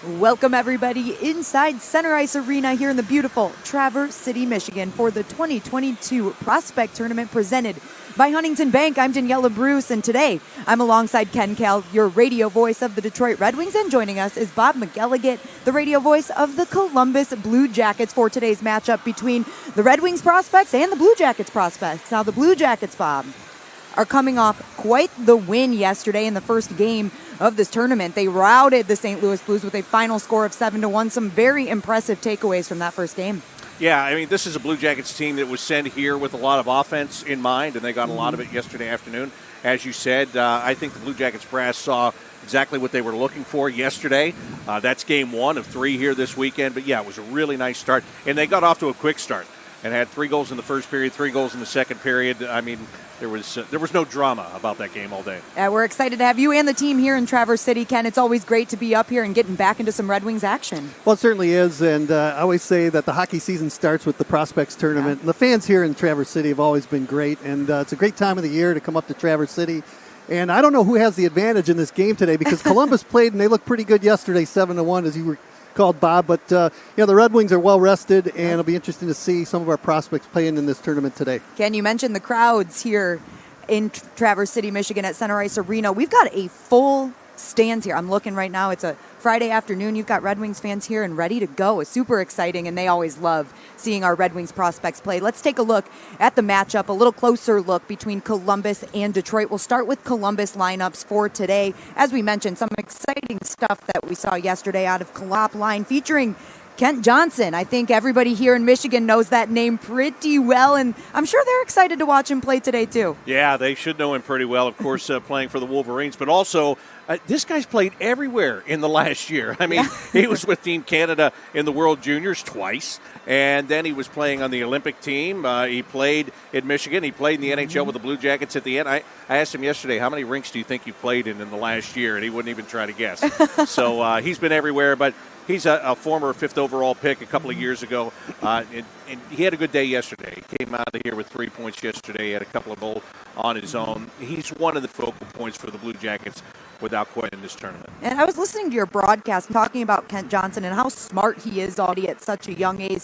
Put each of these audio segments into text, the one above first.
Welcome, everybody, inside Center Ice Arena here in the beautiful Traverse City, Michigan for the 2022 Prospect Tournament presented by Huntington Bank. I'm Daniela Bruce, and today I'm alongside Ken Kal, your radio voice of the Detroit Red Wings, and joining us is Bob McElligott, the radio voice of the Columbus Blue Jackets for today's matchup between the Red Wings prospects and the Blue Jackets prospects. Now, the Blue Jackets, Bob, are coming off quite the win yesterday in the first game of this tournament. They routed the St. Louis Blues with a final score of 7-1. Some very impressive takeaways from that first game. Yeah, I mean, this is a Blue Jackets team that was sent here with a lot of offense in mind, and they got a lot of it yesterday afternoon. As you said, I think the Blue Jackets brass saw exactly what they were looking for yesterday. That's game one of 3 here this weekend. But, yeah, it was a really nice start, and they got off to a quick start and had 3 goals in the first period, 3 goals in the second period. I mean, there was no drama about that game all day. We're excited to have you and the team here in Traverse City, Ken. It's always great to be up here and getting back into some Red Wings action. Well, it certainly is, and I always say that the hockey season starts with the Prospects Tournament. And the fans here in Traverse City have always been great, and it's a great time of the year to come up to Traverse City. And I don't know who has the advantage in this game today because Columbus played, and they looked pretty good yesterday, 7-1, as you were called, Bob. But, the Red Wings are well-rested, and it'll be interesting to see some of our prospects playing in this tournament today. Ken, you mentioned the crowds here in Traverse City, Michigan at Center Ice Arena. We've got a full stands here. I'm looking right now. It's a Friday afternoon. You've got Red Wings fans here and ready to go. It's super exciting, and they always love seeing our Red Wings prospects play. Let's take a look at the matchup, a little closer look between Columbus and Detroit. We'll start with Columbus lineups for today. As we mentioned, some exciting stuff that we saw yesterday out of Columbus line featuring Kent Johnson. I think everybody here in Michigan knows that name pretty well, and I'm sure they're excited to watch him play today, too. Yeah, they should know him pretty well, of course, playing for the Wolverines, but also this guy's played everywhere in the last year. I mean, he was with Team Canada in the World Juniors twice, and then he was playing on the Olympic team. He played in Michigan. He played in the NHL with the Blue Jackets at the end. I asked him yesterday, how many rinks do you think you played in the last year? And he wouldn't even try to guess. So he's been everywhere, but he's a former 5th overall pick a couple of years ago, and he had a good day yesterday. He came out of here with 3 points yesterday, had a couple of goals on his own. He's one of the focal points for the Blue Jackets without question in this tournament. And I was listening to your broadcast talking about Kent Johnson and how smart he is already at such a young age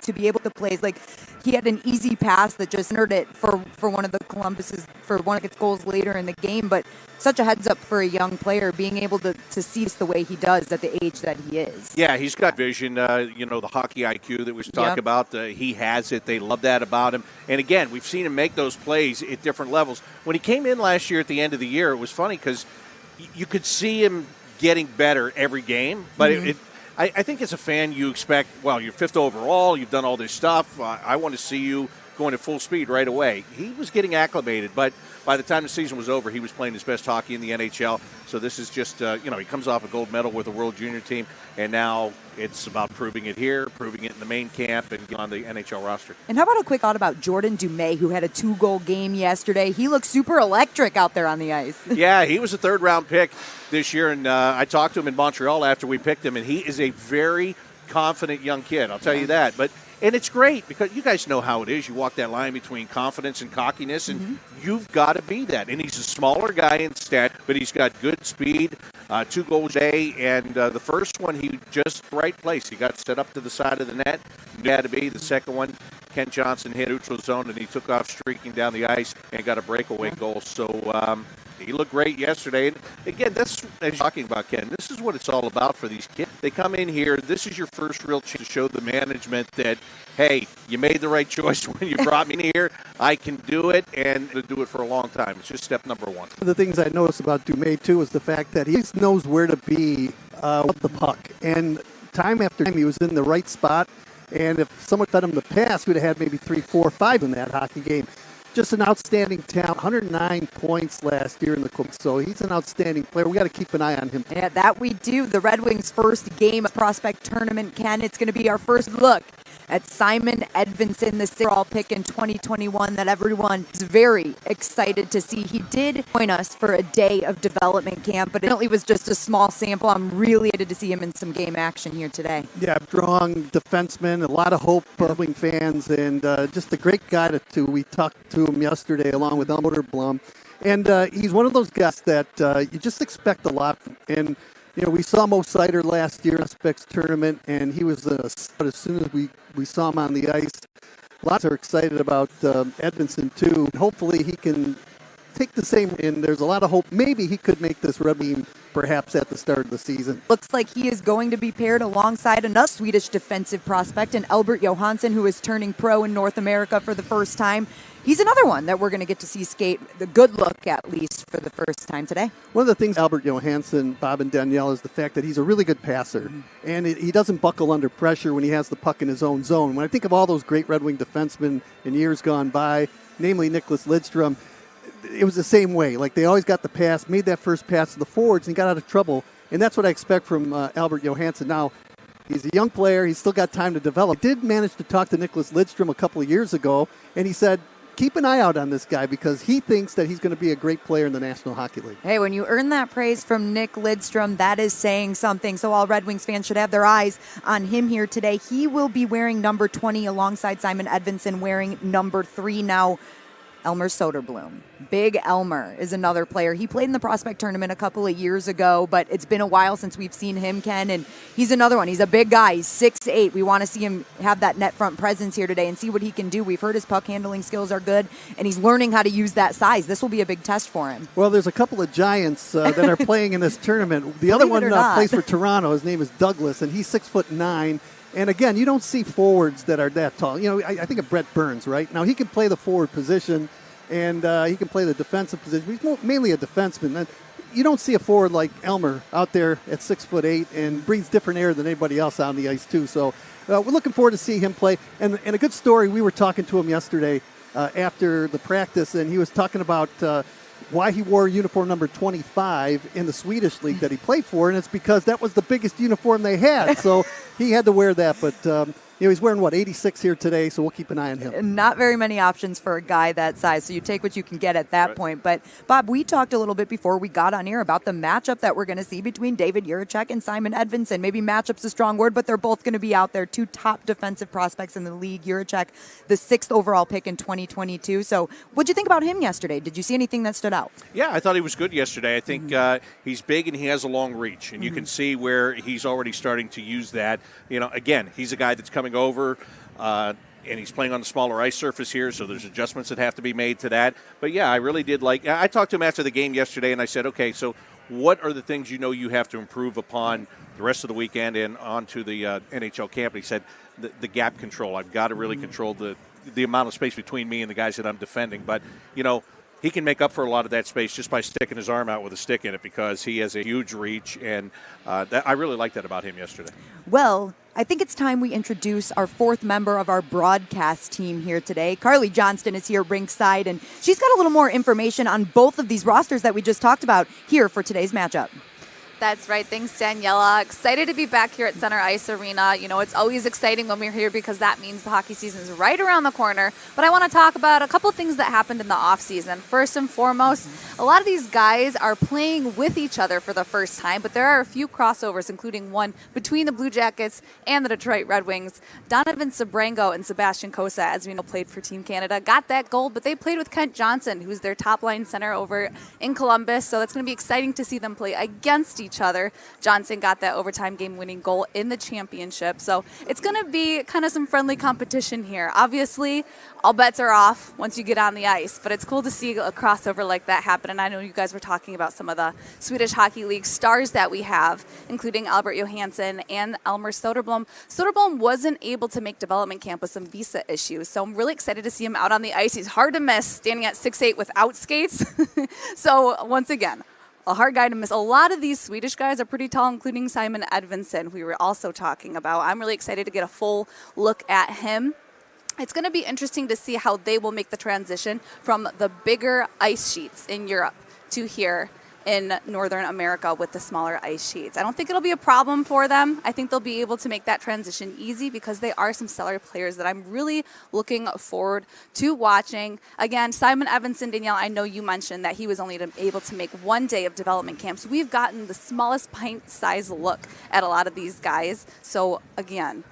to be able to play. Like, he had an easy pass that just entered it for one of the Columbus's, for one of its goals later in the game, but such a heads up for a young player being able to see this the way he does at the age that he is. Yeah, he's got vision, the hockey IQ that we talk about. He has it. They love that about him. And again, we've seen him make those plays at different levels. When he came in last year at the end of the year, it was funny because you could see him getting better every game, but I think as a fan you expect, well, you're 5th overall, you've done all this stuff, I want to see you going at full speed right away. He was getting acclimated, but by the time the season was over, he was playing his best hockey in the NHL. So this is just, he comes off a gold medal with the World Junior team, and now it's about proving it here, proving it in the main camp, and on the NHL roster. And how about a quick thought about Jordan Dumais, who had a 2-goal game yesterday? He looked super electric out there on the ice. Yeah, he was a 3rd-round pick this year, and I talked to him in Montreal after we picked him, and he is a very confident young kid, I'll tell you that. And it's great because you guys know how it is. You walk that line between confidence and cockiness, and you've got to be that. And he's a smaller guy in stat, but he's got good speed, 2 goals a day. And the first one, he just right place. He got set up to the side of the net. He had to be. The second one, Kent Johnson hit neutral zone, and he took off streaking down the ice and got a breakaway goal. So he looked great yesterday. And again, that's, as you're talking about, Ken, this is what it's all about for these kids. They come in here. This is your first real chance to show the management that, hey, you made the right choice when you brought me here. I can do it, and to do it for a long time. It's just step number 1. One of the things I noticed about Dumais, too, is the fact that he knows where to be with the puck. And time after time, he was in the right spot. And if someone fed him the pass, we'd have had maybe 3, 4, 5 in that hockey game. Just an outstanding talent. 109 points last year in the Cup. So he's an outstanding player. We got to keep an eye on him. Yeah, that we do. The Red Wings' first game of Prospect Tournament, Ken. It's going to be our first look at Simon Edvinsson, the 6th overall pick in 2021 that everyone is very excited to see. He did join us for a day of development camp, but it was just a small sample. I'm really excited to see him in some game action here today. Yeah, strong defenseman, a lot of hope for Wing fans, and just a great guy to we talked to him yesterday along with Elmer Blum. And he's one of those guys that you just expect a lot from. And We saw Mo Sider last year in the Prospects tournament, and he was a stud as soon as we saw him on the ice. Lots are excited about Edmondson, too. Hopefully he can take the same, and there's a lot of hope. Maybe he could make this Red Wing perhaps at the start of the season. Looks like he is going to be paired alongside another Swedish defensive prospect, and Albert Johansson, who is turning pro in North America for the first time. He's another one that we're going to get to see skate the good look, at least, for the first time today. One of the things Albert Johansson, Bob and Danielle, is the fact that he's a really good passer. And he doesn't buckle under pressure when he has the puck in his own zone. When I think of all those great Red Wing defensemen in years gone by, namely Nicholas Lidstrom, it was the same way. Like, they always got the pass, made that first pass to the forwards, and got out of trouble. And that's what I expect from Albert Johansson. Now, he's a young player. He's still got time to develop. I did manage to talk to Nicholas Lidstrom a couple of years ago, and he said, keep an eye out on this guy because he thinks that he's going to be a great player in the National Hockey League. Hey, when you earn that praise from Nick Lidstrom, that is saying something. So all Red Wings fans should have their eyes on him here today. He will be wearing number 20 alongside Simon Edvinsson wearing number 3 now. Elmer Soderblom. Big Elmer is another player. He played in the Prospect Tournament a couple of years ago, but it's been a while since we've seen him, Ken, and he's another one. He's a big guy. He's 6'8". We want to see him have that net front presence here today and see what he can do. We've heard his puck handling skills are good, and he's learning how to use that size. This will be a big test for him. Well, there's a couple of giants that are playing in this tournament. The other one plays for Toronto. His name is Douglas, and he's 6'9". And again, you don't see forwards that are that tall. I think of Brett Burns, right? Now, he can play the forward position, and he can play the defensive position. He's mainly a defenseman. You don't see a forward like Elmer out there at 6'8" and breathes different air than anybody else on the ice, too. So we're looking forward to see him play. And a good story, we were talking to him yesterday after the practice, and he was talking about why he wore uniform number 25 in the Swedish league that he played for, and it's because that was the biggest uniform they had. So he had to wear that, but he's wearing, 86 here today, so we'll keep an eye on him. Not very many options for a guy that size, so you take what you can get at that point. But, Bob, we talked a little bit before we got on air about the matchup that we're going to see between David Jiricek and Simon Edvinsson. Maybe matchup's a strong word, but they're both going to be out there, 2 top defensive prospects in the league. Jiricek, the 6th overall pick in 2022. So what'd you think about him yesterday? Did you see anything that stood out? Yeah, I thought he was good yesterday. I think he's big and he has a long reach, and you can see where he's already starting to use that. Again, he's a guy that's coming over, and he's playing on the smaller ice surface here, so there's adjustments that have to be made to that. But, yeah, I really did I talked to him after the game yesterday, and I said, okay, so what are the things you have to improve upon the rest of the weekend and on to the NHL camp? And he said, the gap control. I've got to really control the amount of space between me and the guys that I'm defending. But, he can make up for a lot of that space just by sticking his arm out with a stick in it because he has a huge reach, and I really liked that about him yesterday. Well, I think it's time we introduce our 4th member of our broadcast team here today. Carly Johnston is here ringside, and she's got a little more information on both of these rosters that we just talked about here for today's matchup. That's right. Thanks, Daniela. Excited to be back here at Center Ice Arena. It's always exciting when we're here because that means the hockey season is right around the corner. But I want to talk about a couple of things that happened in the offseason. First and foremost, a lot of these guys are playing with each other for the first time, but there are a few crossovers, including one between the Blue Jackets and the Detroit Red Wings. Donovan Sabrango and Sebastian Cossa, as we know, played for Team Canada, got that goal, but they played with Kent Johnson, who's their top-line center over in Columbus. So that's going to be exciting to see them play against each other. Johnson got that overtime game-winning goal in the championship. So it's going to be kind of some friendly competition here. Obviously, all bets are off once you get on the ice, but it's cool to see a crossover like that happen. And I know you guys were talking about some of the Swedish Hockey League stars that we have, including Albert Johansson and Elmer Soderblom. Soderblom wasn't able to make development camp with some visa issues, so I'm really excited to see him out on the ice. He's hard to miss, standing at 6'8" without skates. So once again, a hard guy to miss. A lot of these Swedish guys are pretty tall, including Simon Edvinsson, who we were also talking about. I'm really excited to get a full look at him. It's going to be interesting to see how they will make the transition from the bigger ice sheets in Europe to here in Northern America with the smaller ice sheets. I don't think it'll be a problem for them. I think they'll be able to make that transition easy because they are some stellar players that I'm really looking forward to watching. Again, Simon Edvinsson, Danielle, I know you mentioned that he was only able to make 1 day of development camp. So we've gotten the smallest pint size look at a lot of these guys. So again,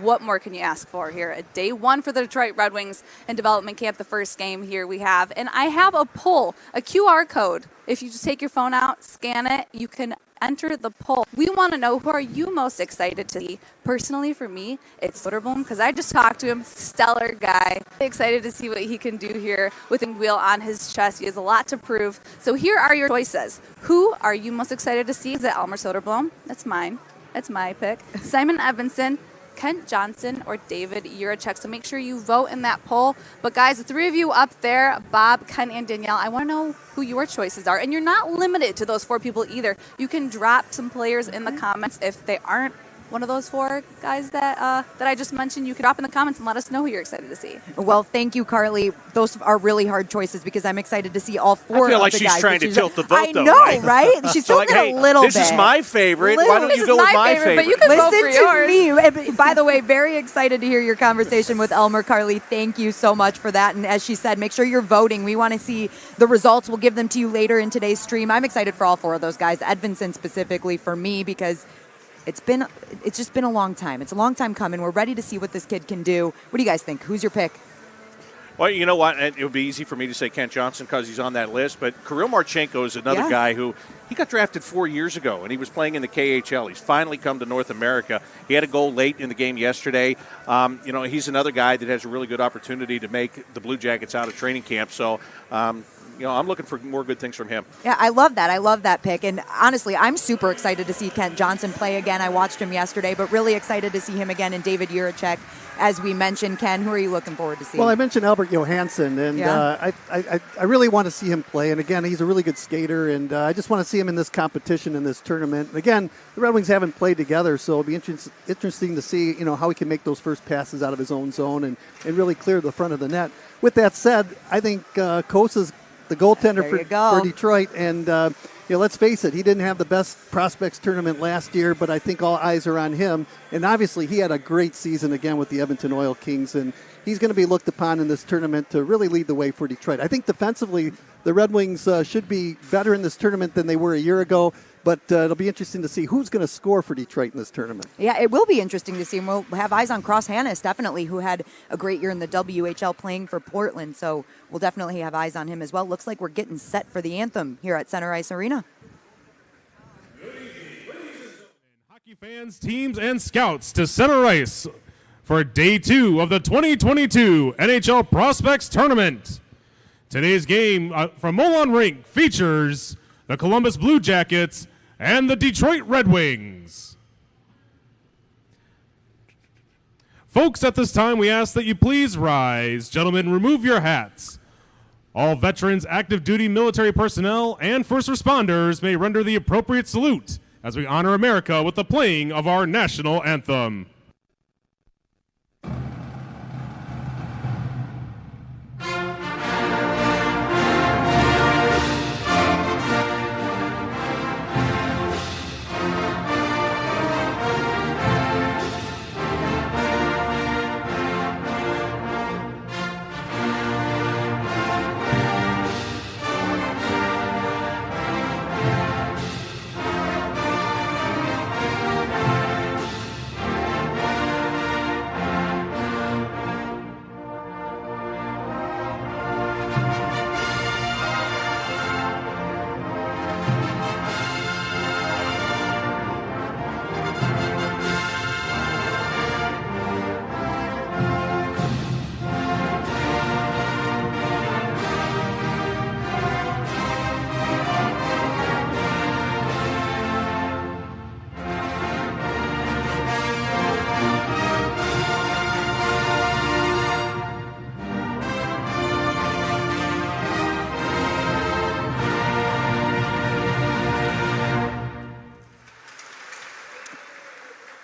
what more can you ask for here? At day 1 for the Detroit Red Wings and development camp, the first game here we have. And I have a poll, a QR code. If you just take your phone out, scan it, you can enter the poll. We want to know, who are you most excited to see? Personally, for me, it's Soderblom, because I just talked to him. Stellar guy. Excited to see what he can do here with a wheel on his chest. He has a lot to prove. So here are your choices. Who are you most excited to see? Is it Elmer Soderblom? That's mine. That's my pick. Simon Edvinsson, Kent Johnson, or David Jiricek. So make sure you vote in that poll. But guys, the three of you up there, Bob, Ken, and Danielle, I want to know who your choices are. And you're not limited to those 4 people either. You can drop some players in the comments if they aren't one of those 4 guys that I just mentioned. You can drop in the comments and let us know who you're excited to see. Well, thank you, Carly. Those are really hard choices because I'm excited to see all 4 I feel of like the she's guys trying that to tilt the vote, I though, know, right? She's So tilting hey, a little bit. this is my favorite. Why don't This you is go with my my favorite, favorite? but you can vote Listen for yours. to me. By the way, very excited to hear your conversation with Elmer. Carly, thank you so much for that. And as she said, make sure you're voting. We want to see the results. We'll give them to you later in today's stream. I'm excited for all 4 of those guys. Edvinsson specifically for me because it's just been a long time. It's a long time coming. We're ready to see what this kid can do. What do you guys think? Who's your pick? Well, you know what? It would be easy for me to say Kent Johnson because he's on that list, but Kirill Marchenko is another guy who he got drafted 4 years ago, and he was playing in the KHL. He's finally come to North America. He had a goal late in the game yesterday. He's another guy that has a really good opportunity to make the Blue Jackets out of training camp. So, I'm looking for more good things from him. Yeah, I love that. I love that pick. And honestly, I'm super excited to see Kent Johnson play again. I watched him yesterday, but really excited to see him again. And David Jiricek, as we mentioned. Ken, who are you looking forward to seeing? Well, I mentioned Albert Johansson, and I really want to see him play. And again, he's a really good skater, and I just want to see him in this competition, in this tournament. And again, the Red Wings haven't played together, so it'll be interesting to see how he can make those first passes out of his own zone and really clear the front of the net. With that said, I think Kosa's the goaltender for Detroit, and let's face it, he didn't have the best prospects tournament last year, but I think all eyes are on him. And obviously, he had a great season again with the Edmonton Oil Kings, and he's going to be looked upon in this tournament to really lead the way for Detroit. I think defensively, the Red Wings should be better in this tournament than they were a year ago. But it'll be interesting to see who's going to score for Detroit in this tournament. Yeah, it will be interesting to see. And we'll have eyes on Cross Hannes, definitely, who had a great year in the WHL playing for Portland. So we'll definitely have eyes on him as well. Looks like we're getting set for the anthem here at Center Ice Arena. Hockey fans, teams, and scouts to Center Ice for Day 2 of the 2022 NHL Prospects Tournament. Today's game from Molon Rink features the Columbus Blue Jackets and the Detroit Red Wings. Folks, at this time, we ask that you please rise. Gentlemen, remove your hats. All veterans, active duty military personnel, and first responders may render the appropriate salute as we honor America with the playing of our national anthem.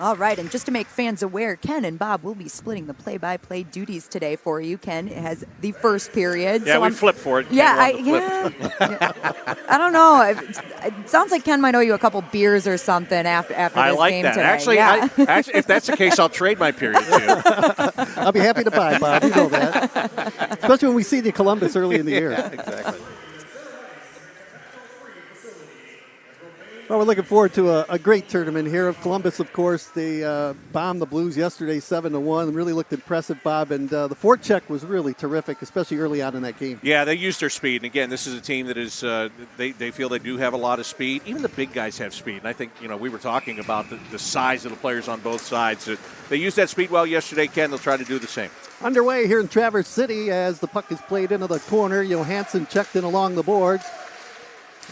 All right, and just to make fans aware, Ken and Bob will be splitting the play-by-play duties today for you. Ken has the first period. Yeah, we flipped for it. Yeah, I don't know. It sounds like Ken might owe you a couple beers or something after this game that. today. Actually, yeah. actually, if that's the case, I'll trade my period too. I'll be happy to buy, Bob. You know that. Especially when we see the Columbus early in the year. Yeah, exactly. Well, we're looking forward to a great tournament here. Of Columbus, of course, they bombed the Blues yesterday 7-1. Really looked impressive, Bob. And the forecheck was really terrific, especially early on in that game. Yeah, they used their speed. And again, this is a team that is, they feel they do have a lot of speed. Even the big guys have speed. And I think, we were talking about the size of the players on both sides. They used that speed well yesterday, Ken. They'll try to do the same. Underway here in Traverse City as the puck is played into the corner. Johansson checked in along the boards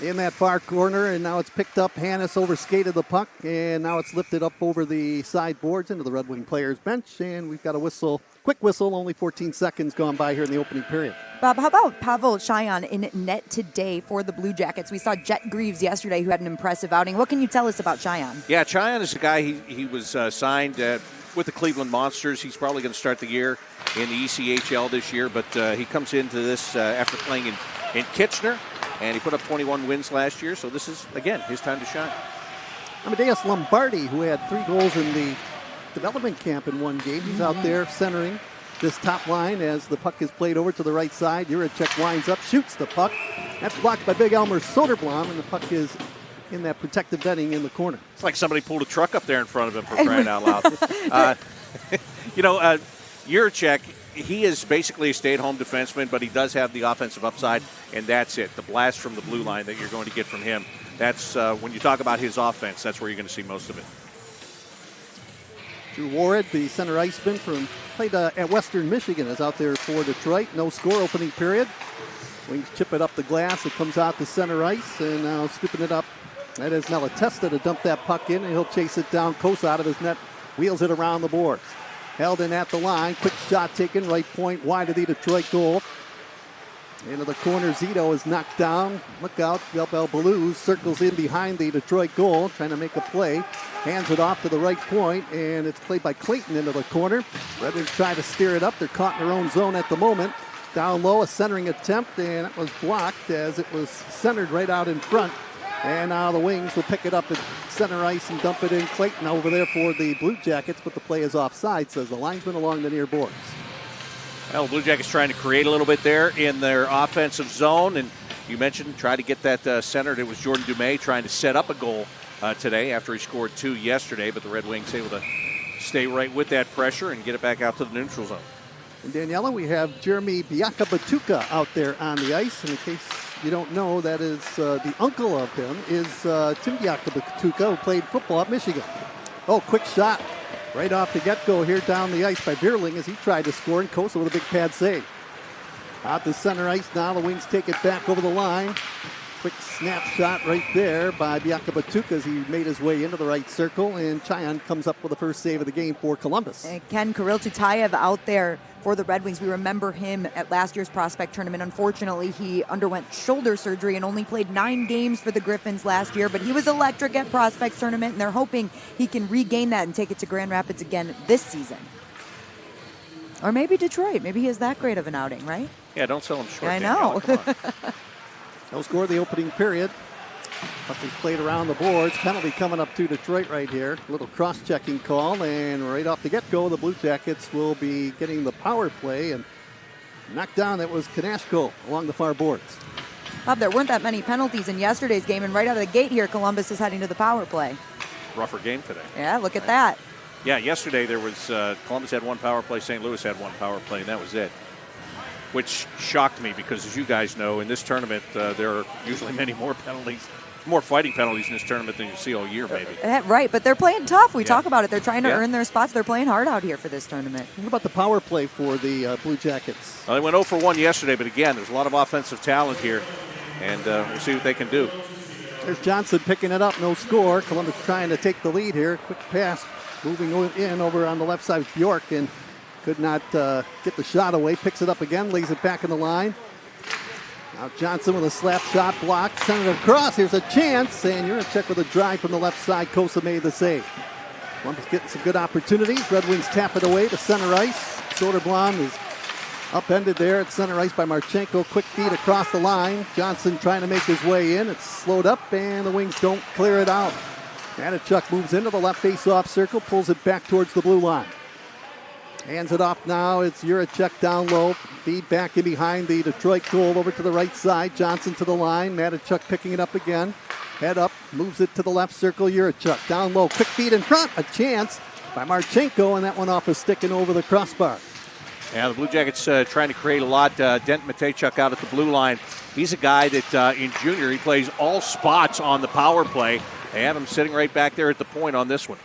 in that far corner, and now it's picked up. Hannes overskated the puck, and now it's lifted up over the side boards into the Red Wing players' bench, and we've got a whistle, quick whistle, only 14 seconds gone by here in the opening period. Bob, how about Pavel Shayan in net today for the Blue Jackets? We saw Jet Greaves yesterday, who had an impressive outing. What can you tell us about Shayan? Yeah, Shayan is a guy, he was signed with the Cleveland Monsters. He's probably going to start the year in the ECHL this year, but he comes into this after playing in Kitchener, and he put up 21 wins last year, so this is, again, his time to shine. Amadeus Lombardi, who had 3 goals in the development camp in one game. He's out there centering this top line as the puck is played over to the right side. Juracek winds up, shoots the puck. That's blocked by Big Elmer Soderblom, and the puck is in that protective netting in the corner. It's like somebody pulled a truck up there in front of him, for crying out loud. Juracek, he is basically a stay-at-home defenseman, but he does have the offensive upside, and that's it. The blast from the blue line that you're going to get from him. That's when you talk about his offense, that's where you're going to see most of it. Drew Warren, the center iceman played at Western Michigan, is out there for Detroit. No score opening period. Wings chip it up the glass. It comes out to center ice, and now scooping it up. That is Malatesta to dump that puck in, and he'll chase it down. Coast out of his net, wheels it around the boards. Held in at the line. Quick shot taken. Right point wide of the Detroit goal. Into the corner. Zito is knocked down. Look out. Bel Blues circles in behind the Detroit goal. Trying to make a play. Hands it off to the right point. And it's played by Clayton into the corner. Red Wings try to steer it up. They're caught in their own zone at the moment. Down low. A centering attempt. And it was blocked as it was centered right out in front. And now the Wings will pick it up at center ice and dump it in. Clayton over there for the Blue Jackets, but the play is offside, says the linesman along the near boards. Well, the Blue Jackets trying to create a little bit there in their offensive zone. And you mentioned try to get that centered. It was Jordan Dumais trying to set up a goal today after he scored 2 yesterday, but the Red Wings able to stay right with that pressure and get it back out to the neutral zone. In Daniela, we have Jeremy Biakabatuka out there on the ice. And in case you don't know, that is the uncle of him is Tim Biakabatuka, who played football at Michigan. Oh, quick shot right off the get-go here down the ice by Bierling as he tried to score, and Kosa with a big pad save. Out to center ice now, the Wings take it back over the line. Quick snapshot right there by Biakabatuka as he made his way into the right circle, and Chayan comes up with the first save of the game for Columbus. And Ken Kirill Tutayev out there for the Red Wings. We remember him at last year's prospect tournament. Unfortunately, he underwent shoulder surgery and only played 9 games for the Griffins last year, but he was electric at prospect tournament, and they're hoping he can regain that and take it to Grand Rapids again this season. Or maybe Detroit. Maybe he has that great of an outing, right? Yeah, don't sell him short. I know. No score the opening period. Puck is played around the boards. Penalty coming up to Detroit right here. Little cross-checking call, and right off the get-go, the Blue Jackets will be getting the power play, and knocked down. That was Kanashko along the far boards. Bob, there weren't that many penalties in yesterday's game, and right out of the gate here, Columbus is heading to the power play. Rougher game today. Yeah, look at that. Yeah, yesterday there was Columbus had 1 power play, St. Louis had 1 power play, and that was it. Which shocked me because, as you guys know, in this tournament there are usually many more penalties, more fighting penalties in this tournament than you see all year, maybe. Right, but they're playing tough. We Yeah. talk about it. They're trying to Yeah. earn their spots. They're playing hard out here for this tournament. What about the power play for the Blue Jackets? Well, they went 0 for 1 yesterday, but again, there's a lot of offensive talent here, and we'll see what they can do. There's Johnson picking it up, no score. Columbus trying to take the lead here. Quick pass, moving in over on the left side is Bjork, and could not get the shot away. Picks it up again, lays it back in the line. Now Johnson with a slap shot blocked, sent it across. Here's a chance, and you're going to check with a drive from the left side. Kosa made the save. Columbus getting some good opportunities. Red Wings tap it away to center ice. Soderblom is upended there at center ice by Marchenko. Quick feed across the line. Johnson trying to make his way in. It's slowed up, and the Wings don't clear it out. Matachuk moves into the left face-off circle, pulls it back towards the blue line. Hands it off now. It's Juracek down low. Feed back in behind the Detroit goal over to the right side. Johnson to the line. Matachuk picking it up again. Head up, moves it to the left circle. Yurichuk down low, quick feed in front. A chance by Marchenko, and that one off a stick and over the crossbar. Yeah, the Blue Jackets trying to create a lot. Dent Matejchuk out at the blue line. He's a guy that in junior, he plays all spots on the power play. They have him sitting right back there at the point on this one.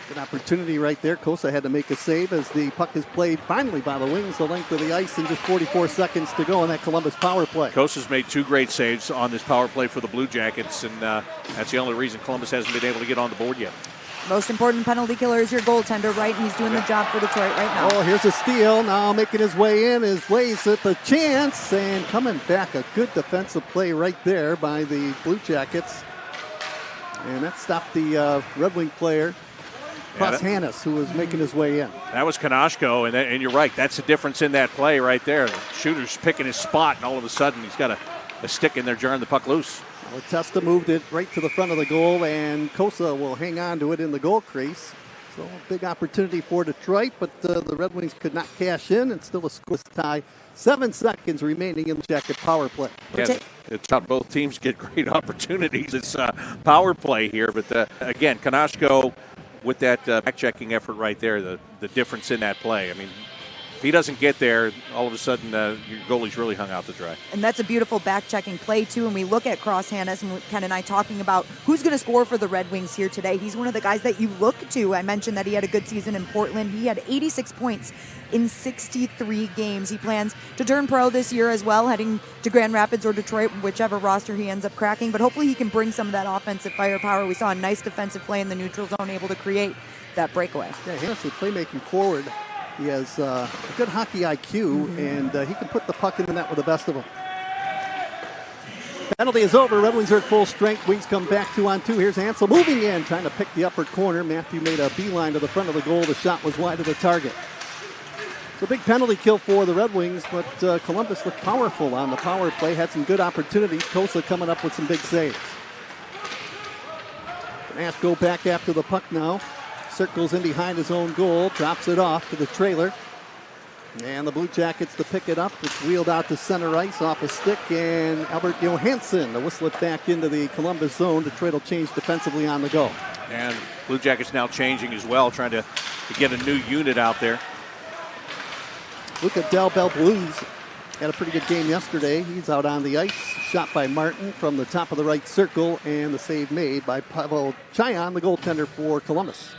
Good opportunity right there. Kosa had to make a save as the puck is played finally by the Wings the length of the ice in just 44 seconds to go on that Columbus power play. Kosa's made 2 great saves on this power play for the Blue Jackets, and that's the only reason Columbus hasn't been able to get on the board yet. Most important penalty killer is your goaltender, right? And he's doing the job for Detroit right now. Oh, here's a steal. Now making his way in is Blaze at the chance, and coming back, a good defensive play right there by the Blue Jackets. And that stopped the Red Wing player, Cross Hannes, who was making his way in. That was Konashko, and you're right. That's the difference in that play right there. The shooter's picking his spot, and all of a sudden he's got a stick in there jarring the puck loose. Well, Testa moved it right to the front of the goal, and Kosa will hang on to it in the goal crease. So a big opportunity for Detroit, but the Red Wings could not cash in, and still a scoreless tie. 7 seconds remaining in the Jacket power play. Yeah, it's not both teams get great opportunities. It's power play here, but again, Konashko with that back-checking effort right there, the difference in that play. I mean, if he doesn't get there, all of a sudden your goalie's really hung out to dry. And that's a beautiful back-checking play, too. And we look at Cross Hannes, and Ken and I talking about who's going to score for the Red Wings here today. He's one of the guys that you look to. I mentioned that he had a good season in Portland. He had 86 points in 63 games. He plans to turn pro this year as well, heading to Grand Rapids or Detroit, whichever roster he ends up cracking. But hopefully he can bring some of that offensive firepower. We saw a nice defensive play in the neutral zone, able to create that breakaway. Yeah, Hannes is playmaking forward. He has a good hockey IQ, and he can put the puck in the net with the best of them. Penalty is over. Red Wings are at full strength. Wings come back 2-on-2. Here's Ansel moving in, trying to pick the upper corner. Matthew made a beeline to the front of the goal. The shot was wide of the target. So big penalty kill for the Red Wings, but Columbus looked powerful on the power play. Had some good opportunities. Kosa coming up with some big saves. Ash go back after the puck now. Circles in behind his own goal, drops it off to the trailer. And the Blue Jackets to pick it up. It's wheeled out to center ice off a stick, and Albert Johansson to whistle it back into the Columbus zone. Detroit will change defensively on the go. And Blue Jackets now changing as well, trying to get a new unit out there. Look at Del Bell Blues. Had a pretty good game yesterday. He's out on the ice. Shot by Martin from the top of the right circle, and the save made by Pavel Chayan, the goaltender for Columbus.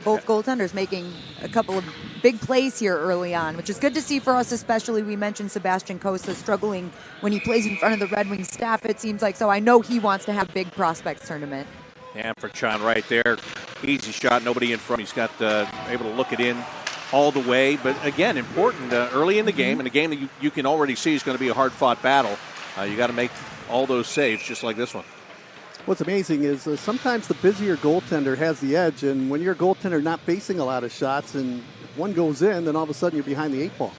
Both goaltenders making a couple of big plays here early on, which is good to see for us, especially. We mentioned Sebastian Costa struggling when he plays in front of the Red Wings staff, it seems like. So I know he wants to have a big prospects tournament. And for Chan right there, easy shot, nobody in front. He's got able to look it in all the way. But again, important early in the game, and a game that you can already see is going to be a hard-fought battle. You got to make all those saves just like this one. What's amazing is sometimes the busier goaltender has the edge, and when you're a goaltender not facing a lot of shots and one goes in, then all of a sudden you're behind the 8 ball.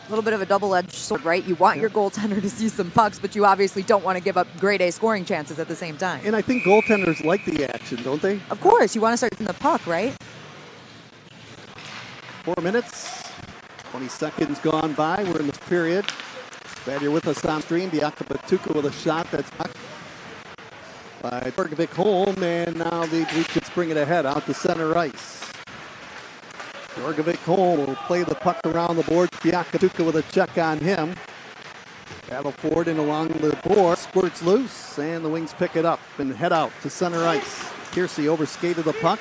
A little bit of a double-edged sword, right? You want your goaltender to see some pucks, but you obviously don't want to give up grade A scoring chances at the same time. And I think goaltenders like the action, don't they? Of course, you want to start from the puck, right? 4 minutes, 20 seconds gone by. We're in this period. Glad you're with us on stream. Biaka Patuka with a shot that's blocked by Dorgovic Holm, and now the Blue Jackets bring it ahead out to center ice. Dorgovic Holm will play the puck around the board. Biaka Patuka with a check on him. Battle forward and along the board. Squirts loose, and the Wings pick it up and head out to center ice. Piercy overskated the puck.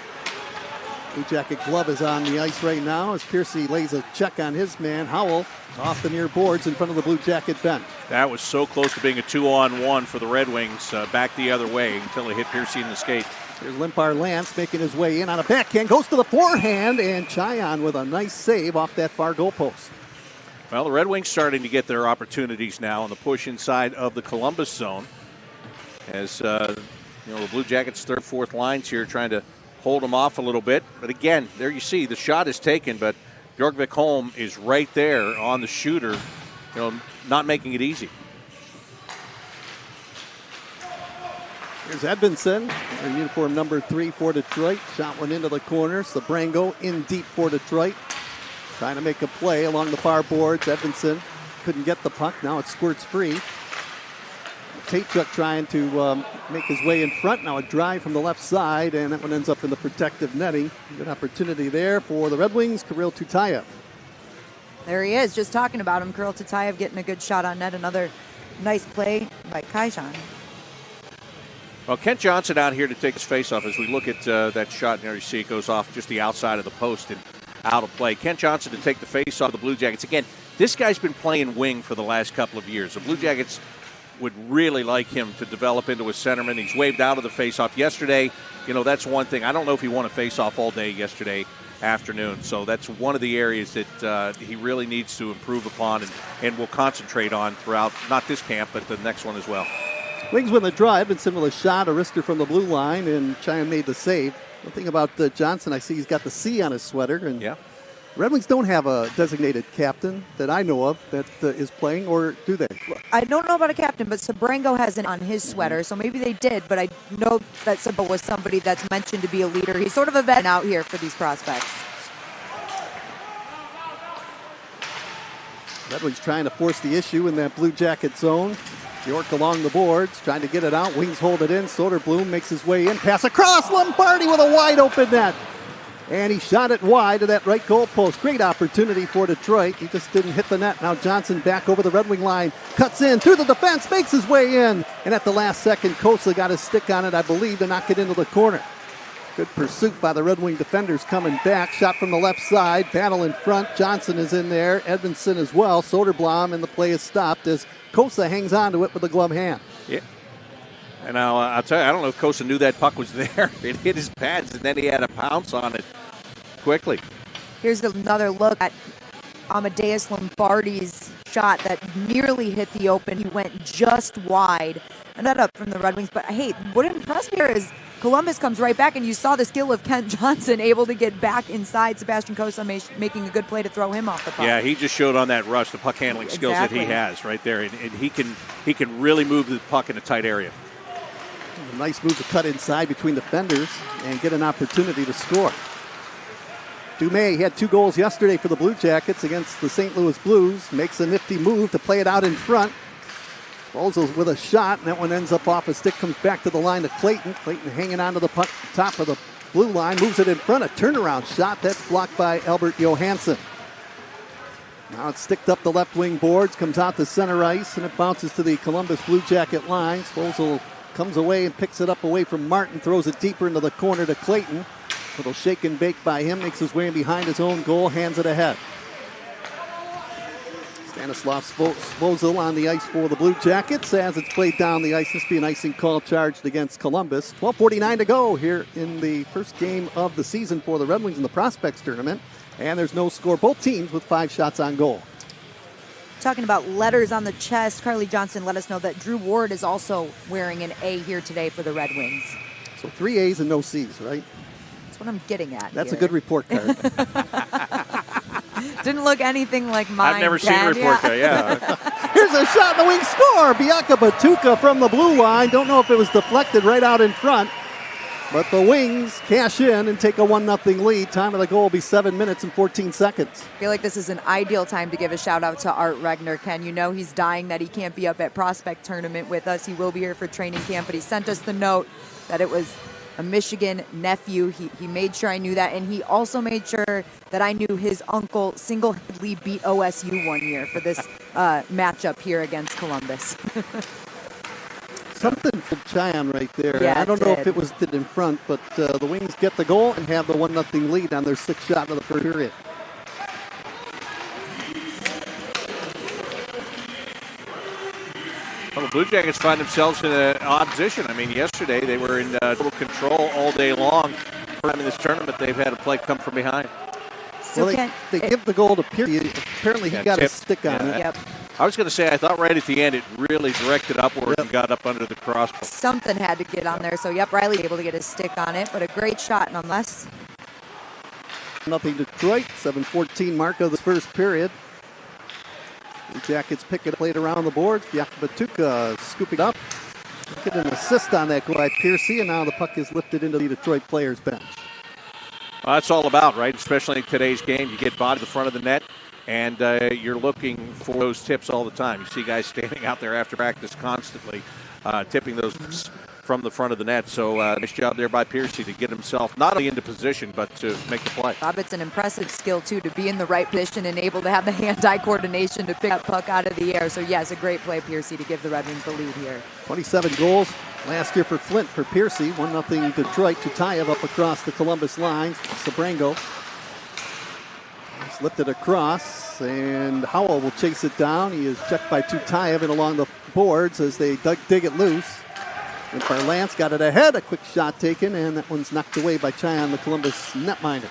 Blue Jacket glove is on the ice right now as Piercy lays a check on his man, Howell, off the near boards in front of the Blue Jacket bench. That was so close to being a 2-on-1 for the Red Wings, back the other way until it hit Piercy in the skate. Here's Limpar Lance making his way in on a backhand, goes to the forehand, and Chayan with a nice save off that far goal post. Well, the Red Wings starting to get their opportunities now on the push inside of the Columbus zone. As the Blue Jackets' third, fourth lines here trying to hold them off a little bit. But again, there you see the shot is taken, but Bjorkvik Holm is right there on the shooter, not making it easy. Here's Edvinsson, in uniform number 3 for Detroit. Shot one into the corner. Sabrango in deep for Detroit. Trying to make a play along the far boards. Edvinsson couldn't get the puck. Now it squirts free. Taychuk trying to make his way in front. Now a drive from the left side, and that one ends up in the protective netting. Good opportunity there for the Red Wings. Kirill Tutayev. There he is, just talking about him. Kirill Tutayev getting a good shot on net. Another nice play by Kaishan. Well, Kent Johnson out here to take his face off as we look at that shot. And there you see it goes off just the outside of the post and out of play. Kent Johnson to take the face off the Blue Jackets. Again, this guy's been playing wing for the last couple of years. The Blue Jackets would really like him to develop into a centerman. He's waved out of the faceoff yesterday. You know, that's one thing. I don't know if he won a faceoff all day yesterday afternoon. So that's one of the areas that he really needs to improve upon and will concentrate on throughout, not this camp, but the next one as well. Wings win the draw. Edmondson with a shot, a wrister from the blue line, and Cheyenne made the save. One thing about Johnson, I see he's got the C on his sweater. And yeah. Red Wings don't have a designated captain that I know of that is playing, or do they? I don't know about a captain, but Sabrango has it on his sweater, so maybe they did, but I know that Sabrango was somebody that's mentioned to be a leader. He's sort of a vet out here for these prospects. Red Wings trying to force the issue in that Blue Jacket zone. York along the boards, trying to get it out. Wings hold it in. Soderblom makes his way in. Pass across. Lombardi with a wide open net. And he shot it wide to that right goal post. Great opportunity for Detroit. He just didn't hit the net. Now Johnson back over the Red Wing line. Cuts in through the defense. Makes his way in. And at the last second, Kosa got his stick on it, I believe, to knock it into the corner. Good pursuit by the Red Wing defenders coming back. Shot from the left side. Battle in front. Johnson is in there. Edmondson as well. Soderblom, and the play is stopped as Kosa hangs on to it with the glove hand. Yeah. And I'll tell you, I don't know if Kosa knew that puck was there. It hit his pads, and then he had to pounce on it quickly. Here's another look at Amadeus Lombardi's shot that nearly hit the open. He went just wide. And that up from the Red Wings. But hey, what impressed me here is Columbus comes right back, and you saw the skill of Kent Johnson able to get back inside. Sebastian Kosa making a good play to throw him off the puck. Yeah, he just showed on that rush the puck handling skills that he has right there. And he can really move the puck in a tight area. A nice move to cut inside between defenders and get an opportunity to score. Dumais had 2 goals yesterday for the Blue Jackets against the St. Louis Blues. Makes a nifty move to play it out in front. Rolls with a shot, and that one ends up off a stick, comes back to the line to Clayton. Clayton hanging on to the puck, top of the blue line, moves it in front. A turnaround shot that's blocked by Albert Johansson. Now it's sticked up the left wing boards, comes out to center ice, and it bounces to the Columbus Blue Jacket line. Svozil comes away and picks it up away from Martin, throws it deeper into the corner to Clayton. Little shake and bake by him, makes his way in behind his own goal, hands it ahead. Stanislav Svozil on the ice for the Blue Jackets as it's played down the ice. This will be an icing call charged against Columbus. 12:49 to go here in the first game of the season for the Red Wings in the Prospects Tournament. And there's no score. Both teams with 5 shots on goal. Talking about letters on the chest, Carly Johnson let us know that Drew Ward is also wearing an A here today for the Red Wings. So 3 A's and no C's, right? That's what I'm getting at. That's here. a good report card. Didn't look anything like mine. I've never seen a report card, yeah. Here's a shot, the wing score. Bianca Batuka from the blue line. Don't know if it was deflected right out in front. But the Wings cash in and take a 1-0 lead. Time of the goal will be 7 minutes and 14 seconds. I feel like this is an ideal time to give a shout out to Art Regner. Ken, you know he's dying that he can't be up at Prospect Tournament with us. He will be here for training camp, but he sent us the note that it was a Michigan nephew. He made sure I knew that, and he also made sure that I knew his uncle single-handedly beat OSU one year for this matchup here against Columbus. Something from Cheyenne right there. Yeah, I don't know if did. it was in front, but the Wings get the goal and have the 1-0 lead on their 6th shot of the first period. Well, the Blue Jackets find themselves in an odd position. I mean, yesterday they were in total control all day long. First time in this tournament they've had a play come from behind. So Well, they give the goal to Pearcy. Apparently he Yeah, got tip. a stick on it. Yep. I was going to say, I thought right at the end it really directed upward and got up under the crossbar. Something had to get on there. So, yep, Riley able to get his stick on it, but a great shot nonetheless. Nothing Detroit. 7:14 mark of the first period. The Jackets pick it, played around the boards. Bianca Batuka scooping up. Get an assist on that goal by Pearcy, and now the puck is lifted into the Detroit players' bench. Well, that's all about, right? Especially in today's game. You get body to the front of the net, and you're looking for those tips all the time. You see guys standing out there after practice constantly tipping those from the front of the net. So nice job there by Piercy to get himself not only into position, but to make the play. Bob, it's an impressive skill, too, to be in the right position and able to have the hand-eye coordination to pick that puck out of the air. So, yes, a great play, Piercy, to give the Red Wings the lead here. 27 goals last year for Flint for Piercy. 1-0 Detroit. Tutayev up across the Columbus lines. Sabrango. It's lifted across, and Howell will chase it down. He is checked by Tutayev and along the boards as they dig it loose. And Barlance got it ahead. A quick shot taken, and that one's knocked away by Chyon, the Columbus netminder.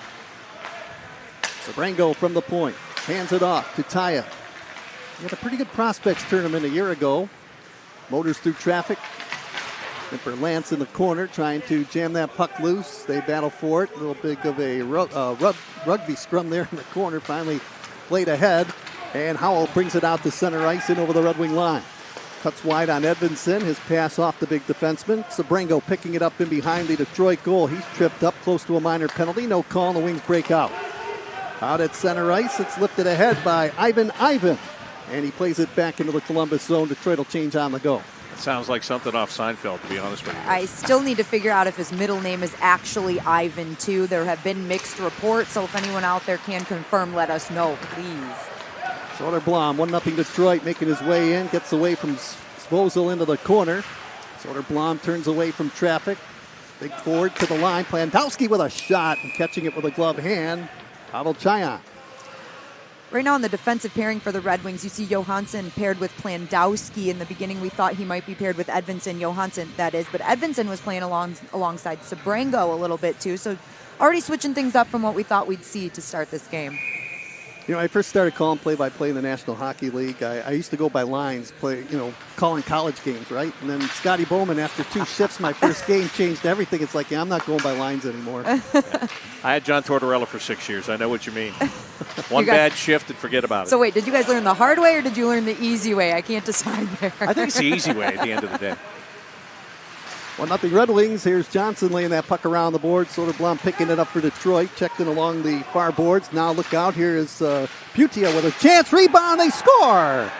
Sabrango from the point. Hands it off to Tutayev. He had a pretty good prospects tournament a year ago. Motors through traffic. Nipper Lance in the corner trying to jam that puck loose. They battle for it. A little bit of a rugby scrum there in the corner. Finally played ahead. And Howell brings it out to center ice and over the Red Wing line. Cuts wide on Edvinsson. His pass off the big defenseman. Sabrango picking it up in behind the Detroit goal. He's tripped up close to a minor penalty. No call, and the Wings break out. Out at center ice, it's lifted ahead by Ivan. And he plays it back into the Columbus zone. Detroit will change on the go. Sounds like something off Seinfeld, to be honest with you. I still need to figure out if his middle name is actually Ivan, too. There have been mixed reports, so if anyone out there can confirm, let us know, please. Soderblom, 1-0 Detroit, making his way in. Gets away from Svozil into the corner. Soderblom turns away from traffic. Big forward to the line. Plandowski with a shot and catching it with a gloved hand. Pavel Chyon. Right now in the defensive pairing for the Red Wings, you see Johansson paired with Plandowski. In the beginning, we thought he might be paired with Edvinsson, Johansson, that is. But Edvinsson was playing alongside Sabrango a little bit, too. So already switching things up from what we thought we'd see to start this game. You know, I first started calling play-by-play in the National Hockey League. I used to go by lines, calling college games, right? And then Scotty Bowman, after 2 shifts, my first game changed everything. It's like, I'm not going by lines anymore. Yeah. I had John Tortorella for 6 years. I know what you mean. One bad shift and forget about it. So wait, did you guys learn the hard way or did you learn the easy way? I can't decide there. I think it's the easy way at the end of the day. 1-0 Red Wings. Here's Johnson laying that puck around the board. Soderblom picking it up for Detroit. Checked in along the far boards. Now look out. Here is Putia with a chance. Rebound. They score.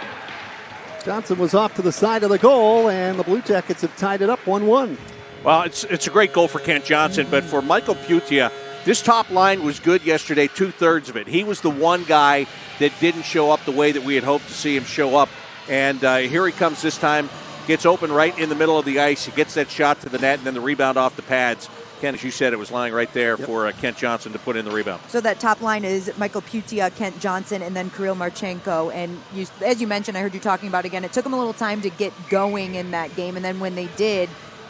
Johnson was off to the side of the goal, and the Blue Jackets have tied it up 1-1. Well, it's a great goal for Kent Johnson, but for Michael Putia, this top line was good yesterday, 2/3 of it. He was the one guy that didn't show up the way that we had hoped to see him show up, and here he comes this time. Gets open right in the middle of the ice. He gets that shot to the net, and then the rebound off the pads. Ken, as you said, it was lying right there for Kent Johnson to put in the rebound. So that top line is Michael Putia, Kent Johnson, and then Kirill Marchenko. And as you mentioned, I heard you talking about again, it took them a little time to get going in that game. And then when they did,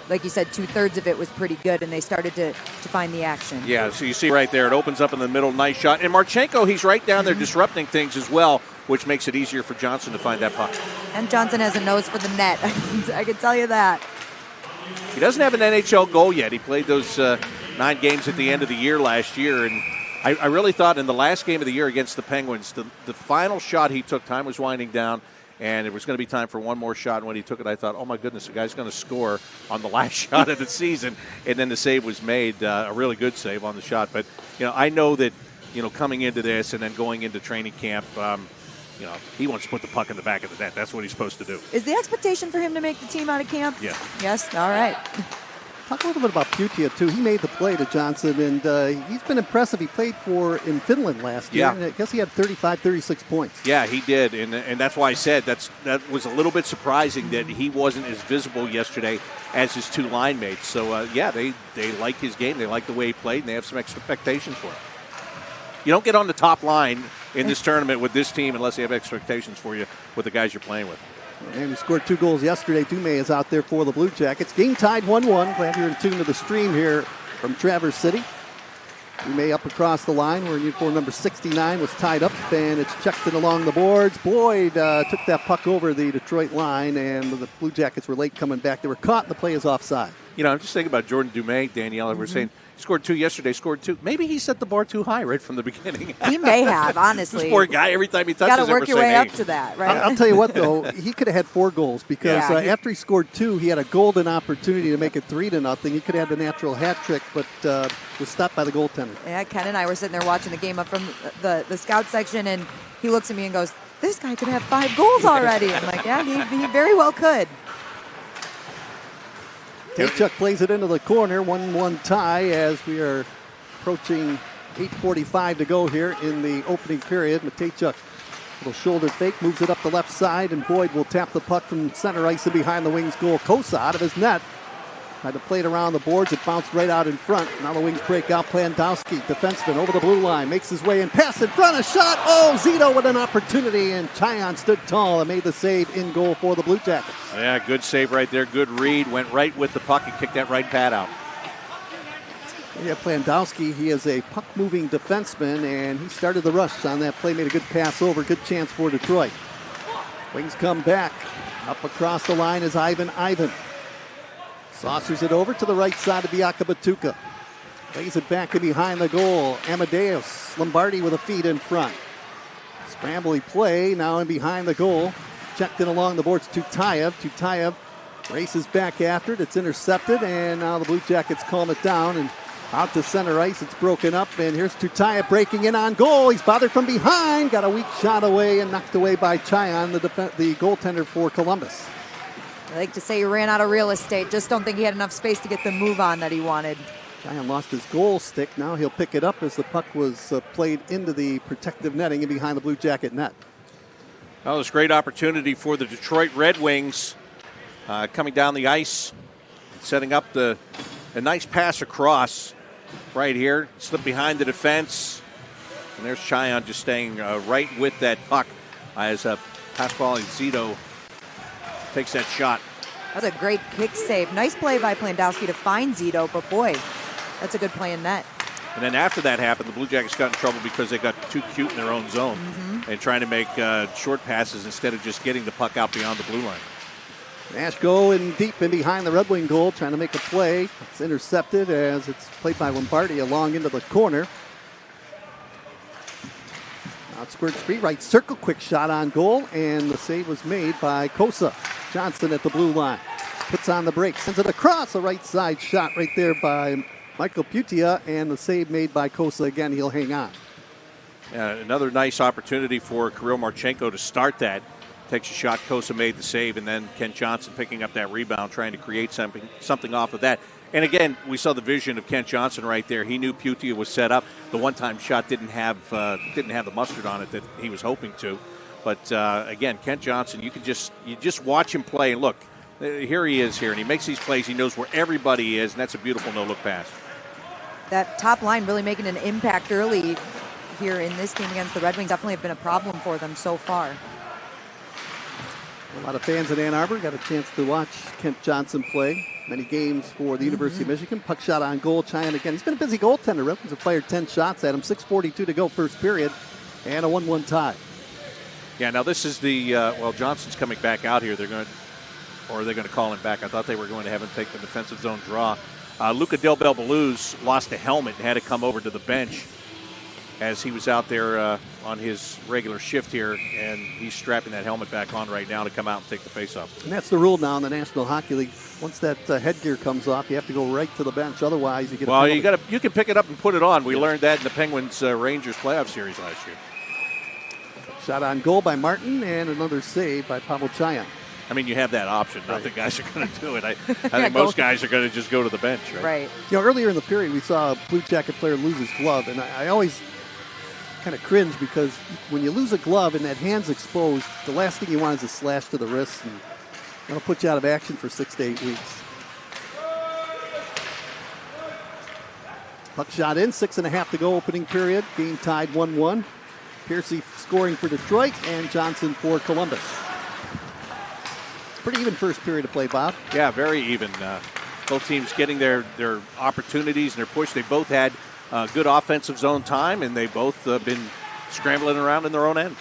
like you said, 2/3 of it was pretty good, and they started to find the action. Yeah, so you see right there, it opens up in the middle, nice shot. And Marchenko, he's right down there disrupting things as well, which makes it easier for Johnson to find that puck. And Johnson has a nose for the net. I can tell you that. He doesn't have an NHL goal yet. He played those 9 games at the end of the year last year, and I really thought in the last game of the year against the Penguins, the final shot he took, time was winding down, and it was going to be time for one more shot. And when he took it, I thought, oh, my goodness, the guy's going to score on the last shot of the season. And then the save was made, a really good save on the shot. But, I know that, coming into this and then going into training camp, he wants to put the puck in the back of the net. That's what he's supposed to do. Is the expectation for him to make the team out of camp? Yeah. Yes? All right. Talk a little bit about Putia, too. He made the play to Johnson, and he's been impressive. He played in Finland last year, and I guess he had 35, 36 points. Yeah, he did, and that's why I said that was a little bit surprising that he wasn't as visible yesterday as his 2 line mates. So, they like his game. They like the way he played, and they have some expectations for him. You don't get on the top line in this tournament with this team unless they have expectations for you with the guys you're playing with. And he scored 2 goals yesterday. Dume is out there for the Blue Jackets. Game tied 1-1. Glad you're in tune to the stream here from Traverse City. Dume up across the line where uniform number 69 was tied up, and it's checked in along the boards. Boyd took that puck over the Detroit line, and the Blue Jackets were late coming back. They were caught, and the play is offside. I'm just thinking about Jordan Dume, Danielle. We're saying he scored 2 yesterday, scored 2. Maybe he set the bar too high right from the beginning. He may have, honestly. This poor guy, every time he touches got to work your way up to that, right? I'll tell you what, though, he could have had 4 goals because after he scored 2, he had a golden opportunity to make it 3-0. He could have had the natural hat trick, but was stopped by the goaltender. Yeah, Ken and I were sitting there watching the game up from the scout section, and he looks at me and goes, this guy could have 5 goals already. I'm like, yeah, he very well could. Matejchuk plays it into the corner. 1-1 tie as we are approaching 8:45 to go here in the opening period. Matejchuk, little shoulder fake, moves it up the left side, and Boyd will tap the puck from center ice and behind the wings goal. Kosa out of his net. Tried to play it around the boards. It bounced right out in front. Now the wings break out. Plandowski, defenseman, over the blue line. Makes his way in. Pass in front. A shot. Oh, Zito with an opportunity. And Chyan stood tall and made the save in goal for the Blue Jackets. Yeah, good save right there. Good read. Went right with the puck and kicked that right pad out. Yeah, Plandowski, he is a puck-moving defenseman, and he started the rush on that play. Made a good pass over. Good chance for Detroit. Wings come back. Up across the line is Ivan. Saucers it over to the right side of Biaka Batuka. Lays it back in behind the goal. Amadeus Lombardi with a feed in front. Scrambly play now in behind the goal. Checked in along the boards to Tutayev. Tutayev races back after it. It's intercepted, and now the Blue Jackets calm it down. And out to center ice. It's broken up, and here's Tutayev breaking in on goal. He's bothered from behind. Got a weak shot away and knocked away by Chyan, the goaltender for Columbus. I like to say he ran out of real estate. Just don't think he had enough space to get the move on that he wanted. Chyan lost his goal stick. Now he'll pick it up as the puck was played into the protective netting and behind the Blue Jacket net. Well, it was a great opportunity for the Detroit Red Wings coming down the ice, setting up a nice pass across right here. Slipped behind the defense. And there's Chyan just staying right with that puck as Pasquale Zito takes that shot. That's a great kick save. Nice play by Plandowski to find Zito, but boy, that's a good play in net. And then after that happened, the Blue Jackets got in trouble because they got too cute in their own zone and trying to make short passes instead of just getting the puck out beyond the blue line. Nash going deep in behind the Red Wing goal, trying to make a play. It's intercepted as it's played by Lombardi along into the corner. Now it squirts free, right circle, quick shot on goal, and the save was made by Kosa. Johnson at the blue line. Puts on the brake, sends it across the right side shot right there by Michael Putia, and the save made by Kosa again. He'll hang on. Another nice opportunity for Kirill Marchenko to start that. Takes a shot, Kosa made the save, and then Kent Johnson picking up that rebound, trying to create something off of that. And again, we saw the vision of Kent Johnson right there. He knew Putia was set up. The one-time shot didn't have the mustard on it that he was hoping to. But again, Kent Johnson, you just watch him play, and look, here he is here, and he makes these plays. He knows where everybody is, and that's a beautiful no-look pass. That top line really making an impact early here in this game against the Red Wings. Definitely have been a problem for them so far. A lot of fans in Ann Arbor got a chance to watch Kent Johnson play many games for the University of Michigan. Puck shot on goal. Chyan again. He's been a busy goaltender. Red Wings have fired 10 shots at him. 6:42 to go first period, and a 1-1 tie. Yeah, now this is the Johnson's coming back out here. They're going to call him back. I thought they were going to have him take the defensive zone draw. Luca Del Belbaluz lost a helmet and had to come over to the bench as he was out there on his regular shift here, and he's strapping that helmet back on right now to come out and take the faceoff. And that's the rule now in the National Hockey League. Once that headgear comes off, you have to go right to the bench. Otherwise, you get a penalty. You can pick it up and put it on. We learned that in the Penguins Rangers playoff series last year. Shot on goal by Martin, and another save by Pavel Chyan. I mean, you have that option. Not the guys are going to do it. I think most guys are going to just go to the bench, right? Right. Earlier in the period, we saw a Blue Jacket player lose his glove, and I always kind of cringe because when you lose a glove and that hand's exposed, the last thing you want is a slash to the wrist, and that'll put you out of action for 6 to 8 weeks. Puck shot in, 6.5 to go opening period. Game tied 1-1. Piercy scoring for Detroit and Johnson for Columbus. It's pretty even first period of play, Bob. Yeah, very even. Both teams getting their opportunities and their push. They both had good offensive zone time, and they both been scrambling around in their own end.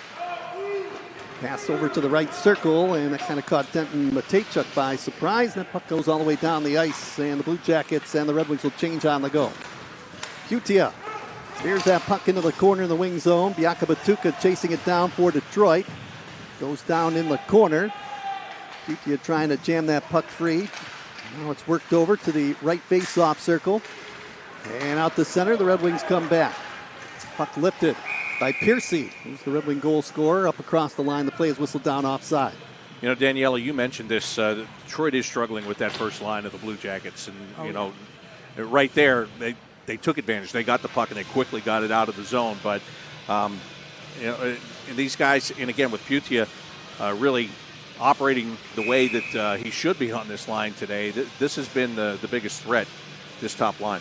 Pass over to the right circle, and that kind of caught Denton Matejchuk by surprise. That puck goes all the way down the ice, and the Blue Jackets and the Red Wings will change on the go. Putia spears that puck into the corner in the wing zone. Biaka Batuka chasing it down for Detroit. Goes down in the corner. Putia trying to jam that puck free. Now it's worked over to the right face-off circle. And out the center, the Red Wings come back. Puck lifted by Piercy, who's the Red Wing goal scorer. Up across the line, the play is whistled down offside. You know, Daniela, you mentioned this. Detroit is struggling with that first line of the Blue Jackets. And, you know, right there, they took advantage. They got the puck, and they quickly got it out of the zone. But, you know, and these guys, and again, with Putia really operating the way that he should be on this line today, this has been the biggest threat, this top line.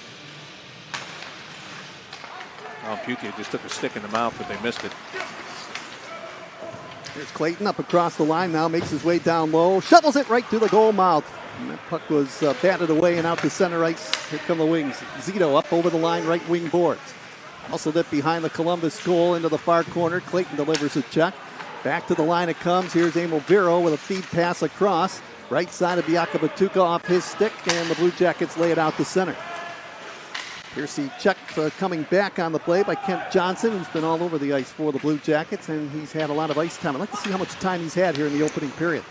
Oh, Putia just took a stick in the mouth, but they missed it. Here's Clayton up across the line now, makes his way down low, shovels it right to the goal mouth. And that puck was batted away and out to center ice. Here come the Wings. Zito up over the line, right wing boards. Also that behind the Columbus goal into the far corner. Clayton delivers a check. Back to the line it comes. Here's Emil Viro with a feed pass across. Right side of Biaka Batuka off his stick, and the Blue Jackets lay it out to center. Here's the check coming back on the play by Kent Johnson, who's been all over the ice for the Blue Jackets, and he's had a lot of ice time. I'd like to see how much time he's had here in the opening period.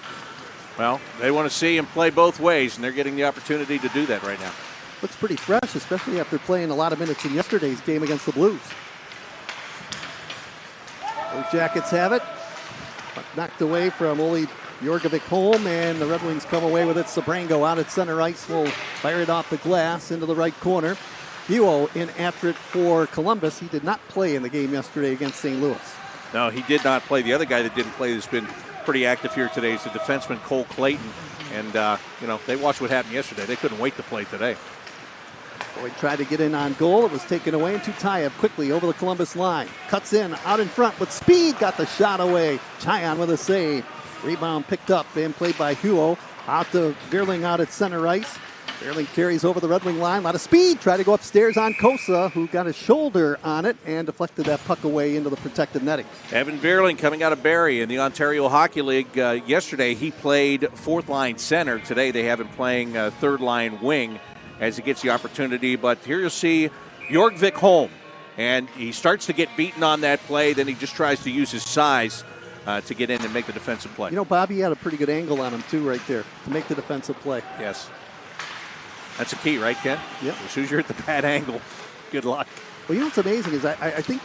Well, they want to see him play both ways, and they're getting the opportunity to do that right now. Looks pretty fresh, especially after playing a lot of minutes in yesterday's game against the Blues. Blue Jackets have it. Knocked away from Oli Jorgovic home, and the Red Wings come away with it. Sabrango out at center ice will fire it off the glass into the right corner. Huo in after it for Columbus. He did not play in the game yesterday against St. Louis. No, he did not play. The other guy that didn't play that's been pretty active here today is the defenseman Cole Clayton. And, you know, they watched what happened yesterday. They couldn't wait to play today. Boyd tried to get in on goal. It was taken away, and Tutayev quickly over the Columbus line. Cuts in, out in front with speed. Got the shot away. Chyon with a save. Rebound picked up and played by Huo. Out to Vierling out at center ice. Vierling carries over the Red Wing line. A lot of speed. Tried to go upstairs on Kosa, who got his shoulder on it and deflected that puck away into the protected netting. Evan Vierling coming out of Barrie in the Ontario Hockey League. Yesterday he played fourth line center. Today they have him playing third line wing as he gets the opportunity. But here you'll see Jorgovic home. And he starts to get beaten on that play. Then he just tries to use his size to get in and make the defensive play. You know, Bobby had a pretty good angle on him, too, right there, to make the defensive play. Yes. That's a key, right, Ken? Yep. As soon as you're at the bad angle, good luck. Well, you know what's amazing is I think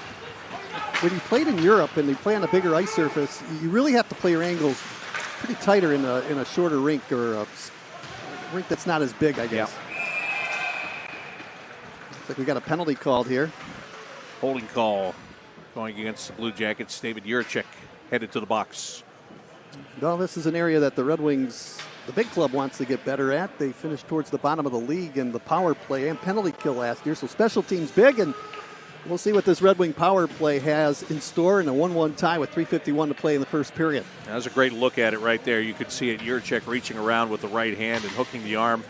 when you played in Europe and you play on a bigger ice surface, you really have to play your angles pretty tighter in a shorter rink or a rink that's not as big, I guess. Yeah. Looks like we got a penalty called here. Holding call going against the Blue Jackets. David Juracek headed to the box. Well, this is an area that the Red Wings, the big club, wants to get better at. They finished towards the bottom of the league in the power play and penalty kill last year, so special teams big, and we'll see what this Red Wing power play has in store in a 1-1 tie with 3:51 to play in the first period. That was a great look at it right there. You could see it, Juracek reaching around with the right hand and hooking the arm.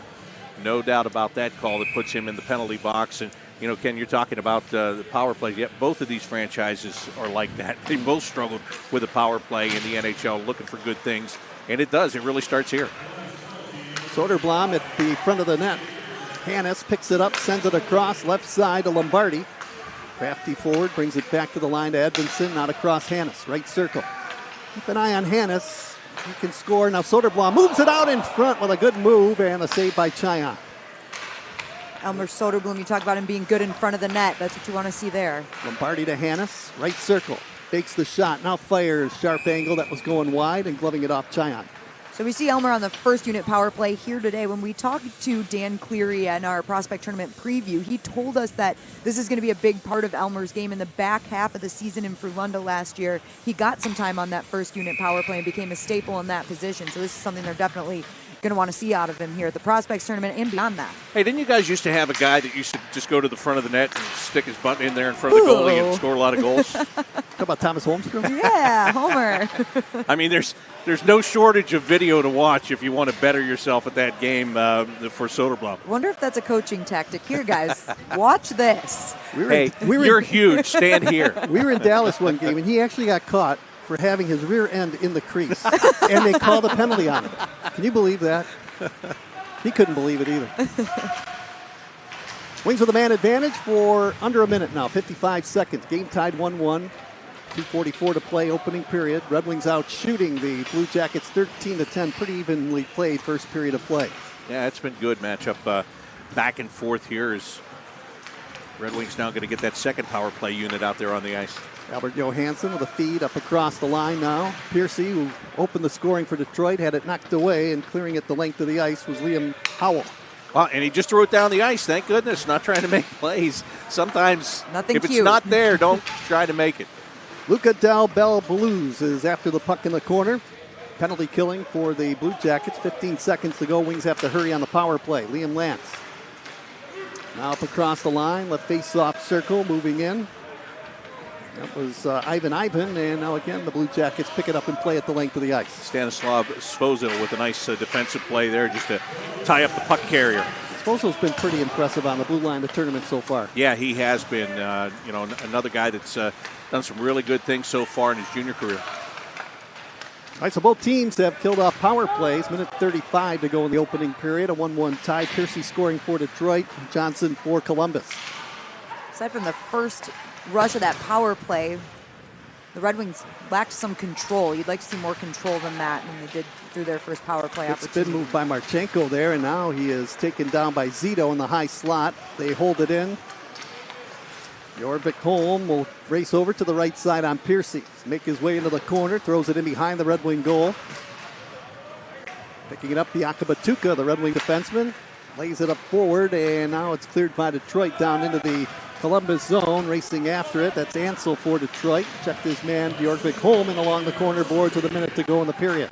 No doubt about that call that puts him in the penalty box. And, you know, Ken, you're talking about the power play. Yeah, both of these franchises are like that. They both struggled with the power play in the NHL, looking for good things. And it does. It really starts here. Soderblom at the front of the net. Hannes picks it up, sends it across left side to Lombardi. Crafty forward, brings it back to the line to Edvinsson, not across Hannes, right circle. Keep an eye on Hannes. He can score. Now Soderblom moves it out in front with a good move and a save by Chyon. Elmer Soderblom, you talk about him being good in front of the net. That's what you want to see there. Lombardi to Hannes, right circle. Fakes the shot, now fires. Sharp angle that was going wide and gloving it off Chyon. So we see Elmer on the first unit power play here today. When we talked to Dan Cleary in our prospect tournament preview, he told us that this is going to be a big part of Elmer's game in the back half of the season in Frölunda last year. He got some time on that first unit power play and became a staple in that position. So this is something they're definitely going to want to see out of him here at the prospects tournament and beyond that. Hey, didn't you guys used to have a guy that used to just go to the front of the net and stick his butt in there in front of the goalie and score a lot of goals? Talk about Thomas Holmstrom? Yeah, Homer. I mean, there's no shortage of video to watch if you want to better yourself at that game for Soderblom. Wonder if that's a coaching tactic. Here, guys, watch this. You're huge. Stand here. We were in Dallas one game, and he actually got caught for having his rear end in the crease, and they called a penalty on him. Can you believe that? He couldn't believe it either. Wings with a man advantage for under a minute now, 55 seconds. Game tied 1-1. 2:44 to play, opening period. Red Wings out shooting the Blue Jackets 13-10. Pretty evenly played first period of play. Yeah, it's been good matchup back and forth here as Red Wings now going to get that second power play unit out there on the ice. Albert Johansson with a feed up across the line now. Piercy, who opened the scoring for Detroit, had it knocked away, and clearing it the length of the ice was Liam Howell. Well, and he just threw it down the ice. Thank goodness. Not trying to make plays. Sometimes, Nothing if cute. it's not there, don't try to make it. Luca Del Bel Blues is after the puck in the corner. Penalty killing for the Blue Jackets. 15 seconds to go. Wings have to hurry on the power play. Liam Lance. Now up across the line. Left face-off circle. Moving in. That was Ivan, and now again the Blue Jackets pick it up and play at the length of the ice. Stanislav Svozil with a nice defensive play there just to tie up the puck carrier. Svozil's been pretty impressive on the blue line of the tournament so far. Yeah, he has been. Another guy that's done some really good things so far in his junior career. All right, so both teams have killed off power plays. Minute 35 to go in the opening period. A 1-1 tie. Piercy scoring for Detroit. Johnson for Columbus. Aside from the first rush of that power play, the Red Wings lacked some control. You'd like to see more control than that, and they did through their first power play Good opportunity. spin move by Marchenko there, and now he is taken down by Zito in the high slot. They hold it in. Jorvik Holm will race over to the right side on Piercy. Make his way into the corner, throws it in behind the Red Wing goal. Picking it up, Biaka Batuka, the Red Wing defenseman, lays it up forward, and now it's cleared by Detroit down into the Columbus zone. Racing after it, that's Ansel for Detroit. Checked his man, Jorvik Holm, in along the corner boards with a minute to go in the period.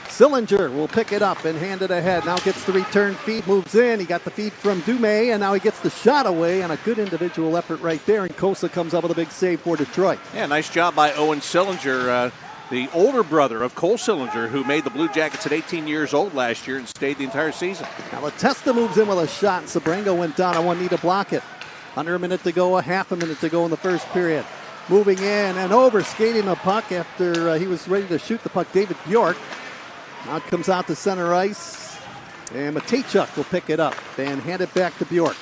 Sillinger will pick it up and hand it ahead. Now gets the return feed, moves in. He got the feed from Dumais, and now he gets the shot away on a good individual effort right there. And Kosa comes up with a big save for Detroit. Yeah, nice job by Owen Sillinger, the older brother of Cole Sillinger, who made the Blue Jackets at 18 years old last year and stayed the entire season. Now Latesta moves in with a shot, and Sabrango went down on one knee to block it. Under a minute to go, a half a minute to go in the first period. Moving in and over, skating the puck after he was ready to shoot the puck, David Bjork. Now it comes out to center ice, and Matejchuk will pick it up and hand it back to Bjork.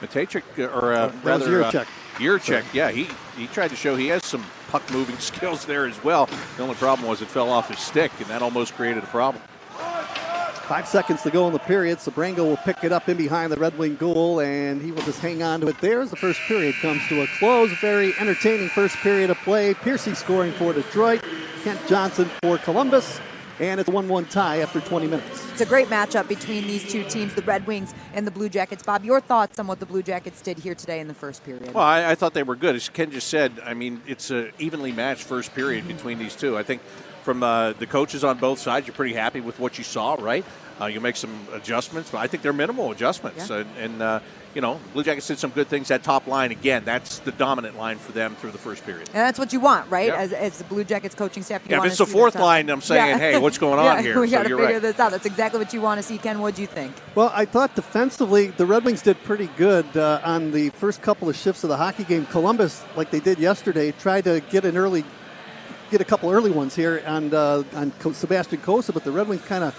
Matejchuk, That was Yurchek. Yurchek, yeah, he tried to show he has some puck-moving skills there as well. The only problem was it fell off his stick, and that almost created a problem. 5 seconds to go in the period. Sabrango will pick it up in behind the Red Wing goal, and he will just hang on to it there as the first period comes to a close. Very entertaining first period of play. Piercy scoring for Detroit. Kent Johnson for Columbus. And it's a 1-1 tie after 20 minutes. It's a great matchup between these two teams, the Red Wings and the Blue Jackets. Bob, your thoughts on what the Blue Jackets did here today in the first period? Well, I thought they were good. As Ken just said, I mean, it's an evenly matched first period between these two. I think from the coaches on both sides, you're pretty happy with what you saw, right? You make some adjustments, but I think they're minimal adjustments. Yeah. Blue Jackets did some good things. That top line, again, that's the dominant line for them through the first period. And that's what you want, right? Yeah. As the Blue Jackets coaching staff, you Yeah, want if it's to the see fourth that top line, I'm saying, hey, what's going on here? We So got to you're figure right. this out. That's exactly what you want to see. Ken, what do you think? Well, I thought defensively, the Red Wings did pretty good on the first couple of shifts of the hockey game. Columbus, like they did yesterday, tried to get a couple early ones here on Sebastian Kosa, but the Red Wings kind of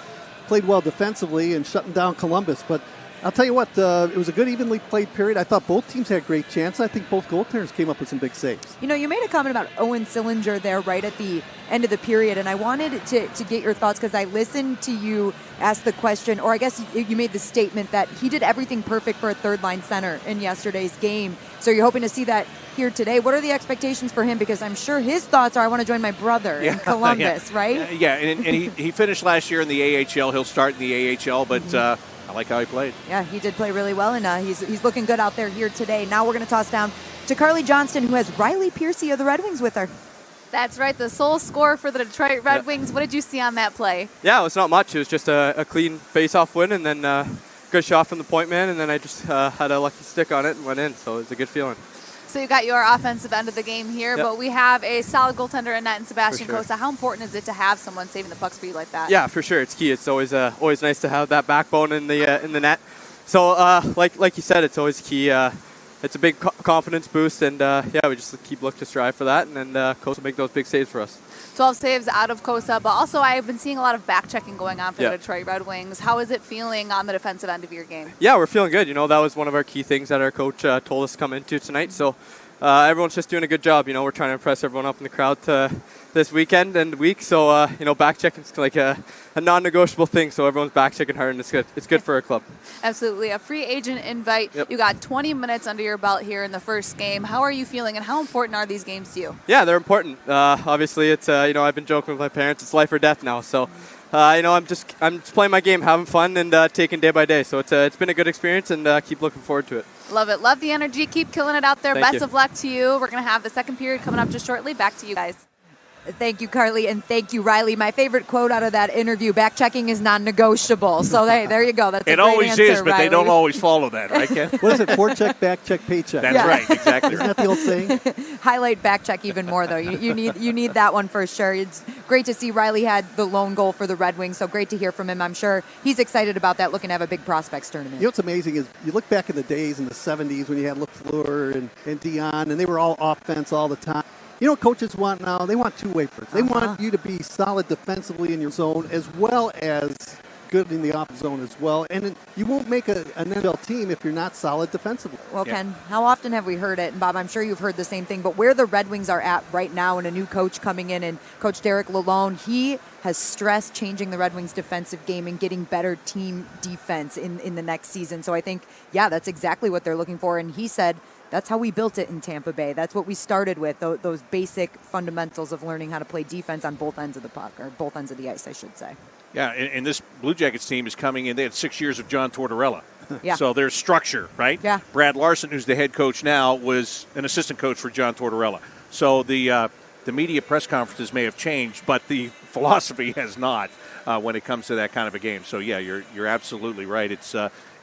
played well defensively and shutting down Columbus. But I'll tell you what, it was a good, evenly played period. I thought both teams had great chances. I think both goaltenders came up with some big saves. You know, you made a comment about Owen Sillinger there right at the end of the period, and I wanted to get your thoughts because I listened to you ask the question, or I guess you made the statement that he did everything perfect for a third-line center in yesterday's game. So you're hoping to see that here today. What are the expectations for him? Because I'm sure his thoughts are, I want to join my brother in Columbus, right? Yeah, and he finished last year in the AHL. He'll start in the AHL, but I like how he played. Yeah, he did play really well, and he's looking good out there here today. Now we're going to toss down to Carly Johnston, who has Riley Piercy of the Red Wings with her. That's right, the sole scorer for the Detroit Red Wings. What did you see on that play? Yeah, it was not much. It was just a clean face-off win, and then good shot from the point man, and then I just had a lucky stick on it and went in, so it was a good feeling. So you got your offensive end of the game here, Yep. but we have a solid goaltender in net and Sebastian For sure. Kosa. How important is it to have someone saving the pucks for you like that? Yeah, for sure, it's key. It's always nice to have that backbone in the net. So like you said, it's always key. It's a big confidence boost, and we just keep looking to strive for that, and then Kosa make those big saves for us. 12 saves out of Kosa, but also I've been seeing a lot of back-checking going on for Yeah. the Detroit Red Wings. How is it feeling on the defensive end of your game? Yeah, we're feeling good. You know, that was one of our key things that our coach told us to come into tonight. So everyone's just doing a good job. You know, we're trying to impress everyone up in the crowd to this weekend and week. So back checking is like a non-negotiable thing. So everyone's back checking hard, and it's good. It's good for our club. Absolutely. A free agent invite. Yep. You got 20 minutes under your belt here in the first game. How are you feeling, and how important are these games to you? Yeah, they're important. Obviously, it's I've been joking with my parents. It's life or death now. So I'm just playing my game, having fun, and taking day by day. So it's been a good experience, and keep looking forward to it. Love it. Love the energy. Keep killing it out there. Thank Best you. of luck to you. We're going to have the second period coming up just shortly. Back to you guys. Thank you, Carly, and thank you, Riley. My favorite quote out of that interview: "Back checking is non-negotiable." So there you go. That's a It great always answer, is, but Riley. they don't always follow that, right, Ken? What is it? Forecheck, back check, paycheck. That's right, exactly Isn't right. that the old saying? Highlight back check even more though. You need that one for sure. It's great to see Riley had the lone goal for the Red Wings, so great to hear from him. I'm sure he's excited about that, looking to have a big prospects tournament. You know what's amazing is you look back in the days in the 70s when you had LaFleur and Dion, and they were all offense all the time. You know what coaches want now? They want two-way players. They want you to be solid defensively in your zone as well as good in the off zone as well. And you won't make an NFL team if you're not solid defensively. Well, Yeah. Ken, how often have we heard it? And Bob, I'm sure you've heard the same thing, but where the Red Wings are at right now and a new coach coming in, and Coach Derek Lalonde, he has stressed changing the Red Wings defensive game and getting better team defense in the next season. So I think, yeah, that's exactly what they're looking for. And he said, that's how we built it in Tampa Bay. That's what we started with, those basic fundamentals of learning how to play defense on both ends of the puck, or both ends of the ice, I should say. Yeah, and this Blue Jackets team is coming in. They had 6 years of John Tortorella. Yeah. So there's structure, right? Yeah. Brad Larson, who's the head coach now, was an assistant coach for John Tortorella. So the media press conferences may have changed, but the philosophy has not when it comes to that kind of a game. So, yeah, you're absolutely right. It's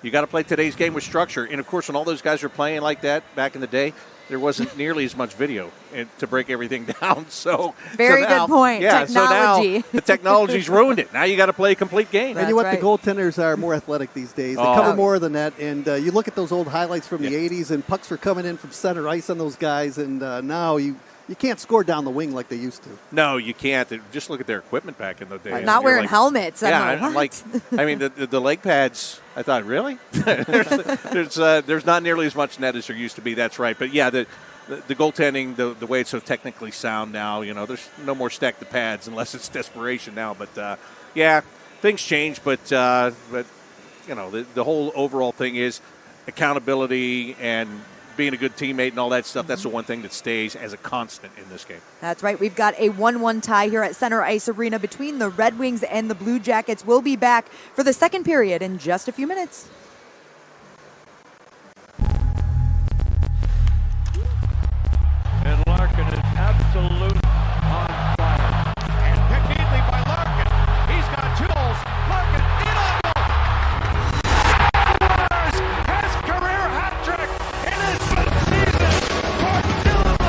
you got to play today's game with structure. And, of course, when all those guys were playing like that back in the day, there wasn't nearly as much video to break everything down. So Very now- good point. Yeah, Technology. so now the technology's ruined it. Now you got to play a complete game. And you know what? That's The goaltenders are more athletic these days. They Oh. cover more of the net. And you look at those old highlights from the Yeah. 80s, and pucks were coming in from center ice on those guys. And now you can't score down the wing like they used to. No, you can't. Just look at their equipment back in the day. Not You're wearing like- helmets. Yeah, I'm I'm like, like, the leg pads. I thought, really? there's not nearly as much net as there used to be. That's right. But yeah, the goaltending, the way it's so technically sound now, there's no more stack the pads unless it's desperation now. But yeah, things change. But the whole overall thing is accountability and being a good teammate and all that stuff. That's the one thing that stays as a constant in this game. That's right. We've got a 1-1 tie here at Center Ice Arena between the Red Wings and the Blue Jackets. We'll be back for the second period in just a few minutes. And Larkin is absolute on fire. And picked neatly by Larkin. He's got tools. Larkin in on goal. Scores his career hat trick in his fifth season for Dylan.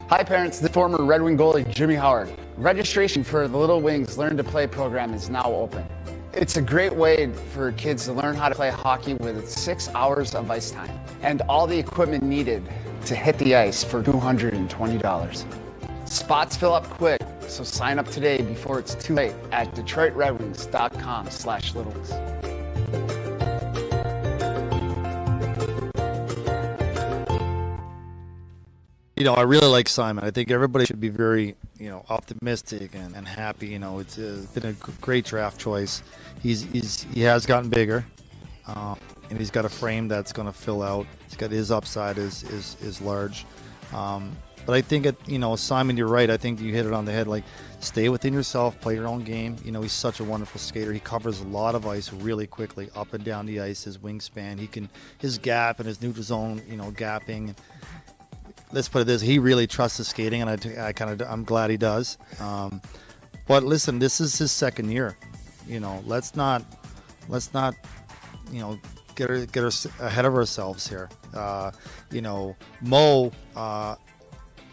Hi parents, the former Red Wing goalie Jimmy Howard. Registration for the Little Wings Learn to Play program is now open. It's a great way for kids to learn how to play hockey with 6 hours of ice time and all the equipment needed to hit the ice for $220. Spots fill up quick, so sign up today before it's too late at DetroitRedWings.com/Littlewings. I really like Simon. I think everybody should be very, optimistic and happy. It's been a great draft choice. He has gotten bigger, and he's got a frame that's going to fill out. He's got his upside is large. But I think Simon, you're right. I think you hit it on the head. Like, stay within yourself, play your own game. He's such a wonderful skater. He covers a lot of ice really quickly, up and down the ice. His wingspan, his gap and his neutral zone, gapping. Let's put it this: he really trusts his skating, and I'm glad he does. But listen, this is his second year. Let's not get ahead of ourselves here. Mo,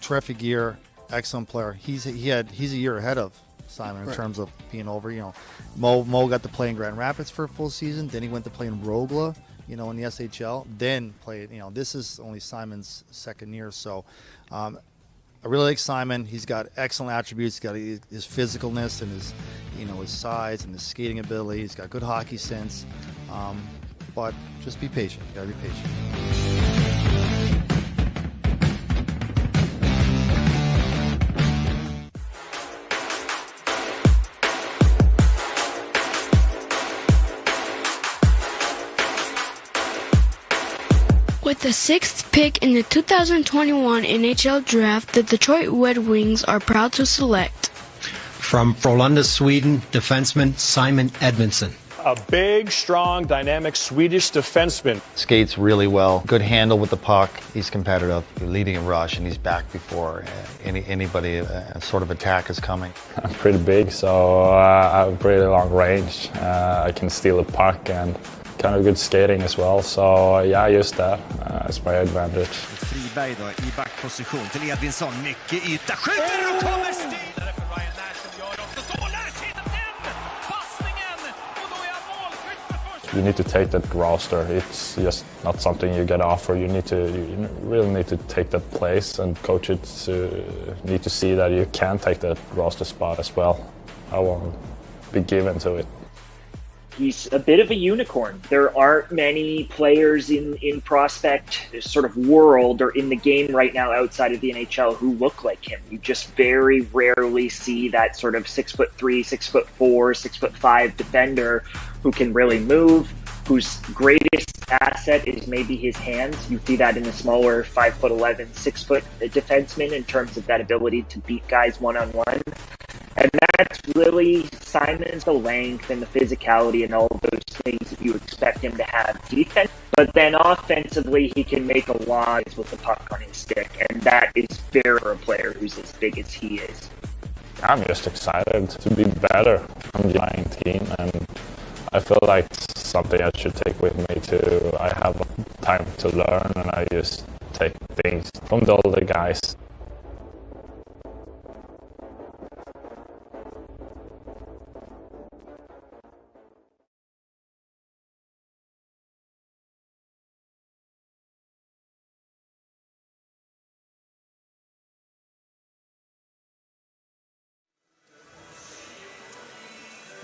terrific year, excellent player. He's a year ahead of Simon in terms of being over. Mo got to play in Grand Rapids for a full season. Then he went to play in Rogla, in the SHL. Then played. This is only Simon's second year. So I really like Simon. He's got excellent attributes. He's got his physicalness and his size and his skating ability. He's got good hockey sense. But just be patient. You gotta be patient. With the 6th pick in the 2021 NHL Draft, the Detroit Red Wings are proud to select from Frölunda, Sweden, defenseman Simon Edvinsson. A big, strong, dynamic Swedish defenseman. Skates really well. Good handle with the puck. He's competitive. You're leading a rush, and he's back before anybody sort of attack is coming. I'm pretty big, so I have pretty long range. I can steal a puck and kind of good skating as well. So yeah, I use that as my advantage. Friberg då i backposition till Edvinsson. Mycket yta. Skjuter och kommer stil! You need to take that roster. It's just not something you get offered. You really need to take that place, and coaches need to see that you can take that roster spot as well. I won't be given to it. He's a bit of a unicorn. There aren't many players in prospect sort of world or in the game right now outside of the NHL who look like him. You just very rarely see that sort of 6'3", 6'4", 6'5" defender who can really move, whose greatest asset is maybe his hands. You see that in the smaller 5'11", 6' defenseman in terms of that ability to beat guys one-on-one. And that's really Simon's the length and the physicality and all those things that you expect him to have defense. But then offensively, he can make a lot with the puck on his stick. And that is fair for a player who's as big as he is. I'm just excited to be better on the line team. And I feel like it's something I should take with me too. I have time to learn, and I just take things from the older guys.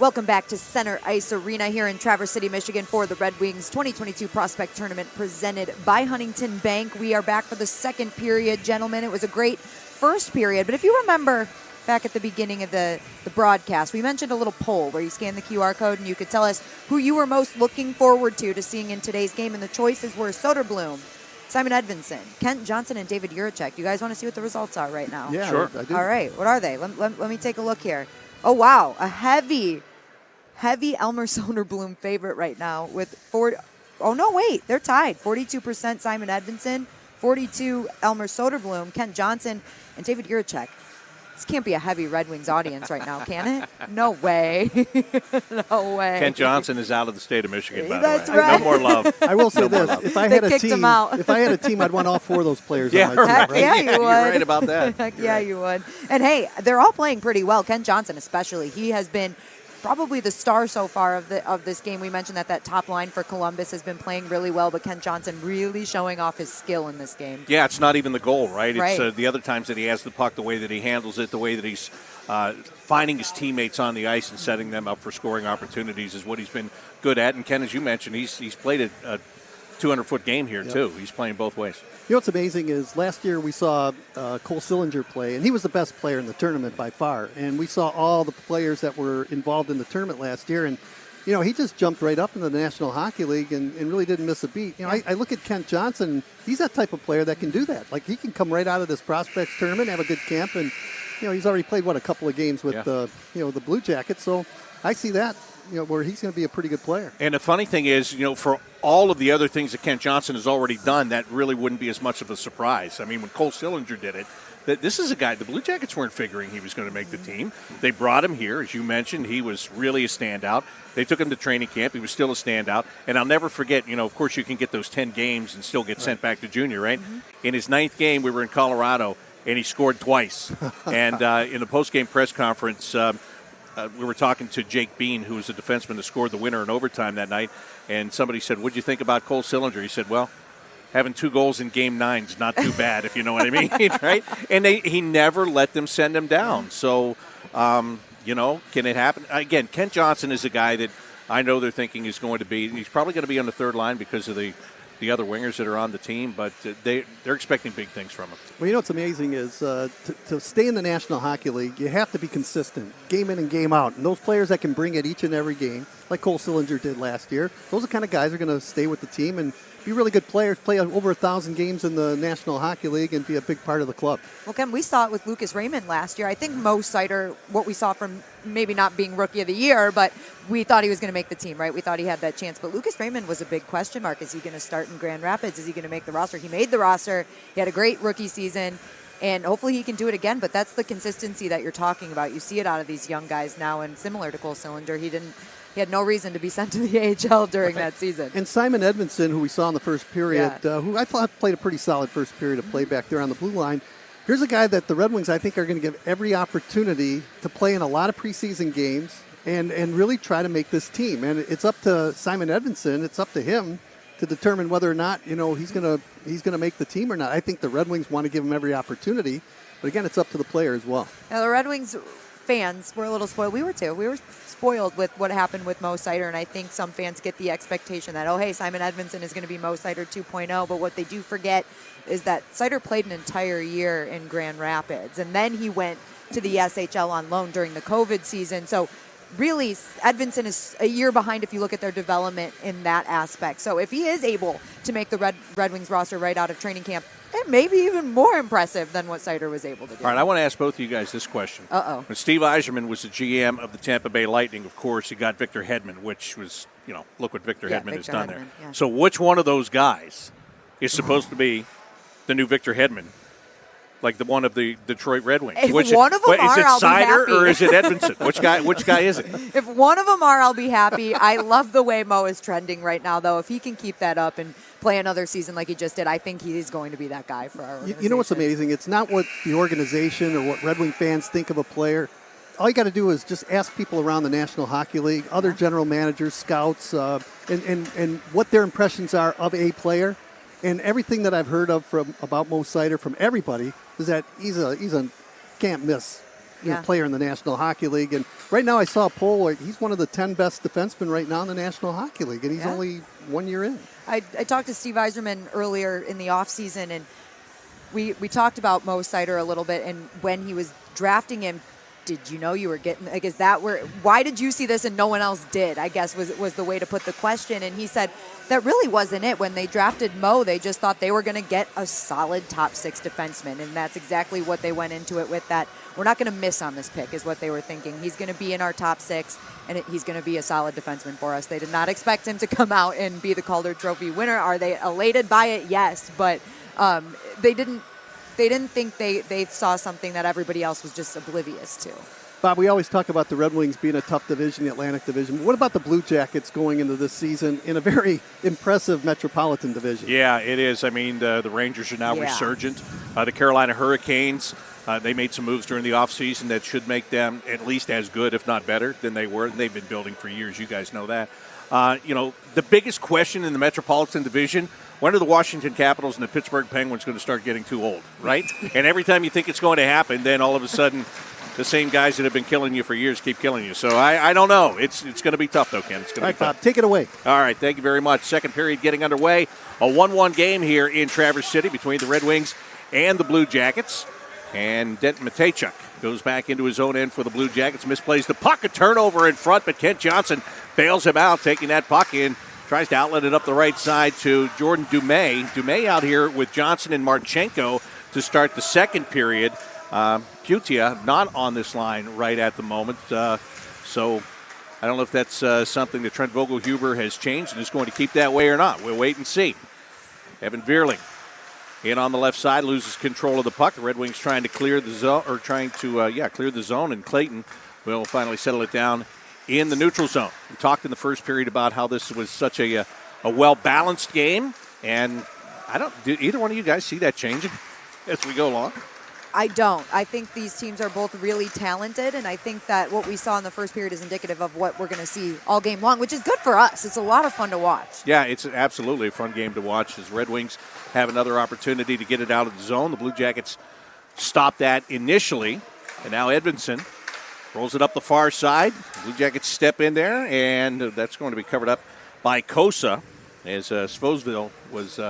Welcome back to Center Ice Arena here in Traverse City, Michigan for the Red Wings 2022 Prospect Tournament presented by Huntington Bank. We are back for the second period, gentlemen. It was a great first period, but if you remember back at the beginning of the broadcast, we mentioned a little poll where you scan the QR code and you could tell us who you were most looking forward to seeing in today's game, and the choices were Soderblom, Simon Edvinsson, Kent Johnson, and David Jiricek. You guys want to see what the results are right now? Yeah, sure. I do. All right, what are they? Let me take a look here. Oh, wow, a heavy Elmer Soderblom favorite right now with oh, no, wait, they're tied. 42% Simon Edvinsson, 42% Elmer Soderblom, Kent Johnson, and David Jiricek. This can't be a heavy Red Wings audience right now, can it? No way. No way. Kent Johnson is out of the state of Michigan, by That's the way. right. No more love. I will say this: if I had a kicked him out. if I had a team, I'd want all four of those players Yeah, on my team. Heck Right? yeah, you would. You're right about that. Heck yeah, you would. And hey, they're all playing pretty well. Kent Johnson especially. He has been probably the star so far of this game. We mentioned that top line for Columbus has been playing really well, but Kent Johnson really showing off his skill in this game. Yeah, it's not even the goal, right? Right. It's the other times that he has the puck, the way that he handles it, the way that he's finding his teammates on the ice and setting them up for scoring opportunities is what he's been good at. And Ken, as you mentioned, he's played a 200-foot game here, too. He's playing both ways. You know what's amazing is last year we saw Cole Sillinger play, and he was the best player in the tournament by far. And we saw all the players that were involved in the tournament last year, and you know he just jumped right up into the National Hockey League and really didn't miss a beat. You know, I look at Kent Johnson; he's that type of player that can do that. Like he can come right out of this prospects tournament, have a good camp, and you know he's already played a couple of games with the Blue Jackets. So I see that. Where he's going to be a pretty good player. And the funny thing is, for all of the other things that Kent Johnson has already done, that really wouldn't be as much of a surprise. I mean, when Cole Sillinger did it, this is a guy, the Blue Jackets weren't figuring he was going to make the team. They brought him here. As you mentioned, he was really a standout. They took him to training camp. He was still a standout. And I'll never forget, of course you can get those 10 games and still get sent back to junior, right? Mm-hmm. In his 9th game, we were in Colorado, and he scored twice. And in the post-game press conference, we were talking to Jake Bean, who was a defenseman that scored the winner in overtime that night, and somebody said, "What'd you think about Cole Sillinger?" He said, "Well, having 2 goals in Game 9 is not too bad, if you know what I mean, right?" And he never let them send him down. So, Can it happen? Again, Kent Johnson is a guy that I know they're thinking is going to be. He's probably going to be on the third line because of the other wingers that are on the team, but they're expecting big things from him. Well, what's amazing is to stay in the National Hockey League, you have to be consistent, game in and game out. And those players that can bring it each and every game, like Cole Sillinger did last year, those are the kind of guys who are going to stay with the team and be really good players, play over 1,000 games in the National Hockey League, and be a big part of the club. Well, Ken, we saw it with Lucas Raymond last year. I think Mo Seider, what we saw from maybe not being Rookie of the Year, but we thought he was going to make the team, right? We thought he had that chance. But Lucas Raymond was a big question mark. Is he going to start in Grand Rapids? Is he going to make the roster? He made the roster. He had a great rookie season, and hopefully he can do it again. But that's the consistency that you're talking about. You see it out of these young guys now, and similar to Cole Sillinger, he had no reason to be sent to the AHL during that season. And Simon Edmondson, who we saw in the first period, who I thought played a pretty solid first period of play back there on the blue line. Here's a guy that the Red Wings, I think, are going to give every opportunity to play in a lot of preseason games and really try to make this team. And it's up to Simon Edmondson. It's up to him to determine whether or not he's going to make the team or not. I think the Red Wings want to give him every opportunity, but again, it's up to the player as well. Now, the Red Wings fans were a little spoiled. We were too. We were spoiled with what happened with Mo Seider, and I think some fans get the expectation that, oh, hey, Simon Edmondson is going to be Mo Seider 2.0, but what they do forget is that Seider played an entire year in Grand Rapids, and then he went to the SHL on loan during the COVID season. So really, Edmondson is a year behind if you look at their development in that aspect. So if he is able to make the Red Wings roster right out of training camp, it may be even more impressive than what Seider was able to do. All right, I want to ask both of you guys this question. When Steve Yzerman was the GM of the Tampa Bay Lightning, of course, he got Victor Hedman, which was, look what Victor Hedman has done there. Yeah. So which one of those guys is supposed to be the new Victor Hedman? Like the one of the Detroit Red Wings. If one of them is it I'll be Seider happy. or is it Edmondson? Which guy is it? If one of them are, I'll be happy. I love the way Mo is trending right now, though. If he can keep that up and play another season like he just did, I think he's going to be that guy for our organization. You know what's amazing? It's not what the organization or what Red Wing fans think of a player. All you got to do is just ask people around the National Hockey League, other general managers, scouts, and what their impressions are of a player. And everything that I've heard of about Mo Seider from everybody is that he's a can't miss player in the National Hockey League. And right now I saw a poll where he's one of the 10 best defensemen right now in the National Hockey League, and he's only 1 year in. I talked to Steve Yzerman earlier in the offseason, and we talked about Mo Seider a little bit, and when he was drafting him, did you know you were getting, why did you see this and no one else did, I guess was the way to put the question. And he said that really wasn't it. When they drafted Mo, they just thought they were going to get a solid top six defenseman, and that's exactly what they went into it with. That we're not going to miss on this pick is what they were thinking. He's going to be in our top six, and he's going to be a solid defenseman for us. They did not expect him to come out and be the Calder Trophy winner. Are they elated by it? Yes, but they didn't think they saw something that everybody else was just oblivious to. Bob, we always talk about the Red Wings being a tough division, the Atlantic Division. What about the Blue Jackets going into this season in a very impressive Metropolitan Division? Yeah, it is. I mean, the Rangers are now resurgent. The Carolina Hurricanes, they made some moves during the offseason that should make them at least as good, if not better, than they were. They've been building for years. You guys know that. The biggest question in the Metropolitan Division, when are the Washington Capitals and the Pittsburgh Penguins going to start getting too old, right? And every time you think it's going to happen, then all of a sudden the same guys that have been killing you for years keep killing you. So I don't know. It's going to be tough, though, Ken. It's going to be tough. Bob, take it away. All right, thank you very much. Second period getting underway. A 1-1 game here in Traverse City between the Red Wings and the Blue Jackets. And Denton Matejchuk goes back into his own end for the Blue Jackets. Misplays the puck, a turnover in front, but Kent Johnson bails him out, taking that puck in. Tries to outlet it up the right side to Jordan Dumais. Dumais out here with Johnson and Marchenko to start the second period. Putia not on this line right at the moment. So I don't know if that's something that Trent Vogelhuber has changed and is going to keep that way or not. We'll wait and see. Evan Vierling in on the left side, loses control of the puck. The Red Wings trying to clear the zone, or trying to clear the zone, and Clayton will finally settle it down in the neutral zone. We talked in the first period about how this was such a well-balanced game, and did either one of you guys see that changing as we go along? I don't. I think these teams are both really talented, and I think that what we saw in the first period is indicative of what we're going to see all game long, which is good for us. It's a lot of fun to watch. Yeah, it's absolutely a fun game to watch as Red Wings have another opportunity to get it out of the zone. The Blue Jackets stopped that initially, and now Edmondson Rolls it up the far side. Blue Jackets step in there, and that's going to be covered up by Kosa as Sposville was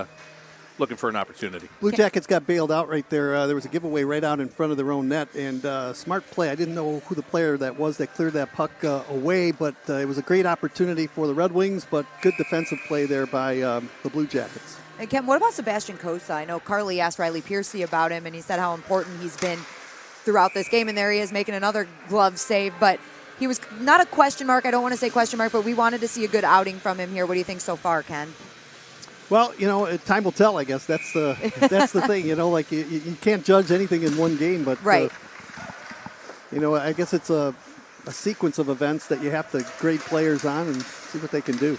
looking for an opportunity. Blue Jackets got bailed out right there. There was a giveaway right out in front of their own net, and smart play. I didn't know who the player that was that cleared that puck away, but it was a great opportunity for the Red Wings, but good defensive play there by the Blue Jackets. And Ken, what about Sebastian Kosa? I know Carly asked Riley Piercy about him, and he said how important he's been throughout this game, and there he is making another glove save, but he was not a question mark. I don't want to say question mark, but we wanted to see a good outing from him here. What do you think so far, Ken? Well, time will tell, I guess. That's the thing, you can't judge anything in one game, but, right. I guess it's a sequence of events that you have to grade players on and see what they can do.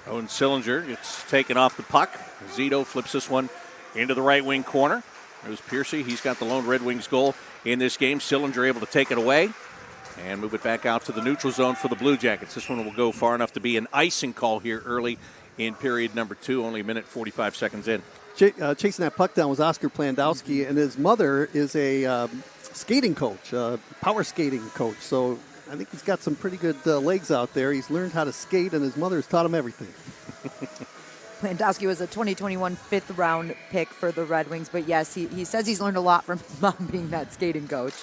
Owen Sillinger gets taken off the puck. Zito flips this one into the right wing corner. There's Piercy. He's got the lone Red Wings goal in this game. Sillinger able to take it away and move it back out to the neutral zone for the Blue Jackets. This one will go far enough to be an icing call here early in period number 2, only a minute 45 seconds in. Chasing that puck down was Oscar Plandowski, and his mother is a skating coach, power skating coach. So I think he's got some pretty good legs out there. He's learned how to skate, and his mother has taught him everything. Plandowski was a 2021 fifth-round pick for the Red Wings, but yes, he says he's learned a lot from his mom being that skating coach.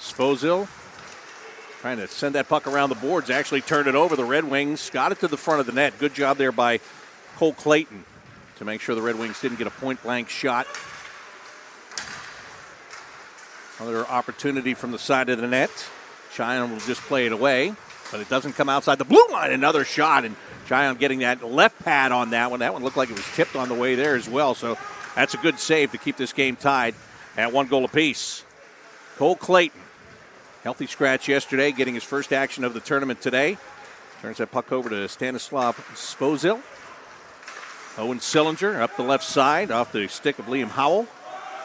Sposville trying to send that puck around the boards, actually turned it over. The Red Wings got it to the front of the net. Good job there by Cole Clayton to make sure the Red Wings didn't get a point-blank shot. Another opportunity from the side of the net. Cheyenne will just play it away, but it doesn't come outside the blue line. Another shot, and Cheyenne getting that left pad on that one. That one looked like it was tipped on the way there as well, so that's a good save to keep this game tied at 1 goal apiece. Cole Clayton, healthy scratch yesterday, getting his first action of the tournament today. Turns that puck over to Stanislav Sposville. Owen Sillinger up the left side off the stick of Liam Howell.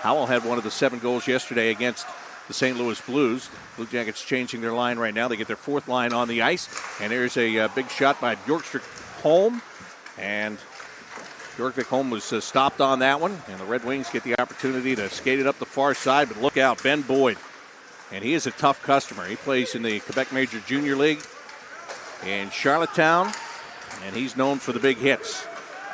Howell had one of the 7 goals yesterday against the St. Louis Blues. Blue Jackets changing their line right now. They get their 4th line on the ice. And there's a big shot by Bjorkvik Holm. And Bjorkvik Holm was stopped on that one. And the Red Wings get the opportunity to skate it up the far side. But look out, Ben Boyd. And he is a tough customer. He plays in the Quebec Major Junior League in Charlottetown. And he's known for the big hits.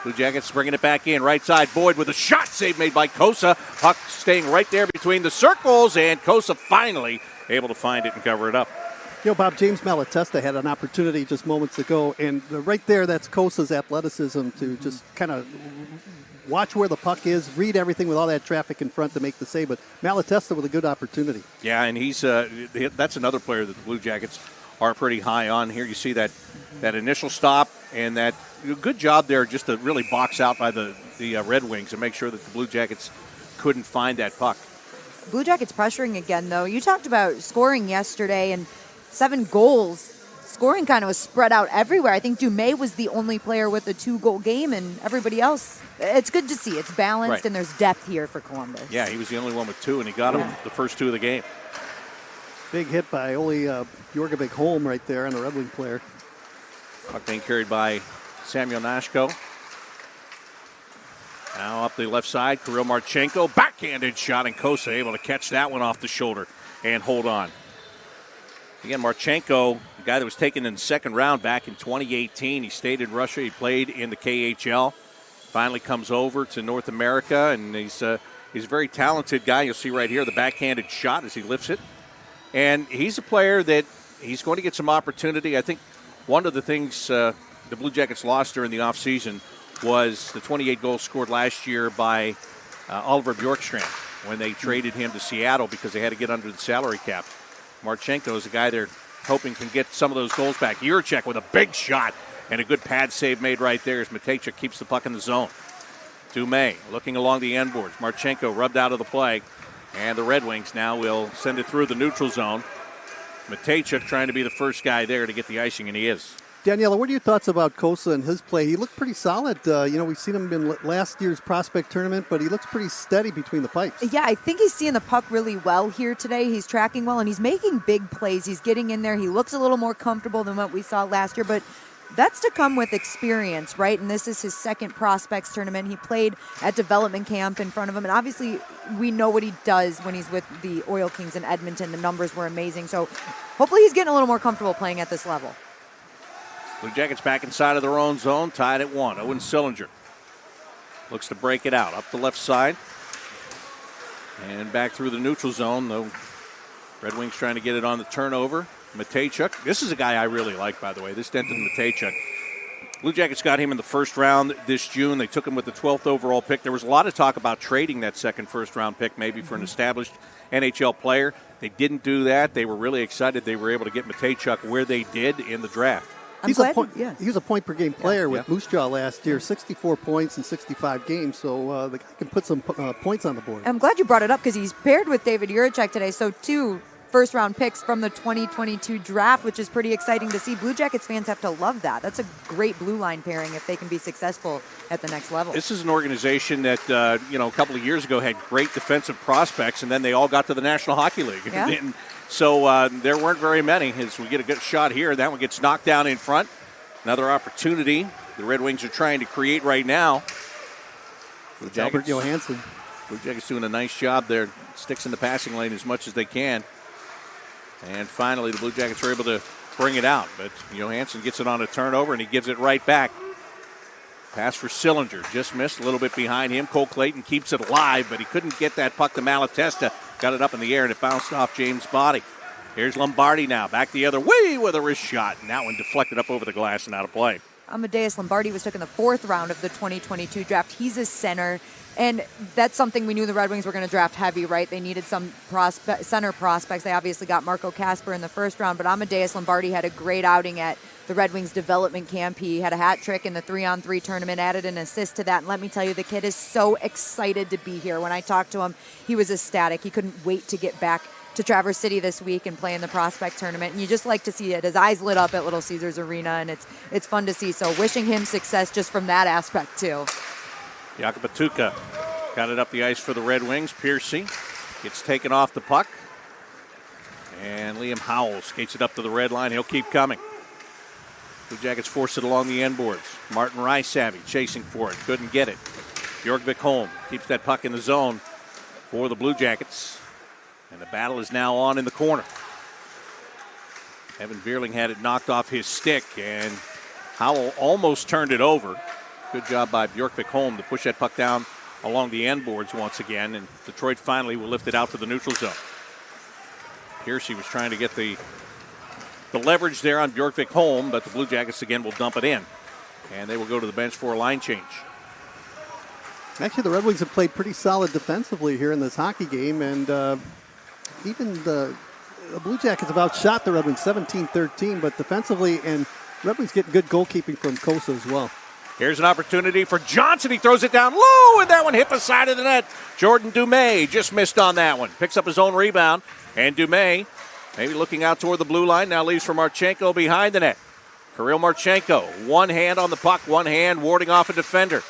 Blue Jackets bringing it back in. Right side, Boyd with a shot save made by Kosa. Puck staying right there between the circles, and Kosa finally able to find it and cover it up. Bob, James Malatesta had an opportunity just moments ago, and right there, that's Kosa's athleticism to just kind of watch where the puck is, read everything with all that traffic in front to make the save. But Malatesta with a good opportunity. Yeah, and he's that's another player that the Blue Jackets are pretty high on. Here you see that initial stop and that good job there just to really box out by the Red Wings and make sure that the Blue Jackets couldn't find that puck. Blue Jackets pressuring again, though. You talked about scoring yesterday and 7 goals. Scoring kind of was spread out everywhere. I think Dumais was the only player with a 2-goal game, and everybody else, it's good to see. It's balanced, right. And there's depth here for Columbus. Yeah, he was the only one with 2, and he got him the first 2 of the game. Big hit by Ole Bjorkvik Holm right there on the Red Wing player. Puck being carried by Samuel Nashko. Now up the left side, Kirill Marchenko. Backhanded shot, and Kosa able to catch that one off the shoulder and hold on. Again, Marchenko, the guy that was taken in the 2nd round back in 2018. He stayed in Russia. He played in the KHL. Finally comes over to North America, and he's a very talented guy. You'll see right here the backhanded shot as he lifts it. And he's a player that he's going to get some opportunity. I think one of the things the Blue Jackets lost during the offseason was the 28 goals scored last year by Oliver Bjorkstrand when they traded him to Seattle because they had to get under the salary cap. Marchenko is a guy they're hoping can get some of those goals back. Yurchek with a big shot and a good pad save made right there as Matejchuk keeps the puck in the zone. Dumais looking along the end boards. Marchenko rubbed out of the play, and the Red Wings now will send it through the neutral zone. Matejchuk trying to be the first guy there to get the icing, and he is. Daniela, what are your thoughts about Kosa and his play? He looked pretty solid. We've seen him in last year's prospect tournament, but he looks pretty steady between the pipes. Yeah, I think he's seeing the puck really well here today. He's tracking well, and he's making big plays. He's getting in there. He looks a little more comfortable than what we saw last year, but that's to come with experience, right? And this is his second prospects tournament. He played at development camp in front of him, and obviously we know what he does when he's with the Oil Kings in Edmonton. The numbers were amazing, so hopefully he's getting a little more comfortable playing at this level. Blue Jackets back inside of their own zone, tied at 1. Owen Sillinger looks to break it out up the left side and back through the neutral zone. The Red Wings trying to get it on the turnover. Matejchuk. This is a guy I really like, by the way. This Denton Matejchuk. Blue Jackets got him in the first round this June. They took him with the 12th overall pick. There was a lot of talk about trading that second first-round pick maybe for an established NHL player. They didn't do that. They were really excited they were able to get Matejchuk where they did in the draft. He was a point-per-game player with Moose Jaw last year, 64 points in 65 games, so the guy can put some points on the board. I'm glad you brought it up because he's paired with David Jiricek today, so 2 first-round picks from the 2022 draft, which is pretty exciting to see. Blue Jackets fans have to love that. That's a great blue line pairing if they can be successful at the next level. This is an organization that, a couple of years ago had great defensive prospects, and then they all got to the National Hockey League. Yeah. And so there weren't very many. As we get a good shot here, that one gets knocked down in front. Another opportunity the Red Wings are trying to create right now. Albert Johansson. Blue Jackets doing a nice job there. Sticks in the passing lane as much as they can. And finally, the Blue Jackets are able to bring it out. But Johansson gets it on a turnover, and he gives it right back. Pass for Sillinger. Just missed a little bit behind him. Cole Clayton keeps it alive, but he couldn't get that puck to Malatesta. Got it up in the air, and it bounced off James' body. Here's Lombardi now. Back the other way with a wrist shot. And that one deflected up over the glass and out of play. Amadeus Lombardi was taken in the 4th round of the 2022 draft. He's a center, and that's something we knew the Red Wings were going to draft heavy, right? They needed some center prospects. They obviously got Marco Kasper in the 1st round, but Amadeus Lombardi had a great outing at the Red Wings development camp. He had a hat trick in the 3-on-3 tournament, added an assist to that, and let me tell you, the kid is so excited to be here. When I talked to him, he was ecstatic. He couldn't wait to get back to Traverse City this week and play in the prospect tournament, and you just like to see it. His eyes lit up at Little Caesars Arena, and it's fun to see. So wishing him success just from that aspect too. Jakub Atuka got it up the ice for the Red Wings. Piercy gets taken off the puck, and Liam Howell skates it up to the red line. He'll keep coming. Blue Jackets force it along the end boards. Martin Rysavy chasing for it, couldn't get it. Bjorkvik Holm keeps that puck in the zone for the Blue Jackets. And the battle is now on in the corner. Evan Vierling had it knocked off his stick, and Howell almost turned it over. Good job by Bjorkvik Holm to push that puck down along the end boards once again, and Detroit finally will lift it out to the neutral zone. Piercy was trying to get the leverage there on Bjorkvik Holm, but the Blue Jackets again will dump it in, and they will go to the bench for a line change. Actually, the Red Wings have played pretty solid defensively here in this hockey game, and even the Blue Jackets have outshot the Red Wings 17-13, but defensively, and Red Wings getting good goalkeeping from Kosa as well. Here's an opportunity for Johnson. He throws it down low, and that one hit the side of the net. Jordan Dumais just missed on that one. Picks up his own rebound, and Dumais maybe looking out toward the blue line. Now leaves for Marchenko behind the net. Kirill Marchenko, one hand on the puck, one hand warding off a defender.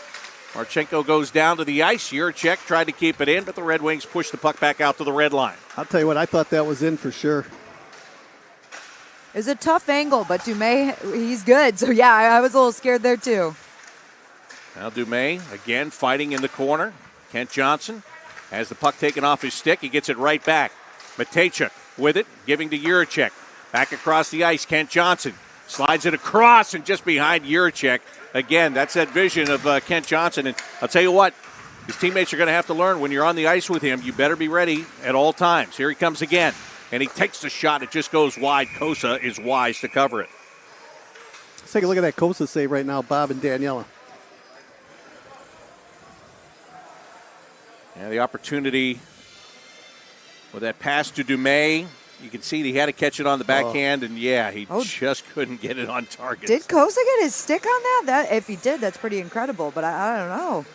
Marchenko goes down to the ice. Jiricek tried to keep it in, but the Red Wings push the puck back out to the red line. I'll tell you what, I thought that was in for sure. It's a tough angle, but Dumais, he's good. So, yeah, I was a little scared there, too. Now Dumais again fighting in the corner. Kent Johnson has the puck taken off his stick. He gets it right back. Matejchuk with it, giving to Jiricek. Back across the ice, Kent Johnson slides it across and just behind Jiricek. Again, that's that vision of Kent Johnson. And I'll tell you what, his teammates are going to have to learn when you're on the ice with him, you better be ready at all times. Here he comes again. And he takes the shot. It just goes wide. Kosa is wise to cover it. Let's take a look at that Kosa save right now, Bob and Daniela. And the opportunity with that pass to Dumais. You can see he had to catch it on the backhand, and he just couldn't get it on target. Did Kosa get his stick on that? If he did, that's pretty incredible, but I don't know.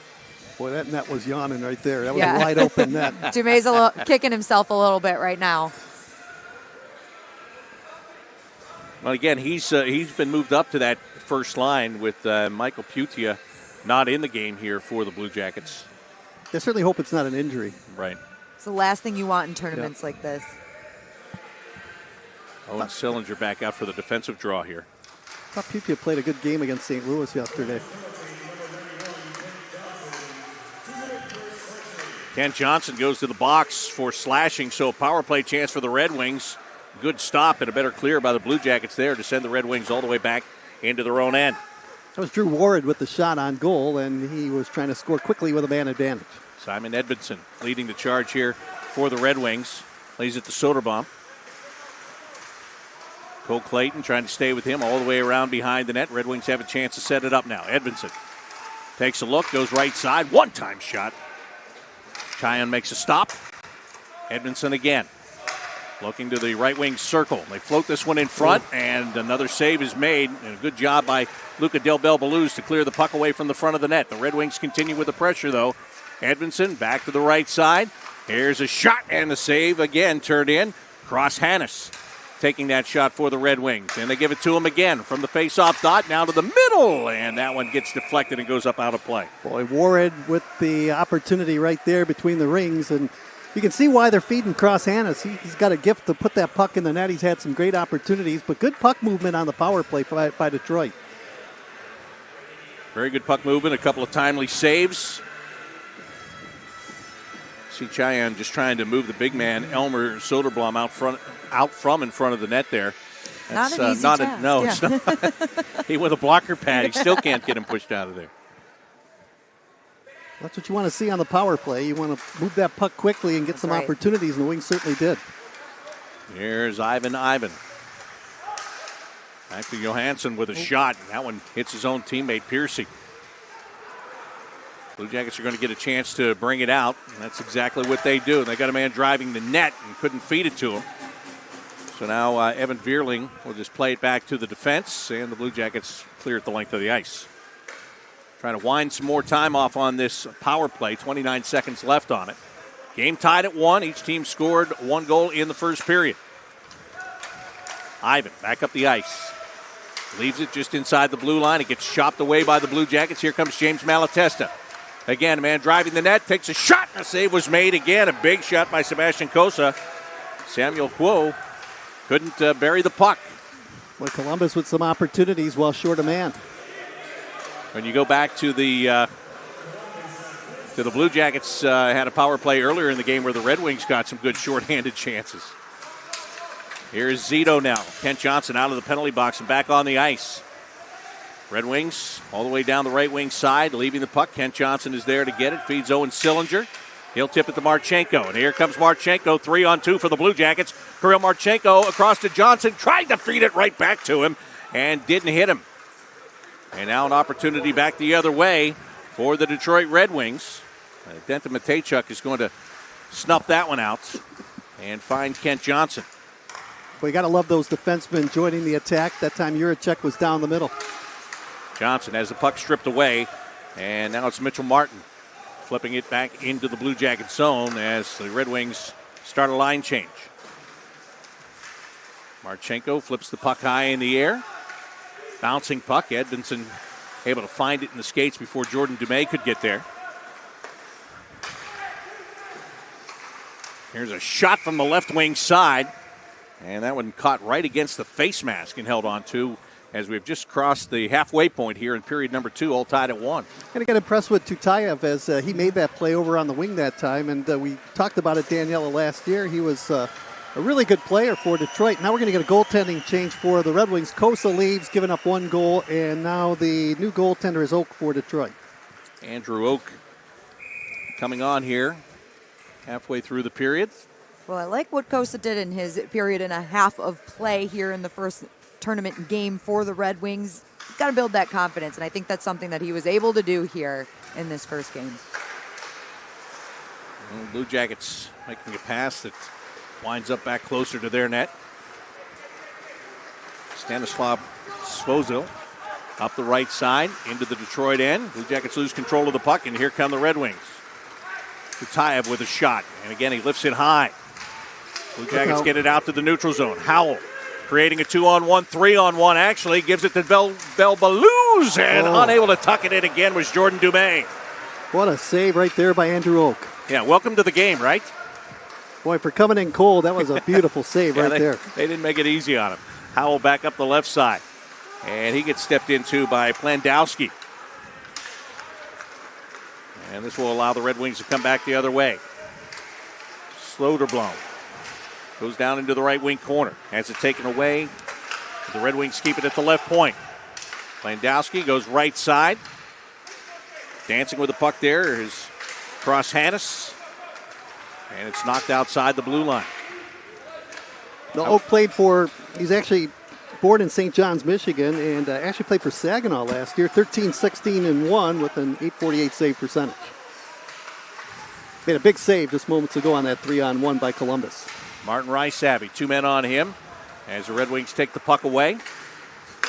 Boy, that net was yawning right there. That was a wide open net. Dumais kicking himself a little bit right now. Well, again, he's been moved up to that first line with Michael Putia not in the game here for the Blue Jackets. I certainly hope it's not an injury. Right. It's the last thing you want in tournaments like this. Owen Sillinger back out for the defensive draw here. thought Pupia played a good game against St. Louis yesterday. Kent Johnson goes to the box for slashing, so a power play chance for the Red Wings. Good stop and a better clear by the Blue Jackets there to send the Red Wings all the way back into their own end. That was Drew Warren with the shot on goal, and he was trying to score quickly with a man advantage. Simon Edmondson leading the charge here for the Red Wings. Lays it to Soderblom. Cole Clayton trying to stay with him all the way around behind the net. Red Wings have a chance to set it up now. Edmondson takes a look, goes right side. One-time shot. Cheyenne makes a stop. Edmondson again. Looking to the right wing circle. They float this one in front, and another save is made. And a good job by Luca Del Belbaluz to clear the puck away from the front of the net. The Red Wings continue with the pressure, though. Edmondson back to the right side. Here's a shot, and the save again turned in. Cross Hannes taking that shot for the Red Wings. And they give it to him again from the face-off dot down to the middle. And that one gets deflected and goes up out of play. Boy, Warren with the opportunity right there between the rings. And you can see why they're feeding Cross Hannes. He's got a gift to put that puck in the net. He's had some great opportunities, but good puck movement on the power play by Detroit. Very good puck movement, a couple of timely saves. See Cheyenne just trying to move the big man, Elmer Soderblom, out from in front of the net there. That's, not an easy task. No, it's not. He with a blocker pad, he still can't get him pushed out of there. That's what you want to see on the power play. You want to move that puck quickly and get some opportunities, and the Wings certainly did. Here's Ivan. Back to Johansson with a shot, and that one hits his own teammate, Piercy. Blue Jackets are going to get a chance to bring it out, and that's exactly what they do. They got a man driving the net and couldn't feed it to him. So now Evan Vierling will just play it back to the defense, and the Blue Jackets clear at the length of the ice. Trying to wind some more time off on this power play. 29 seconds left on it. Game tied at 1. Each team scored 1 goal in the first period. Ivan back up the ice. Leaves it just inside the blue line. It gets chopped away by the Blue Jackets. Here comes James Malatesta. Again, a man driving the net. Takes a shot. A save was made again. A big shot by Sebastian Cosa. Samuel Kuo couldn't bury the puck. Well, Columbus with some opportunities while short a man. When you go back to the Blue Jackets, had a power play earlier in the game where the Red Wings got some good shorthanded chances. Here's Zito now. Kent Johnson out of the penalty box and back on the ice. Red Wings all the way down the right wing side, leaving the puck. Kent Johnson is there to get it. Feeds Owen Sillinger. He'll tip it to Marchenko. And here comes Marchenko, 3-on-2 for the Blue Jackets. Kirill Marchenko across to Johnson. Tried to feed it right back to him and didn't hit him. And now an opportunity back the other way for the Detroit Red Wings. Denton Matejchuk is going to snuff that one out and find Kent Johnson. Well, you got to love those defensemen joining the attack. That time Juracek was down the middle. Johnson has the puck stripped away, and now it's Mitchell Martin flipping it back into the Blue Jacket zone as the Red Wings start a line change. Marchenko flips the puck high in the air. Bouncing puck. Edmondson able to find it in the skates before Jordan Dumais could get there. Here's a shot from the left wing side. And that one caught right against the face mask and held on to as we've just crossed the halfway point here in period number 2, all tied at 1. And I got impressed with Tutayev as he made that play over on the wing that time. And we talked about it, Daniela, last year. He was a really good player for Detroit. Now we're going to get a goaltending change for the Red Wings. Cosa leaves, giving up 1 goal. And now the new goaltender is Oak for Detroit. Andrew Oak coming on here halfway through the period. Well, I like what Cosa did in his period and a half of play here in the first tournament game for the Red Wings. He's got to build that confidence, and I think that's something that he was able to do here in this first game. Well, Blue Jackets making a pass that winds up back closer to their net. Stanislav Svozil up the right side into the Detroit end. Blue Jackets lose control of the puck, and here come the Red Wings. Tutayev with a shot, and again he lifts it high. Blue Jackets get it out to the neutral zone. Howell creating a 2-on-1, 3-on-1 actually, gives it to Belbaluz, and unable to tuck it in again was Jordan Dumais. What a save right there by Andrew Oak. Yeah, welcome to the game, right? Boy, for coming in cold, that was a beautiful save right there. They didn't make it easy on him. Howell back up the left side. And he gets stepped into by Plandowski. And this will allow the Red Wings to come back the other way. Sloterblom goes down into the right wing corner. Has it taken away. The Red Wings keep it at the left point. Plandowski goes right side. Dancing with the puck there is Cross Hannes. And it's knocked outside the blue line. The Oak played for, he's actually born in St. John's, Michigan, and actually played for Saginaw last year, 13-16-1 with an .848 save percentage. Made a big save just moments ago on that 3-on-1 by Columbus. Martin Rice-Savvy, 2 men on him as the Red Wings take the puck away.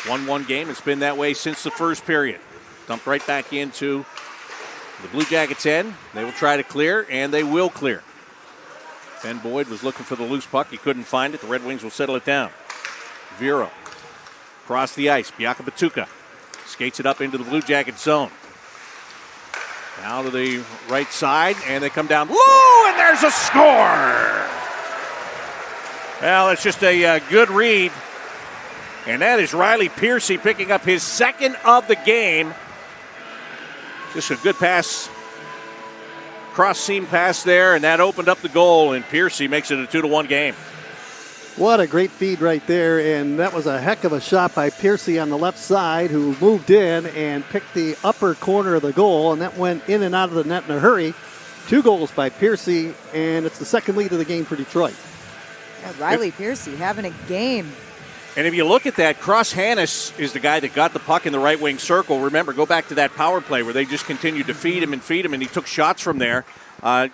1-1 game. It's been that way since the first period. Dumped right back into the Blue Jackets' end. They will try to clear, and they will clear. Ben Boyd was looking for the loose puck. He couldn't find it. The Red Wings will settle it down. Vero across the ice. Biaka Batuka skates it up into the Blue Jackets' zone. Now to the right side, and they come down. Woo! And there's a score! Well, it's just a good read. And that is Riley Piercy picking up his second of the game. Just a good pass. Cross-seam pass there, and that opened up the goal, and Piercy makes it a 2-1 game. What a great feed right there, and that was a heck of a shot by Piercy on the left side, who moved in and picked the upper corner of the goal, and that went in and out of the net in a hurry. 2 goals by Piercy, and it's the second lead of the game for Detroit. Yeah, Riley Piercy having a game. And if you look at that, Cross Hannes is the guy that got the puck in the right wing circle. Remember, go back to that power play where they just continued to feed him, and he took shots from there.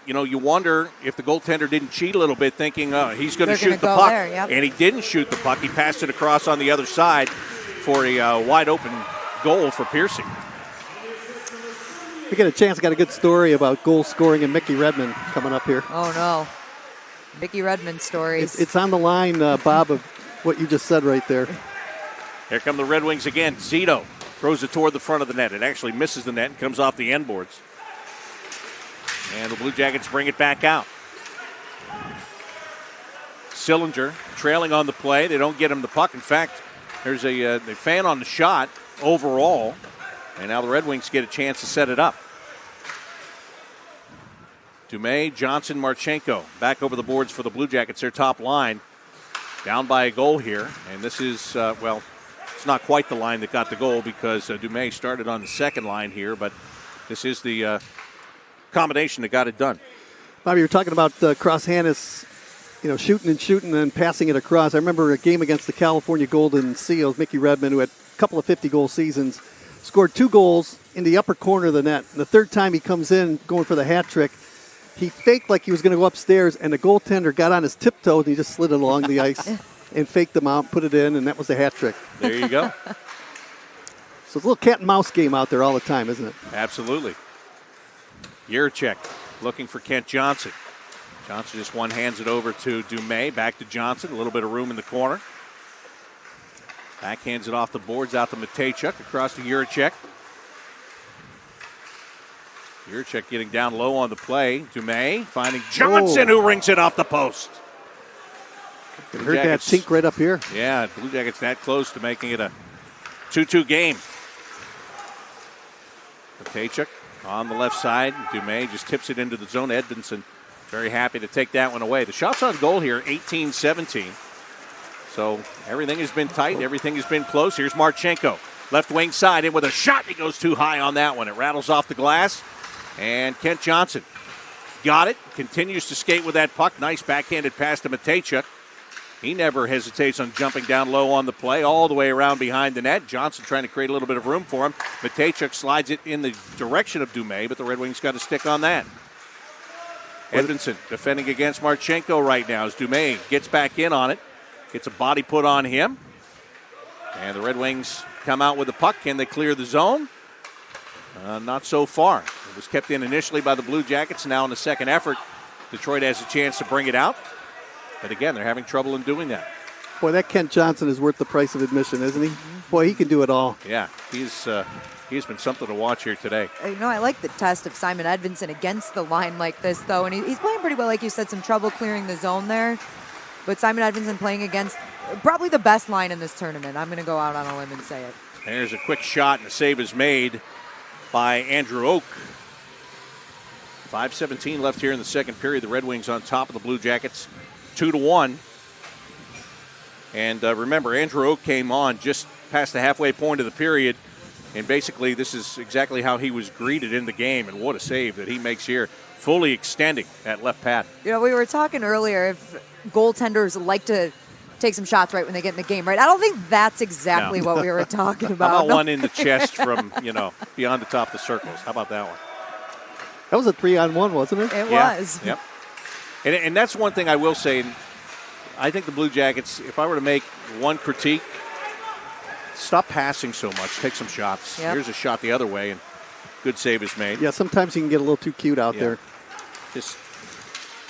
You wonder if the goaltender didn't cheat a little bit, thinking he's going to shoot the puck. There, yep. And he didn't shoot the puck. He passed it across on the other side for a wide open goal for Piercy. We get a chance. I got a good story about goal scoring and Mickey Redmond coming up here. Oh, no. Mickey Redmond stories. It's on the line, Bob, of what you just said right there. Here come the Red Wings again. Zito throws it toward the front of the net. It actually misses the net and comes off the end boards. And the Blue Jackets bring it back out. Sillinger trailing on the play. They don't get him the puck. In fact, there's a fan on the shot overall. And now the Red Wings get a chance to set it up. Dumais, Johnson, Marchenko back over the boards for the Blue Jackets, their top line. Down by a goal here. And this is, it's not quite the line that got the goal because Dumais started on the second line here, but this is the combination that got it done. Bobby, you're talking about Cross Hannes, shooting and then passing it across. I remember a game against the California Golden Seals. Mickey Redmond, who had a couple of 50-goal seasons, scored 2 goals in the upper corner of the net. And the third time he comes in going for the hat trick, he faked like he was going to go upstairs, and the goaltender got on his tiptoes, and he just slid it along the ice and faked them out, put it in, and that was the hat trick. There you go. So it's a little cat and mouse game out there all the time, isn't it? Absolutely. Yurchek looking for Kent Johnson. Johnson just one-hands it over to Dumais. Back to Johnson. A little bit of room in the corner. Backhands it off the boards out to Matejchuk. Across to Yurchek. Yurchek getting down low on the play. Dumais finding Johnson, who rings it off the post. You heard that tink right up here. Yeah, Blue Jackets that close to making it a 2-2 game. Matejchuk on the left side. Dumais just tips it into the zone. Edmondson very happy to take that one away. The shots on goal here, 18-17. So everything has been tight. Everything has been close. Here's Marchenko. Left wing side in with a shot. He goes too high on that one. It rattles off the glass. And Kent Johnson got it. Continues to skate with that puck. Nice backhanded pass to Matejchuk. He never hesitates on jumping down low on the play, all the way around behind the net. Johnson trying to create a little bit of room for him. Matejchuk slides it in the direction of Dumais, but the Red Wings got a stick on that. Edmondson defending against Marchenko right now as Dumais gets back in on it. Gets a body put on him. And the Red Wings come out with the puck. Can they clear the zone? Not so far. It was kept in initially by the Blue Jackets. Now in the second effort, Detroit has a chance to bring it out. But again, they're having trouble in doing that. Boy, that Kent Johnson is worth the price of admission, isn't he? Boy, he can do it all. Yeah, he's been something to watch here today. I like the test of Simon Edvinsson against the line like this, though. And he's playing pretty well, like you said, some trouble clearing the zone there. But Simon Edvinsson playing against probably the best line in this tournament. I'm going to go out on a limb and say it. There's a quick shot, and the save is made by Andrew Oak. 5:17 left here in the second period. The Red Wings on top of the Blue Jackets, 2-1. And remember, Andrew Oak came on just past the halfway point of the period, and basically this is exactly how he was greeted in the game, and what a save that he makes here, fully extending that left pad. You know, we were talking earlier if goaltenders like to take some shots right when they get in the game, right? I don't think that's exactly what we were talking about. How about one in the chest from, beyond the top of the circles? How about that one? That was a 3-on-1, wasn't it? It was. Yep. And that's one thing I will say. I think the Blue Jackets, if I were to make one critique, stop passing so much. Take some shots. Yep. Here's a shot the other way, and good save is made. Yeah, sometimes you can get a little too cute out there.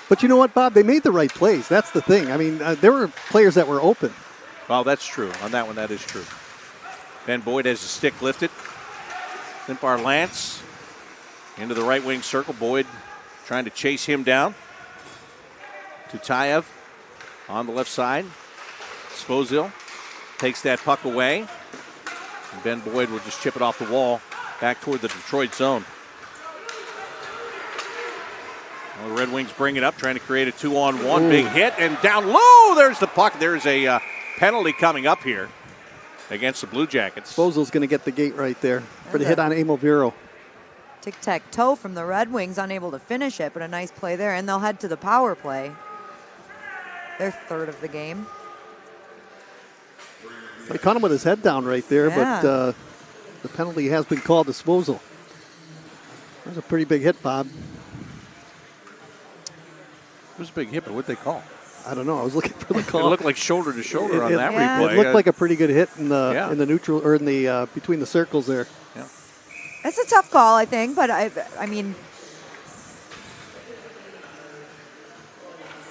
But you know what, Bob? They made the right plays. That's the thing. I mean, there were players that were open. Well, that's true. On that one, that is true. Ben Boyd has the stick lifted. Limpar Lance into the right wing circle. Boyd trying to chase him down. Tutayev on the left side. Svozil takes that puck away. And Ben Boyd will just chip it off the wall back toward the Detroit zone. Well, the Red Wings bring it up, trying to create a 2-on-1. Big hit, and down low, there's the puck. There's a penalty coming up here against the Blue Jackets. Svozil's going to get the gate right there for the hit on Emil Viro. Tic-tac-toe from the Red Wings, unable to finish it, but a nice play there, and they'll head to the power play. Their third of the game. They caught him with his head down right there, Yeah. but the penalty has been called to Svozil. That's a pretty big hit, Bob. It was a big hit, but what'd they call? I don't know. I was looking for the call. It looked like shoulder to shoulder on that Yeah. replay. It looked like a pretty good hit in the Yeah. in the neutral or in the between the circles there. Yeah. It's a tough call, I think, but I mean,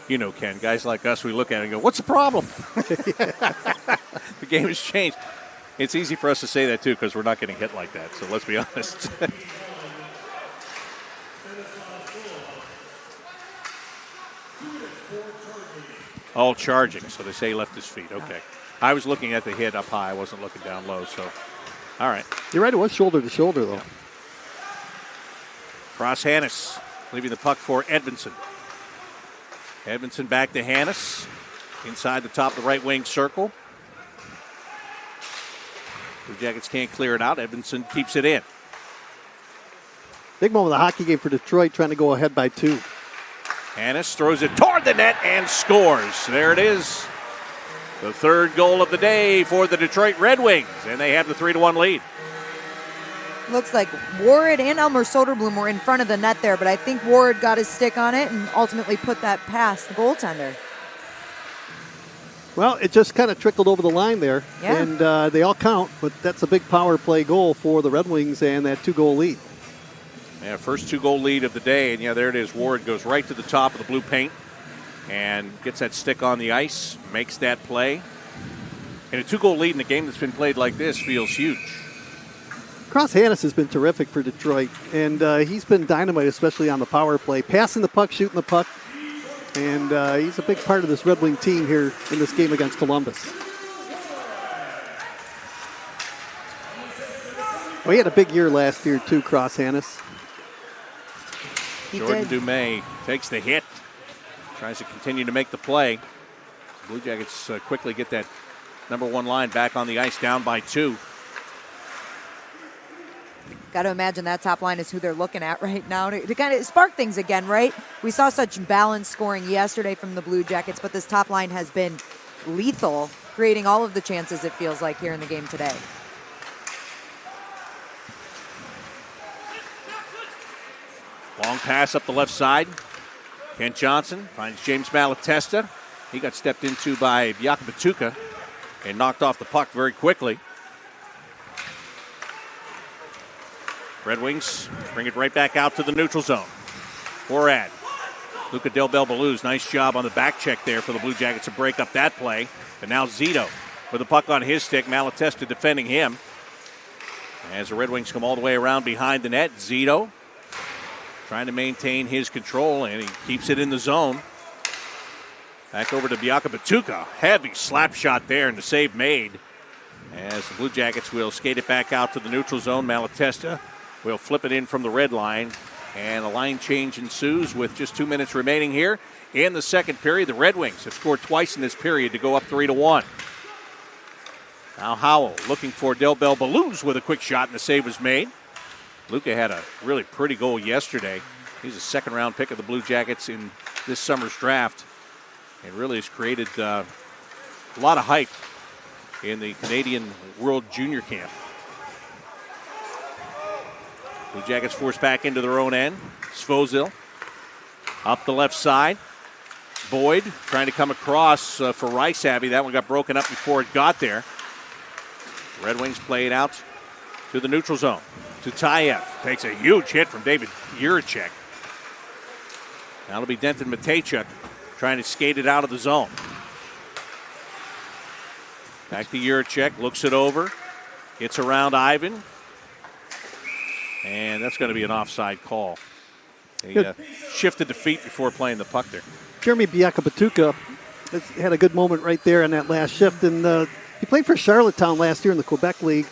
You know, Ken, guys like us, we look at it and go, what's the problem? The game has changed. It's easy for us to say that, too, because we're not getting hit like that, so let's be honest. All charging, so they say he left his feet. Okay. I was looking at the hit up high. I wasn't looking down low, so all right. You're right. It was shoulder to shoulder, though. Cross Hannes, leaving the puck for Edmondson. Edmondson back to Hannes, inside the top of the right wing circle. Blue Jackets can't clear it out. Edmondson keeps it in. Big moment of the hockey game for Detroit, trying to go ahead by 2. Hannes throws it toward the net and scores. There it is. The third goal of the day for the Detroit Red Wings, and they have the 3-1 lead. looks like Ward and Elmer Soderblom were in front of the net there, but I think Ward got his stick on it and ultimately put that past the goaltender. Well, it just kind of trickled over the line there, Yeah. and they all count, but that's a big power play goal for the Red Wings and that 2-goal lead. Yeah, first 2-goal lead of the day, and yeah, there it is. Ward goes right to the top of the blue paint and gets that stick on the ice, makes that play. And a 2-goal lead in a game that's been played like this feels huge. Cross Hannes has been terrific for Detroit, and he's been dynamite, especially on the power play, passing the puck, shooting the puck, and he's a big part of this Red Wing team here in this game against Columbus. Well, he had a big year last year, too, Cross Hannes. Jordan Dumais takes the hit, tries to continue to make the play. Blue Jackets quickly get that number one line back on the ice, down by 2. Got to imagine that top line is who they're looking at right now to kind of spark things again, right? We saw such balanced scoring yesterday from the Blue Jackets, but this top line has been lethal, creating all of the chances it feels like here in the game today. Long pass up the left side. Kent Johnson finds James Malatesta. He got stepped into by Yakubatuka and knocked off the puck very quickly. Red Wings bring it right back out to the neutral zone. Morad. Luca Del Belbaluz, nice job on the back check there for the Blue Jackets to break up that play. But now Zito with the puck on his stick. Malatesta defending him. As the Red Wings come all the way around behind the net, Zito trying to maintain his control, and he keeps it in the zone. Back over to Biaka Batuka. Heavy slap shot there and the save made. As the Blue Jackets will skate it back out to the neutral zone. Malatesta will flip it in from the red line. And a line change ensues with just 2 minutes remaining here in the second period. The Red Wings have scored twice in this period to go up 3-1. Now Howell looking for Del Bell Balloons with a quick shot, and the save was made. Luka had a really pretty goal yesterday. He's a second-round pick of the Blue Jackets in this summer's draft. It really has created a lot of hype in the Canadian World Junior Camp. Blue Jackets forced back into their own end. Svozil up the left side. Boyd trying to come across for Rice Abbey. That one got broken up before it got there. Red Wings play it out to the neutral zone. To Tayev. Takes a huge hit from David Juracek. Now it'll be Denton Matejchuk trying to skate it out of the zone. Back to Juracek. Looks it over. Gets around Ivan. And that's going to be an offside call. He shifted the feet before playing the puck there. Jeremy Biaka-Batuka had a good moment right there in that last shift. And he played for Charlottetown last year in the Quebec League.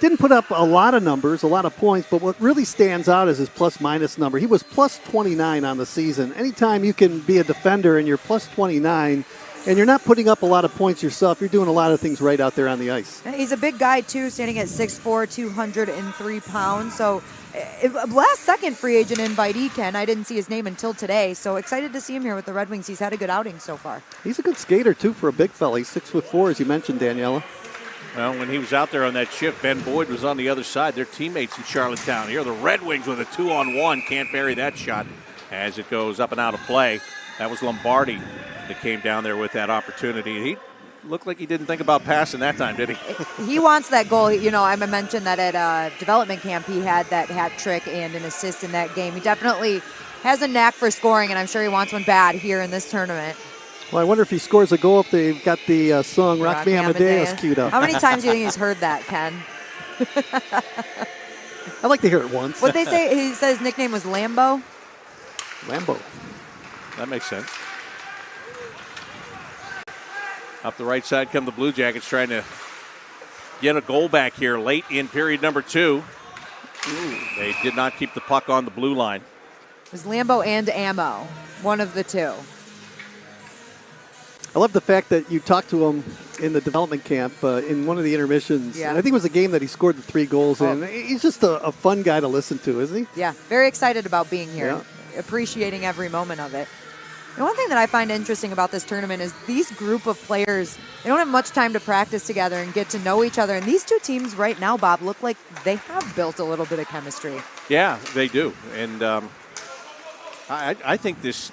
Didn't put up a lot of numbers, a lot of points, but what really stands out is his plus-minus number. He was plus 29 on the season. Anytime you can be a defender and you're plus 29 and you're not putting up a lot of points yourself, you're doing a lot of things right out there on the ice. He's a big guy, too, standing at 6'4", 203 pounds. So last-second free agent invitee, Ken. I didn't see his name until today, so excited to see him here with the Red Wings. He's had a good outing so far. He's a good skater, too, for a big fella. He's 6'4", as you mentioned, Daniela. Well, when he was out there on that shift, Ben Boyd was on the other side. They're teammates in Charlottetown. Here, the Red Wings with a 2-on-1. Can't bury that shot as it goes up and out of play. That was Lombardi that came down there with that opportunity. He looked like he didn't think about passing that time, did he? He wants that goal. You know, I mentioned that at development camp he had that hat trick and an assist in that game. He definitely has a knack for scoring, and I'm sure he wants one bad here in this tournament. Well, I wonder if he scores a goal if they've got the song Rock Me Amadeus queued up. How many times do you think he's heard that, Ken? I'd like to hear it once. What'd they say? He said his nickname was Lambo? Lambo. That makes sense. Up the right side come the Blue Jackets trying to get a goal back here late in period number 2. They did not keep the puck on the blue line. It was Lambo and Ammo, one of the two. I love the fact that you talked to him in the development camp in one of the intermissions. Yeah. And I think it was a game that he scored the 3 goals in. He's just a fun guy to listen to, isn't he? Yeah, very excited about being here, appreciating every moment of it. And one thing that I find interesting about this tournament is these group of players, they don't have much time to practice together and get to know each other. And these two teams right now, Bob, look like they have built a little bit of chemistry. Yeah, they do. And I think this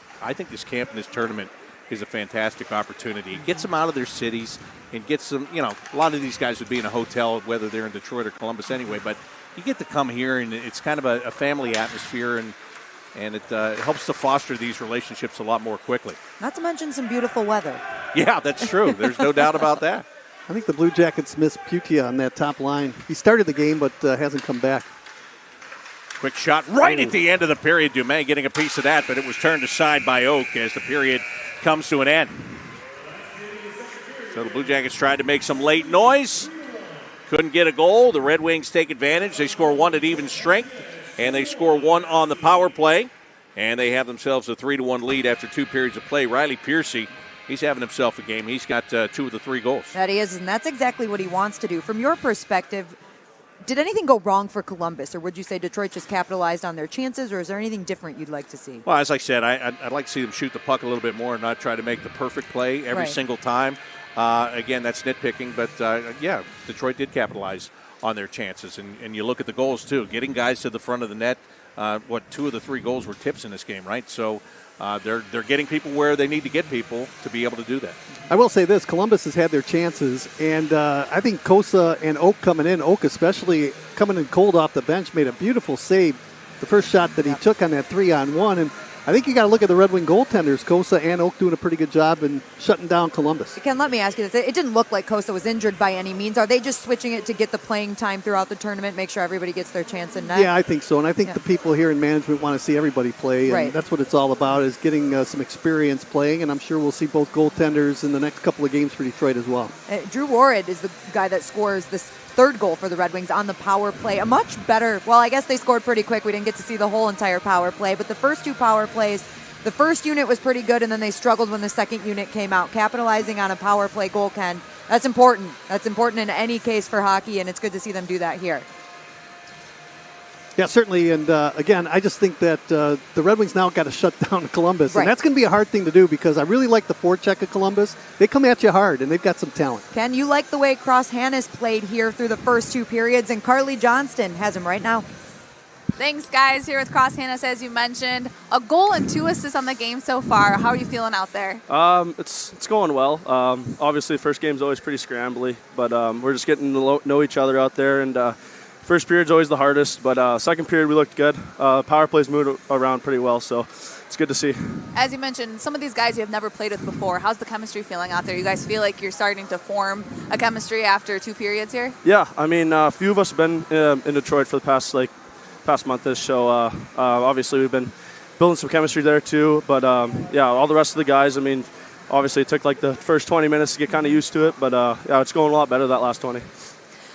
camp and this tournament is a fantastic opportunity. It gets them out of their cities and gets them, you know, a lot of these guys would be in a hotel, whether they're in Detroit or Columbus anyway, but you get to come here and it's kind of a family atmosphere and it helps to foster these relationships a lot more quickly. Not to mention some beautiful weather. Yeah, that's true. There's no doubt about that. I think the Blue Jackets missed Putia on that top line. He started the game but hasn't come back. Quick shot right at the end of the period. Dumais getting a piece of that, but it was turned aside by Oak as the period comes to an end. So the Blue Jackets tried to make some late noise. Couldn't get a goal. The Red Wings take advantage. They score 1 at even strength, and they score 1 on the power play. And they have themselves a 3-1 lead after 2 periods of play. Riley Piercy, he's having himself a game. He's got 2 of the 3 goals. That he is, and that's exactly what he wants to do. From your perspective, did anything go wrong for Columbus, or would you say Detroit just capitalized on their chances, or is there anything different you'd like to see? Well, as I said, I'd like to see them shoot the puck a little bit more and not try to make the perfect play every single time. Again, that's nitpicking, but yeah, Detroit did capitalize on their chances. And you look at the goals, too. Getting guys to the front of the net, 2 of the 3 goals were tips in this game, right? So they're getting people where they need to get people to be able to do that. I will say this, Columbus has had their chances, and I think Kosa and Oak coming in, Oak especially coming in cold off the bench, made a beautiful save. The first shot that he took on that 3-on-1, and I think you got to look at the Red Wing goaltenders, Kosa and Oak, doing a pretty good job in shutting down Columbus. Ken, let me ask you this. It didn't look like Kosa was injured by any means. Are they just switching it to get the playing time throughout the tournament, make sure everybody gets their chance in net? Yeah, I think so. And I think the people here in management want to see everybody play. And Right. that's what it's all about, is getting some experience playing. And I'm sure we'll see both goaltenders in the next couple of games for Detroit as well. Drew Warren is the guy that scores this third goal for the Red Wings on the power play. A much better, well, I guess they scored pretty quick. We didn't get to see the whole entire power play, but the first two power plays, the first unit was pretty good, and then they struggled when the second unit came out. Capitalizing on a power play goal, Ken, that's important. That's important in any case for hockey, and it's good to see them do that here. Yeah, certainly. And again, I just think that the Red Wings now got to shut down Columbus. Right. And that's going to be a hard thing to do because I really like the forecheck of Columbus. They come at you hard, and they've got some talent. Ken, you like the way Cross Hannes played here through the first two periods, and Carly Johnston has him right now. Thanks, guys. Here with Cross Hannes, as you mentioned. A goal and 2 assists on the game so far. How are you feeling out there? It's going well. Obviously, the first game's always pretty scrambly, but we're just getting to know each other out there. And first period's always the hardest, but second period we looked good. Power plays moved around pretty well, so it's good to see. As you mentioned, some of these guys you have never played with before. How's the chemistry feeling out there? You guys feel like you're starting to form a chemistry after 2 periods here? Yeah, I mean, a few of us have been in Detroit for the past month-ish, so obviously we've been building some chemistry there too. But yeah, all the rest of the guys, I mean, obviously it took like the first 20 minutes to get kind of used to it, but yeah, it's going a lot better that last 20.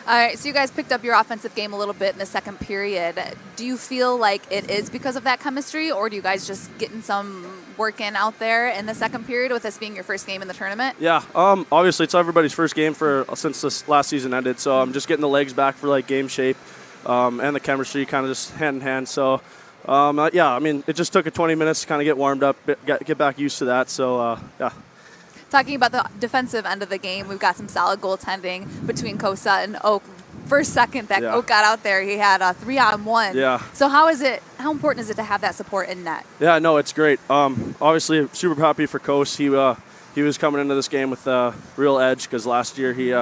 All right, so you guys picked up your offensive game a little bit in the second period. Do you feel like it is because of that chemistry, or do you guys just getting some work in out there in the second period with this being your first game in the tournament? Yeah, obviously it's everybody's first game since this last season ended, so I'm just getting the legs back for like game shape and the chemistry kind of just hand in hand. So yeah, I mean, it just took 20 minutes to kind of get warmed up, get back used to that. So yeah. Talking about the defensive end of the game, we've got some solid goaltending between Kosa and Oak. First second that Oak got out there, he had a 3-on-1. Yeah. So how important is it to have that support in net? Yeah, no, it's great. Obviously, super happy for Kos. He was coming into this game with a real edge because last year he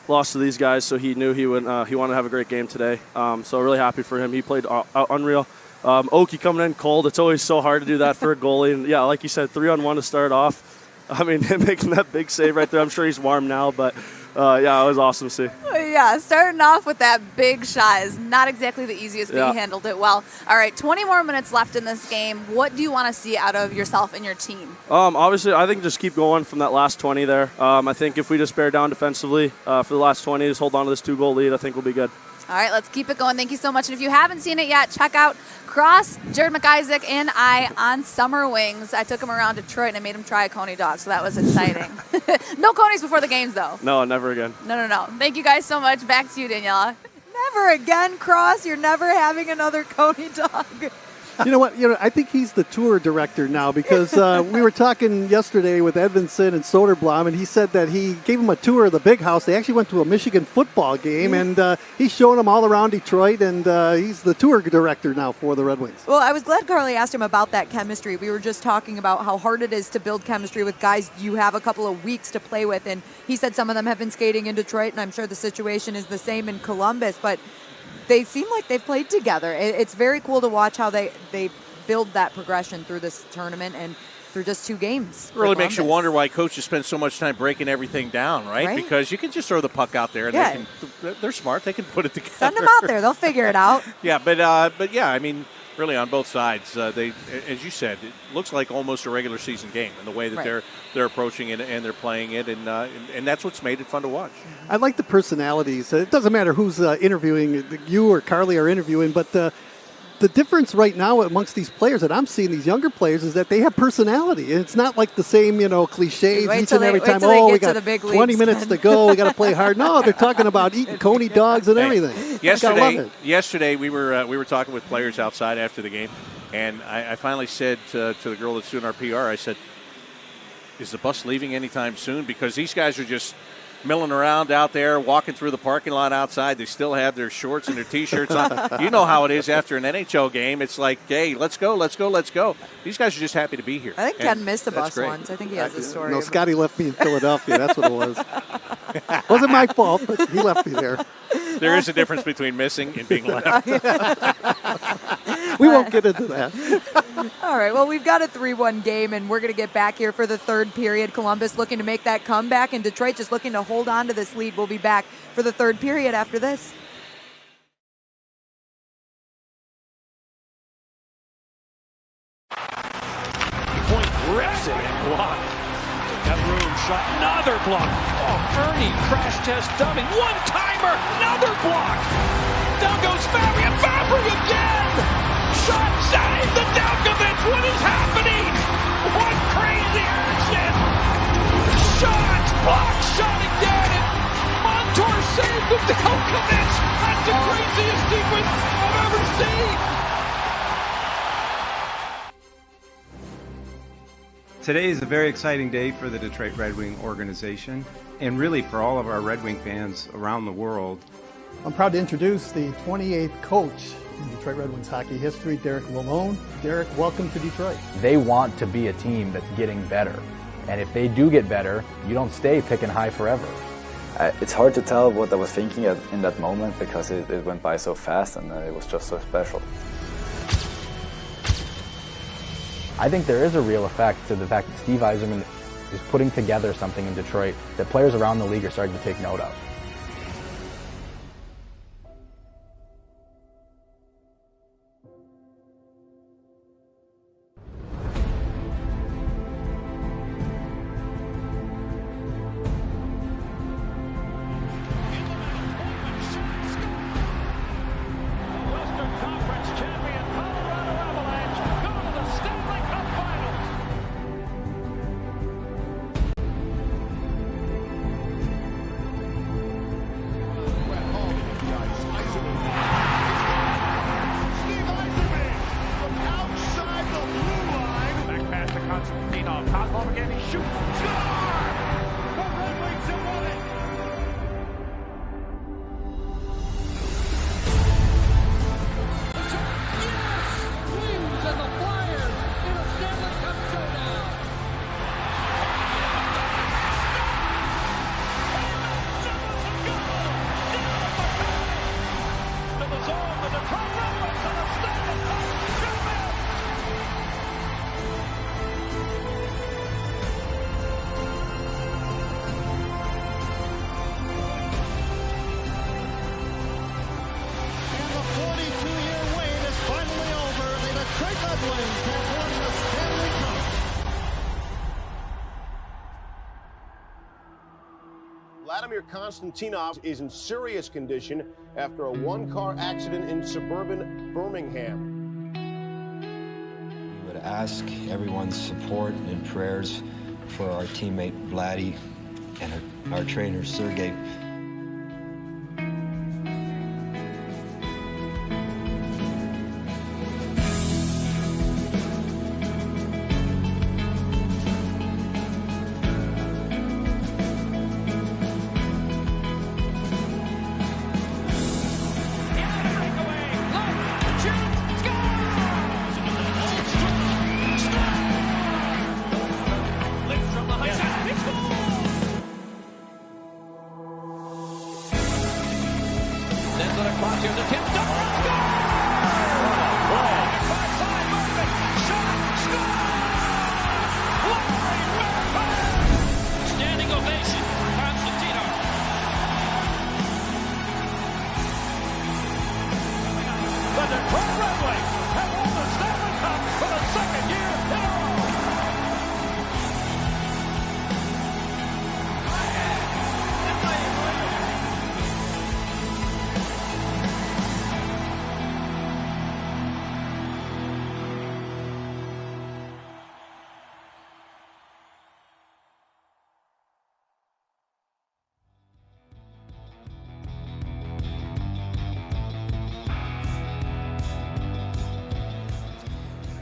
lost to these guys, so he knew he wanted to have a great game today. So really happy for him. He played unreal. Okie coming in cold. It's always so hard to do that for a goalie. And yeah, like you said, 3-on-1 to start off. I mean, him making that big save right there. I'm sure he's warm now, but yeah, it was awesome to see. Yeah, starting off with that big shot is not exactly the easiest, but he handled it well. All right, 20 more minutes left in this game. What do you want to see out of yourself and your team? Obviously, I think just keep going from that last 20 there. I think if we just bear down defensively for the last 20, just hold on to this 2-goal lead, I think we'll be good. All right, let's keep it going. Thank you so much. And if you haven't seen it yet, check out Cross, Jared McIsaac, and I on Summer Wings. I took him around Detroit and I made him try a coney dog, so that was exciting. No conies before the games, though. No, never again. No. Thank you guys so much. Back to you, Daniela. Never again, Cross. You're never having another coney dog. You know what? I think he's the tour director now because we were talking yesterday with Edvinsson and Soderblom, and he said that he gave him a tour of the big house. They actually went to a Michigan football game, and he's showing them all around Detroit, and he's the tour director now for the Red Wings. Well, I was glad Carly asked him about that chemistry. We were just talking about how hard it is to build chemistry with guys you have a couple of weeks to play with, and he said some of them have been skating in Detroit, and I'm sure the situation is the same in Columbus, but they seem like they've played together. It's very cool to watch how they build that progression through this tournament and through just 2 games. It really makes you wonder why coaches spend so much time breaking everything down, right? Because you can just throw the puck out there and they're smart. They can put it together. Send them out there. They'll figure it out. Yeah, but yeah, I mean, really on both sides, they, as you said, it looks like almost a regular season game in the way that they're approaching it and they're playing it, and that's what's made it fun to watch. I like the personalities. It doesn't matter who's interviewing, you or Carly are interviewing, but the difference right now amongst these players that I'm seeing, these younger players, is that they have personality. It's not like the same, cliches each and every time. Oh, we got 20 minutes to go. We got to play hard. No, they're talking about eating coney dogs and everything. Yesterday we were talking with players outside after the game, and I finally said to the girl that's doing our PR, I said, "Is the bus leaving anytime soon?" Because these guys are just milling around out there, walking through the parking lot outside. They still have their shorts and their T-shirts on. You know how it is after an NHL game. It's like, hey, let's go. These guys are just happy to be here. I think Ken missed the bus once. I think he has a story. No, Scotty left me in Philadelphia. That's what it was. Wasn't my fault, but he left me there. There is a difference between missing and being left. We won't get into that. All right, well, we've got a 3-1 game, and we're going to get back here for the third period. Columbus looking to make that comeback, and Detroit just looking to hold on to this lead. We'll be back for the third period after this. Point rips it and blocked. Got room, shot, another block. Oh, Ernie, crash test dummy. One-timer, another block. Down goes Fabry, and Fabry again. Shot, save the Dalkovich. What is happening? What crazy action. Shot, block, shot again. And Montour saved the Dalkovich. That's the craziest sequence I've ever seen. Today is a very exciting day for the Detroit Red Wing organization and really for all of our Red Wing fans around the world. I'm proud to introduce the 28th coach in Detroit Red Wings hockey history, Derek Lalonde. Derek, welcome to Detroit. They want to be a team that's getting better. And if they do get better, you don't stay picking high forever. It's hard to tell what I was thinking in that moment because it went by so fast and it was just so special. I think there is a real effect to the fact that Steve Yzerman is putting together something in Detroit that players around the league are starting to take note of. Vladimir Konstantinov is in serious condition after a one-car accident in suburban Birmingham. We would ask everyone's support and prayers for our teammate Vladdy and our trainer Sergey.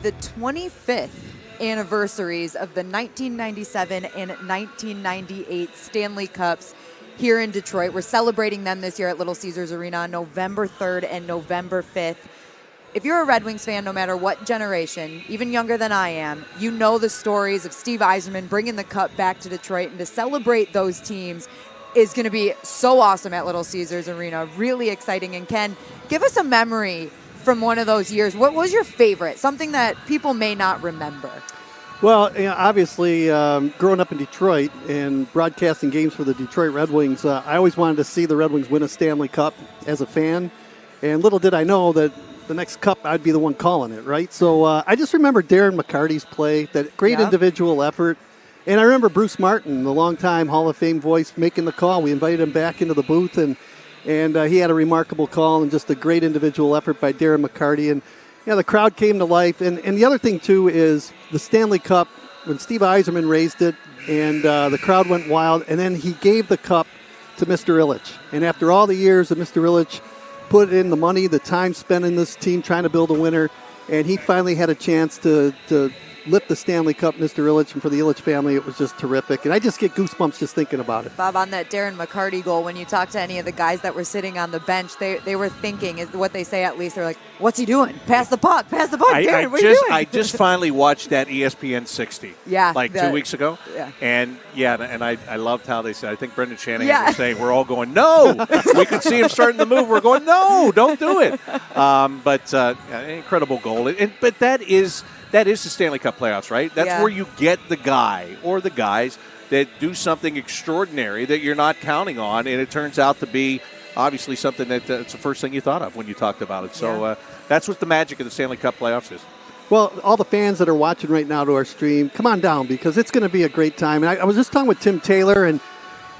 The 25th anniversaries of the 1997 and 1998 Stanley Cups here in Detroit. We're celebrating them this year at Little Caesars Arena on November 3rd and November 5th. If you're a Red Wings fan, no matter what generation, even younger than I am, you know the stories of Steve Yzerman bringing the cup back to Detroit, and to celebrate those teams is going to be so awesome at Little Caesars Arena. Really exciting. And Ken, give us a memory from one of those years. What was your favorite? Something that people may not remember. Well, obviously, growing up in Detroit and broadcasting games for the Detroit Red Wings, I always wanted to see the Red Wings win a Stanley Cup as a fan. And little did I know that the next cup, I'd be the one calling it, right? So I just remember Darren McCarty's play, that great individual effort. And I remember Bruce Martin, the longtime Hall of Fame voice, making the call. We invited him back into the booth, and he had a remarkable call and just a great individual effort by Darren McCarty. And the crowd came to life. And the other thing, too, is the Stanley Cup, when Steve Yzerman raised it, and the crowd went wild, and then he gave the cup to Mr. Ilitch. And after all the years that Mr. Ilitch put in the money, the time spent in this team trying to build a winner, and he finally had a chance to lift the Stanley Cup, Mr. Ilitch, and for the Ilitch family, it was just terrific. And I just get goosebumps just thinking about it. Bob, on that Darren McCarty goal, when you talk to any of the guys that were sitting on the bench, they were thinking, is what they say at least, they're like, what's he doing? Pass the puck, Darren, what are you doing? I just finally watched that ESPN 60 like 2 weeks ago. Yeah. And I loved how they said, I think Brendan Shanahan was saying, we're all going, no. We could see him starting to move. We're going, no, don't do it. But an incredible goal. But that is the Stanley Cup playoffs, right? That's where you get the guy or the guys that do something extraordinary that you're not counting on, and it turns out to be obviously something that's the first thing you thought of when you talked about it. So that's what the magic of the Stanley Cup playoffs is. Well, all the fans that are watching right now to our stream, come on down because it's going to be a great time. And I was just talking with Tim Taylor, and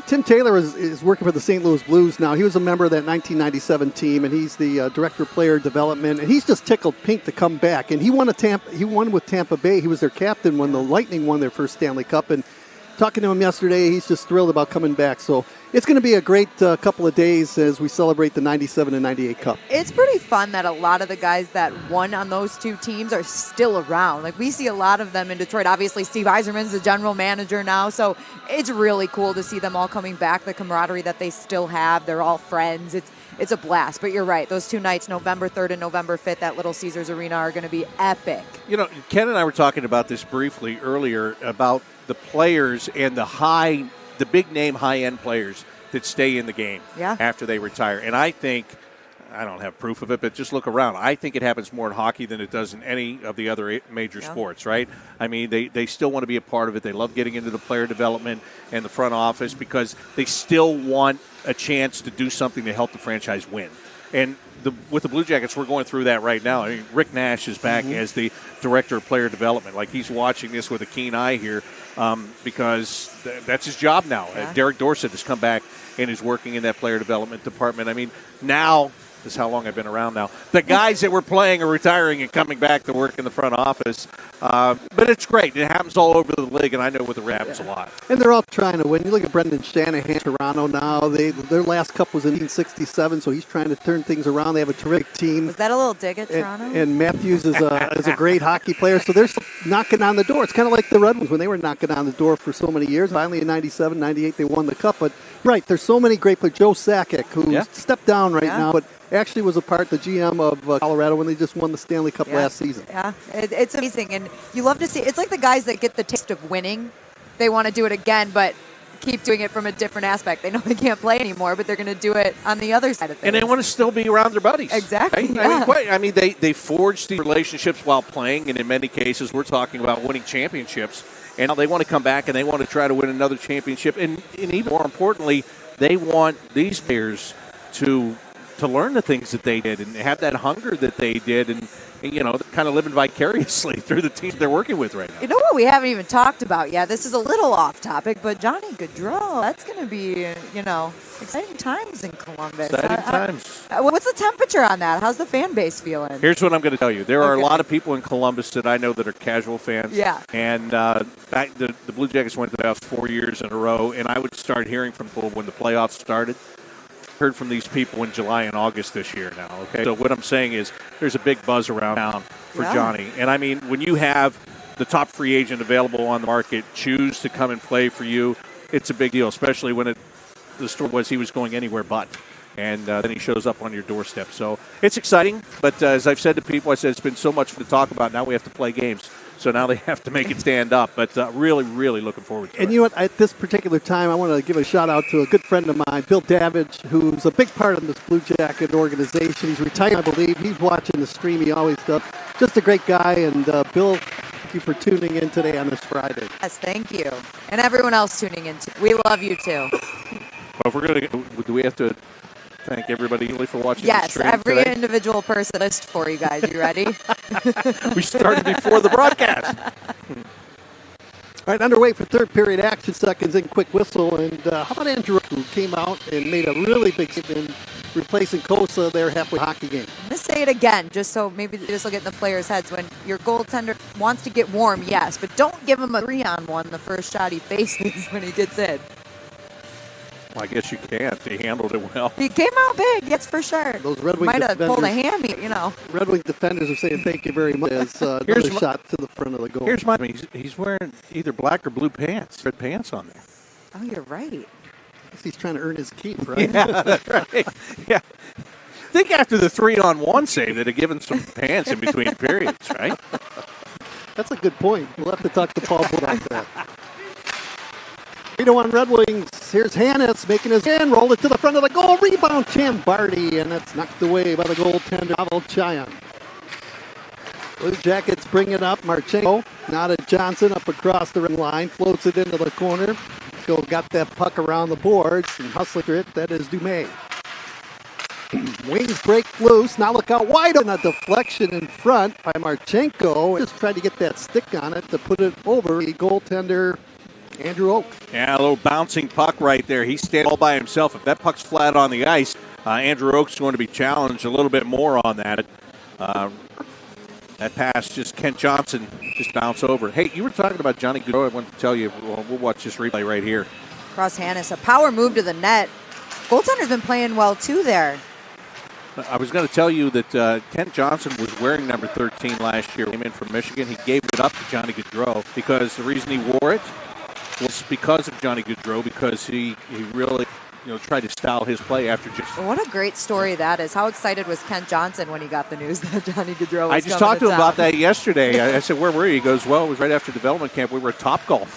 Tim Taylor is working for the St. Louis Blues now. He was a member of that 1997 team, and he's the director of player development. And he's just tickled pink to come back. And he won with Tampa Bay. He was their captain when the Lightning won their first Stanley Cup. And talking to him yesterday, he's just thrilled about coming back. So it's going to be a great couple of days as we celebrate the 97 and 98 Cup. It's pretty fun that a lot of the guys that won on those two teams are still around. Like, we see a lot of them in Detroit. Obviously, Steve Yzerman's the general manager now, so it's really cool to see them all coming back, the camaraderie that they still have. They're all friends. It's a blast. But you're right. Those two nights, November 3rd and November 5th at Little Caesars Arena, are going to be epic. Ken and I were talking about this briefly earlier about the players and the big-name, high-end players that stay in the game after they retire. And I think, I don't have proof of it, but just look around. I think it happens more in hockey than it does in any of the other major sports, right? I mean, they still want to be a part of it. They love getting into the player development and the front office because they still want a chance to do something to help the franchise win. And with the Blue Jackets, we're going through that right now. I mean, Rick Nash is back as the director of player development. Like, he's watching this with a keen eye here because that's his job now. Derek Dorsett has come back and is working in that player development department. I mean, now, this is how long I've been around now, the guys that were playing are retiring and coming back to work in the front office. But it's great. It happens all over the league, and I know with the Raps a lot. And they're all trying to win. You look at Brendan Shanahan, Toronto now. Their last cup was in 1967, so he's trying to turn things around. They have a terrific team. Was that a little dig at Toronto? And Matthews is a great hockey player, so they're knocking on the door. It's kind of like the Red Wings when they were knocking on the door for so many years. Finally, in 97, 98, they won the cup. But, right, there's so many great players. Joe Sakic, who stepped down right now, but actually was a part, the GM of Colorado when they just won the Stanley Cup last season. Yeah, it's amazing. And you love to see, it's like the guys that get the taste of winning. They want to do it again, but keep doing it from a different aspect. They know they can't play anymore, but they're going to do it on the other side of things. And they want to still be around their buddies. Exactly. Right? I mean, they forge these relationships while playing, and in many cases, we're talking about winning championships. And now they want to come back and they want to try to win another championship. And even more importantly, they want these players to learn the things that they did and have that hunger that they did and kind of living vicariously through the teams they're working with right now. You know what we haven't even talked about yet? This is a little off topic, but Johnny Gaudreau, that's going to be, exciting times in Columbus. Exciting times. What's the temperature on that? How's the fan base feeling? Here's what I'm going to tell you. There are a lot of people in Columbus that I know that are casual fans. Yeah. And the Blue Jackets went to the playoffs 4 years in a row, and I would start hearing from people when the playoffs started. Heard from these people in July and August this year now, okay? So what I'm saying is there's a big buzz around town for Johnny. And, I mean, when you have the top free agent available on the market choose to come and play for you, it's a big deal, especially when the story was he was going anywhere but. And then he shows up on your doorstep. So it's exciting. But as I've said to people, I said it's been so much to talk about. Now we have to play games. So now they have to make it stand up. But really, really looking forward to it. And you know what? At this particular time, I want to give a shout out to a good friend of mine, Bill Davidge, who's a big part of this Blue Jacket organization. He's retired, I believe. He's watching the stream. He always does. Just a great guy. And Bill, thank you for tuning in today on this Friday. Yes, thank you. And everyone else tuning in. We love you too. Well, if we're going to, do we have to thank everybody for watching the Yes, stream every today? individual person list for you guys. You ready? We started before the broadcast. All right, underway for third period action, seconds in, quick whistle. And how about Andrew, who came out and made a really big save in replacing Kosa there halfway hockey game? I'm going to say it again, just so maybe this will get in the players' heads. When your goaltender wants to get warm, yes, but don't give him a 3-on-1 the first shot he faces when he gets in. Well, I guess you can't. They handled it well. He came out big, yes, for sure. Those Red Wing might have pulled a defenders- hammy, you know. Red Wing defenders are saying thank you very much as another Here's my- shot to the front of the goal. Here's my. He's wearing either black or blue pants, red pants on there. Oh, you're right. He's trying to earn his keep, right? Yeah, that's right. Yeah. I think after the 3-on-1 save, they'd have given some pants in between periods, right? That's a good point. We'll have to talk to Paul about that. 3-1 Red Wings. Here's Hannes making his in, roll it to the front of the goal. Rebound, Chambardi, and that's knocked away by the goaltender, Pavel Chayan. Blue Jackets bring it up. Marchenko, now to Johnson, up across the ring line, floats it into the corner. Go got that puck around the boards and hustling for it. That is Dumais. Wings break loose. Now look out wide on a deflection in front by Marchenko. Just tried to get that stick on it to put it over the goaltender, Andrew Oak. Yeah, a little bouncing puck right there. He's standing all by himself. If that puck's flat on the ice, Andrew Oak's going to be challenged a little bit more on that. That pass, just Kent Johnson just bounce over. Hey, you were talking about Johnny Gaudreau. I want to tell you, we'll watch this replay right here. Cross Hannes, a power move to the net. Goaltender's been playing well, too, there. I was going to tell you that Kent Johnson was wearing number 13 last year. He came in from Michigan. He gave it up to Johnny Gaudreau because the reason he wore it was because of Johnny Gaudreau, because he really tried to style his play after just. Well, what a great story that is. How excited was Kent Johnson when he got the news that Johnny Gaudreau was I just coming talked to him town? about that yesterday. I said, where were you? He goes, well, it was right after development camp. We were at Topgolf.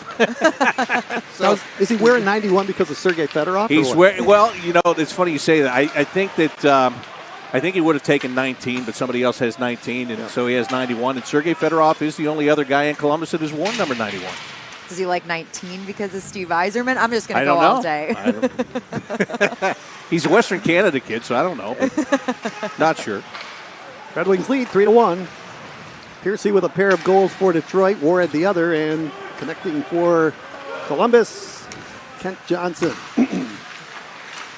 So, is he wearing 91 because of Sergei Fedorov? He's wearing, well, it's funny you say that. I think that I think he would have taken 19, but somebody else has 19, and so he has 91. And Sergei Fedorov is the only other guy in Columbus that has worn number 91. Does he like 19 because of Steve Yzerman? I'm just going I to go don't all know. day. He's a Western Canada kid, so I don't know. But not sure. Red Wings lead 3-1. Piercy with a pair of goals for Detroit. Warhead the other, and connecting for Columbus, Kent Johnson.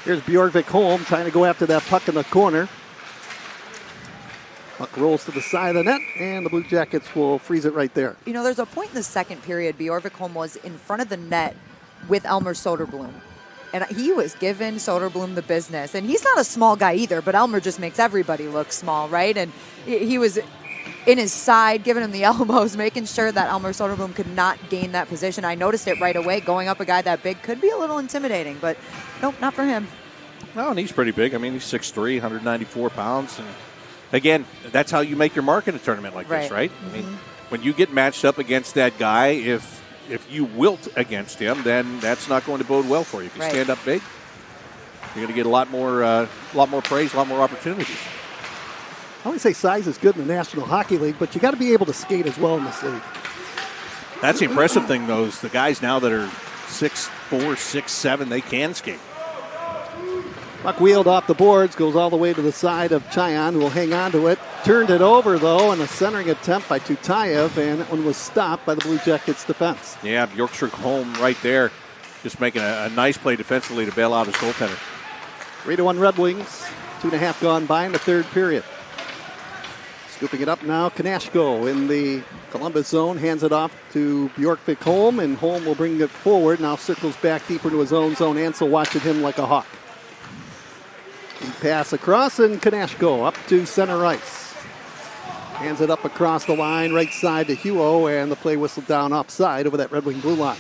Here's Bjorvik Holm trying to go after that puck in the corner. Puck rolls to the side of the net, and the Blue Jackets will freeze it right there. There's a point in the second period, Bjorvik Holm was in front of the net with Elmer Soderblom. And he was giving Soderblom the business. And he's not a small guy either, but Elmer just makes everybody look small, right? And he was in his side, giving him the elbows, making sure that Elmer Soderblom could not gain that position. I noticed it right away. Going up a guy that big could be a little intimidating, but nope, not for him. No, and he's pretty big. I mean, he's 6'3", 194 pounds. And again, that's how you make your mark in a tournament like this, right? I mean, when you get matched up against that guy, if you wilt against him, then that's not going to bode well for you. If you stand up big, you're going to get a lot more praise, a lot more opportunities. I always say size is good in the National Hockey League, but you got to be able to skate as well in this league. That's the impressive thing, though, is the guys now that are 6'4", 6'7", they can skate. Puck wheeled off the boards, goes all the way to the side of Chayan, who will hang on to it. Turned it over, though, in a centering attempt by Tutayev, and that one was stopped by the Blue Jackets defense. Yeah, Bjorkshire home right there, just making a nice play defensively to bail out his goaltender. 3-1 Red Wings, 2.5 gone by in the third period. Scooping it up now, Kanashko in the Columbus zone, hands it off to Bjorkvik Holm, and Holm will bring it forward, now circles back deeper to his own zone. Ansel watching him like a hawk. Pass across, and Kanashko up to center ice. Hands it up across the line, right side to Huo, and the play whistled down offside over that Red Wing blue line.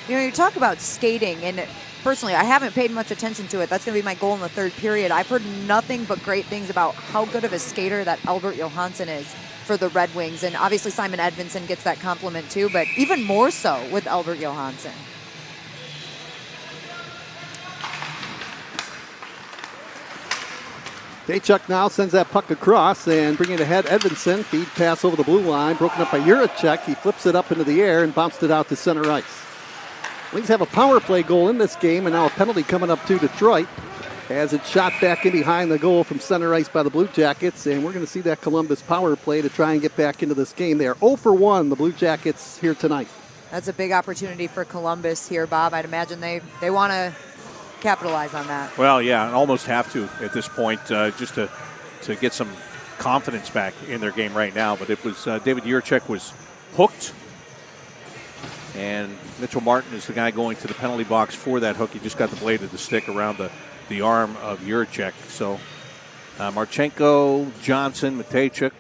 You talk about skating, and personally, I haven't paid much attention to it. That's going to be my goal in the third period. I've heard nothing but great things about how good of a skater that Albert Johansson is. for the Red Wings. And obviously Simon Edvinsson gets that compliment too, but even more so with Albert Johansson. Daychuk now sends that puck across and bringing it ahead. Edvinsson, feed pass over the blue line, broken up by Juracek. He flips it up into the air and bounced it out to center ice. Wings have a power play goal in this game, and now a penalty coming up to Detroit as it's shot back in behind the goal from center ice by the Blue Jackets, and we're going to see that Columbus power play to try and get back into this game. They are 0 for 1, the Blue Jackets, here tonight. That's a big opportunity for Columbus here, Bob. I'd imagine they want to capitalize on that. Well, yeah, and almost have to at this point just to get some confidence back in their game right now. But it was David Juracek was hooked, and Mitchell Martin is the guy going to the penalty box for that hook. He just got the blade of the stick around the arm of Juracek. So Marchenko, Johnson, Matejchuk,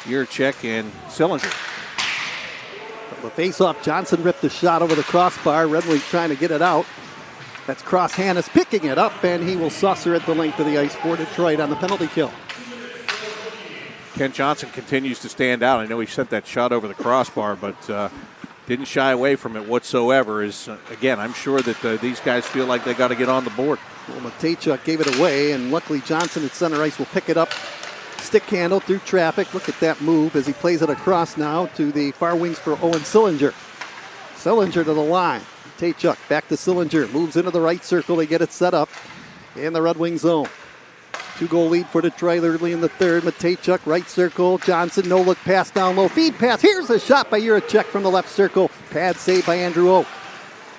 Juracek, and Sillinger. The face-off, Johnson ripped the shot over the crossbar. Red Wings trying to get it out. That's Cross Hannes picking it up, and he will saucer at the length of the ice for Detroit on the penalty kill. Kent Johnson continues to stand out. I know he sent that shot over the crossbar, but didn't shy away from it whatsoever. Again, I'm sure that these guys feel like they got to get on the board. Well, Matejchuk gave it away, and luckily Johnson at center ice will pick it up. Stick handle through traffic. Look at that move as he plays it across now to the far wings for Owen Sillinger. Sillinger to the line. Matejchuk back to Sillinger. Moves into the right circle. They get it set up in the Red Wing zone. 2-goal lead for Detroit early in the third. Matejchuk, right circle. Johnson, no look pass down low. Feed pass. Here's a shot by Juracek from the left circle. Pad save by Andrew Oak.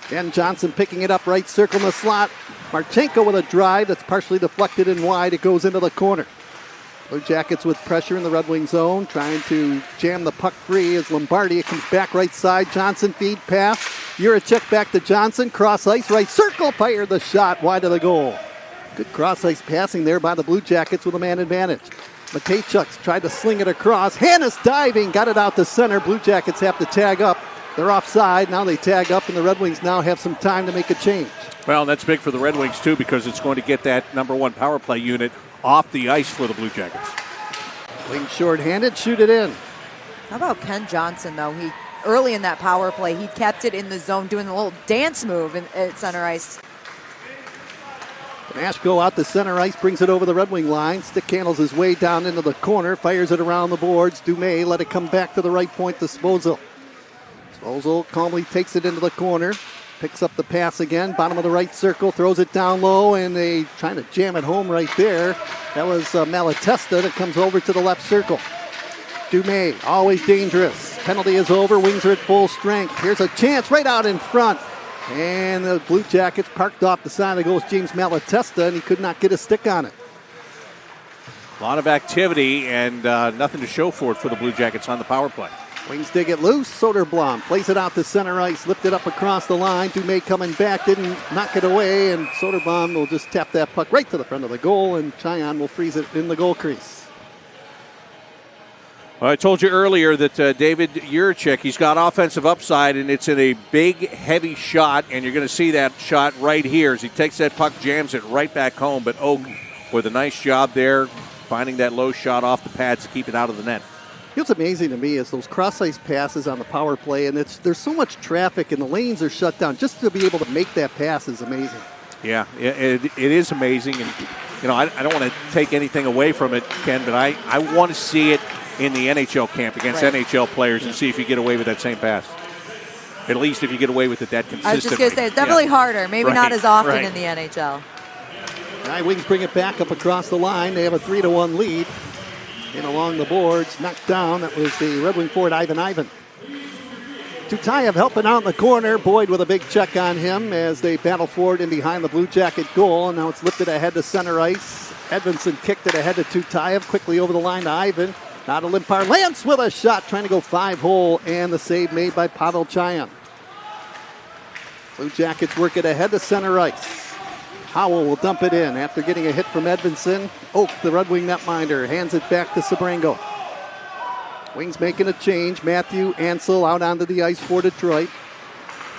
Again, Johnson picking it up, right circle in the slot. Marchenko with a drive that's partially deflected and wide. It goes into the corner. Blue Jackets with pressure in the Red Wing zone, trying to jam the puck free as Lombardi. It comes back right side. Johnson feed pass. Juracek back to Johnson. Cross ice, right circle. Fired the shot wide of the goal. Good cross ice passing there by the Blue Jackets with a man advantage. Matejchuk tried to sling it across. Hannes diving, got it out to center. Blue Jackets have to tag up. They're offside. Now they tag up, and the Red Wings now have some time to make a change. Well, that's big for the Red Wings, too, because it's going to get that number one power play unit off the ice for the Blue Jackets. Wings short-handed, shoot it in. How about Ken Johnson, though? He early in that power play, he kept it in the zone, doing a little dance move at center ice. Nashko out to center ice, brings it over the Red Wing line. Stick handles his way down into the corner, fires it around the boards. Dumais let it come back to the right point to Svozil. Svozil calmly takes it into the corner, picks up the pass again, bottom of the right circle, throws it down low, and they trying to jam it home right there. That was Malatesta that comes over to the left circle. Dumais, always dangerous. Penalty is over, Wings are at full strength. Here's a chance right out in front. And the Blue Jackets parked off the side of the goal. James Malatesta, and he could not get a stick on it. A lot of activity and nothing to show for it for the Blue Jackets on the power play. Wings dig it loose. Soderblom plays it out to center ice, lifted up across the line. Dumais coming back, didn't knock it away, and Soderblom will just tap that puck right to the front of the goal, and Cheyenne will freeze it in the goal crease. Well, I told you earlier that David Juracek, he's got offensive upside, and it's in a big, heavy shot, and you're going to see that shot right here as he takes that puck, jams it right back home. But Oak with a nice job there, finding that low shot off the pads to keep it out of the net. What's amazing to me is those cross-ice passes on the power play, and there's so much traffic, and the lanes are shut down. Just to be able to make that pass is amazing. Yeah, it is amazing, and I don't want to take anything away from it, Ken, but I want to see it in the NHL camp against NHL players and see if you get away with that same pass. At least if you get away with it that consistently. I was just going to say, it's definitely harder. Maybe not as often in the NHL. All right, Wings bring it back up across the line. They have a 3-1 lead. In along the boards, knocked down. That was the Red Wing forward, Ivan. Tutayev helping out in the corner. Boyd with a big check on him as they battle forward in behind the Blue Jacket goal. And now it's lifted ahead to center ice. Edvinsson kicked it ahead to Tutayev. Quickly over the line to Ivan. Now to Limpar. Lance with a shot, trying to go 5-hole, and the save made by Pavel Chayán. Blue Jackets work it ahead to center ice. Howell will dump it in after getting a hit from Edvinsson. Oak, the Red Wing netminder, hands it back to Sabrango. Wings making a change. Matthew Ansel out onto the ice for Detroit.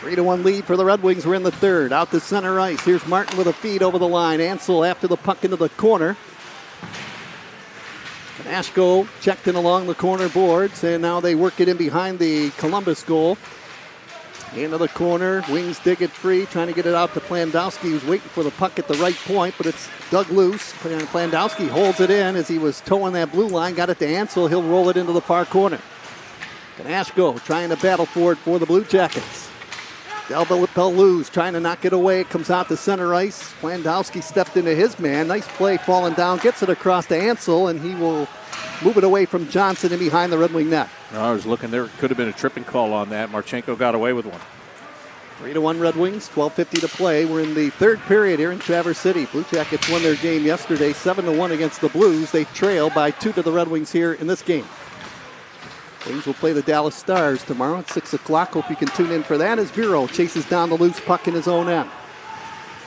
3-1 lead for the Red Wings. We're in the third. Out to center ice. Here's Martin with a feed over the line. Ansel after the puck into the corner. Kanashko checked in along the corner boards, and now they work it in behind the Columbus goal. Into the corner, Wings dig it free, trying to get it out to Plandowski, who's waiting for the puck at the right point, but it's dug loose. Plandowski holds it in as he was towing that blue line, got it to Ansel. He'll roll it into the far corner. Kanashko trying to battle for it for the Blue Jackets. Bellows trying to knock it away. It comes out to center ice. Plandowski stepped into his man. Nice play, falling down, gets it across to Ansel, and he will move it away from Johnson and behind the Red Wing net. I was looking, there could have been a tripping call on that. Marchenko got away with one. 3-1 Red Wings, 12:50 to play. We're in the third period here in Traverse City. Blue Jackets won their game yesterday, 7-1 against the Blues. They trail by 2 to the Red Wings here in this game. Wings will play the Dallas Stars tomorrow at 6 o'clock. Hope you can tune in for that as Vero chases down the loose puck in his own end.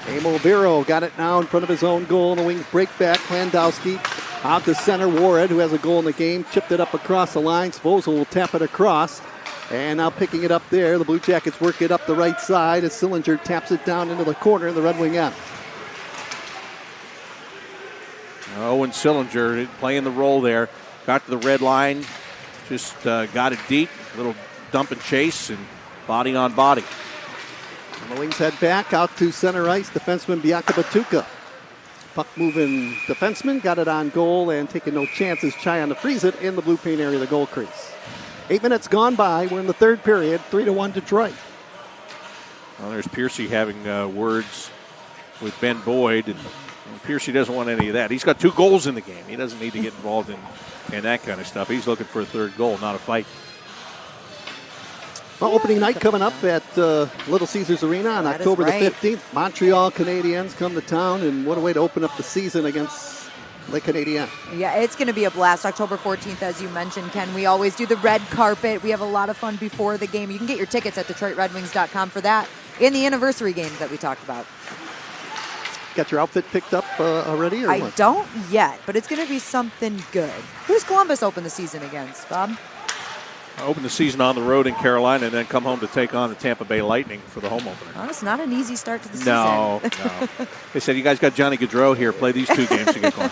Emil Vero got it now in front of his own goal. The Wings break back. Plandowski out to center. Warhead, who has a goal in the game, chipped it up across the line. Svozil will tap it across. And now picking it up there. The Blue Jackets work it up the right side as Sillinger taps it down into the corner in the Red Wing end. Owen Sillinger playing the role there. Got to the red line. Just got it deep. A little dump and chase and body on body. And the Wings head back out to center ice. Defenseman Biaka Batuka. Puck moving defenseman. Got it on goal and taking no chances. Trying to freeze it in the blue paint area of the goal crease. 8 minutes gone by. We're in the third period. 3-1 Detroit. Well, there's Piercy having words with Ben Boyd. And Piercy doesn't want any of that. He's got 2 goals in the game. He doesn't need to get involved in that kind of stuff. He's looking for a third goal, not a fight. Well, opening night coming up at Little Caesars Arena on October the 15th. Montreal Canadiens come to town, and what a way to open up the season against Les Canadiens. Yeah, it's going to be a blast. October 14th, as you mentioned, Ken. We always do the red carpet. We have a lot of fun before the game. You can get your tickets at DetroitRedWings.com for that in the anniversary games that we talked about. Got your outfit picked up already? Or I what? don't yet, but it's going to be something good. Who's Columbus open the season against, Bob? Open the season on the road in Carolina and then come home to take on the Tampa Bay Lightning for the home opener. Oh, it's not an easy start to the season. No. They said, you guys got Johnny Gaudreau here. Play these 2 games to get going.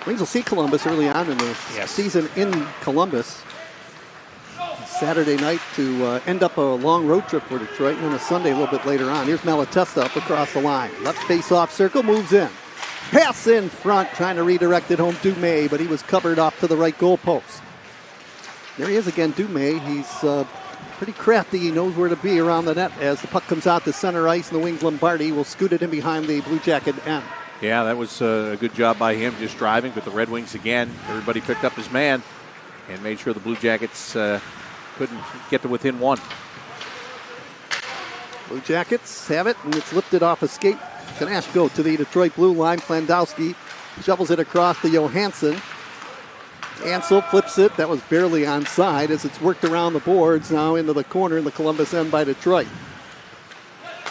Wings will see Columbus early on in the season in Columbus. Saturday night to end up a long road trip for Detroit, and then a Sunday a little bit later on. Here's Malatesta up across the line. Left face-off circle, moves in. Pass in front, trying to redirect it home. Dumais, but he was covered off to the right goal post. There he is again, Dumais. He's pretty crafty. He knows where to be around the net as the puck comes out to center ice, and the Wings Lombardi will scoot it in behind the Blue Jacket end. Yeah, that was a good job by him just driving, but the Red Wings again, everybody picked up his man and made sure the Blue Jackets couldn't get to within 1. Blue Jackets have it, and it's lifted off a skate. Kanashko to the Detroit blue line. Plandowski shovels it across to Johansson. Ansel flips it. That was barely onside as it's worked around the boards now into the corner in the Columbus end by Detroit.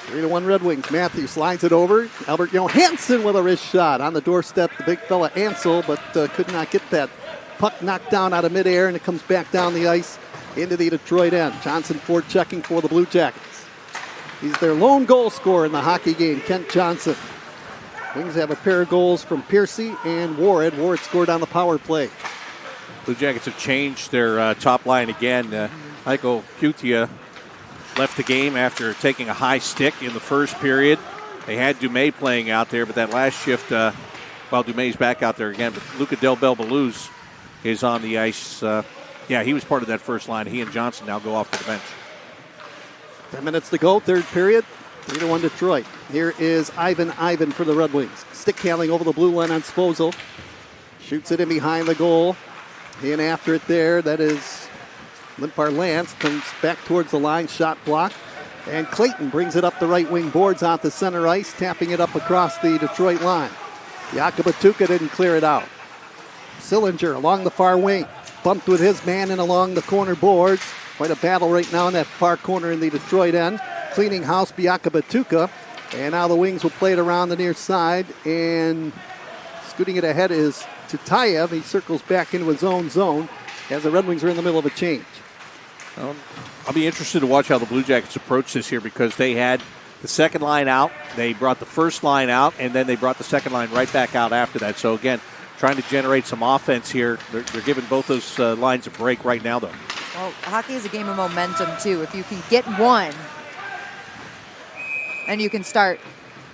3-1 Red Wings. Matthews slides it over. Albert Johansson with a wrist shot on the doorstep. The big fella Ansel, but could not get that puck knocked down out of midair, and it comes back down the ice into the Detroit end. Johnson forechecking for the Blue Jackets. He's their lone goal scorer in the hockey game, Kent Johnson. Wings have a pair of goals from Piercy and Warhead. Warhead scored on the power play. Blue Jackets have changed their top line again. Michael Kutia left the game after taking a high stick in the first period. They had Dumais playing out there, but that last shift, Dumais back out there again. But Luca Del Belbaluz is on the ice. He was part of that first line. He and Johnson now go off to the bench. 10 minutes to go, third period. 3-1 Detroit. Here is Ivan for the Red Wings. Stick handling over the blue line on Svozil. Shoots it in behind the goal. In after it there, that is Limpar Lance. Comes back towards the line, shot block. And Clayton brings it up the right wing boards out the center ice, tapping it up across the Detroit line. Jakob Atuka didn't clear it out. Sillinger along the far wing. Bumped with his man in along the corner boards. Quite a battle right now in that far corner in the Detroit end. Cleaning house, Biaka Batuka. And now the Wings will play it around the near side. And scooting it ahead is Tutayev. He circles back into his own zone as the Red Wings are in the middle of a change. I'll be interested to watch how the Blue Jackets approach this here because they had the second line out. They brought the first line out, and then they brought the second line right back out after that. So, again, trying to generate some offense here. They're giving both those lines a break right now, though. Well, hockey is a game of momentum, too. If you can get one, and you can start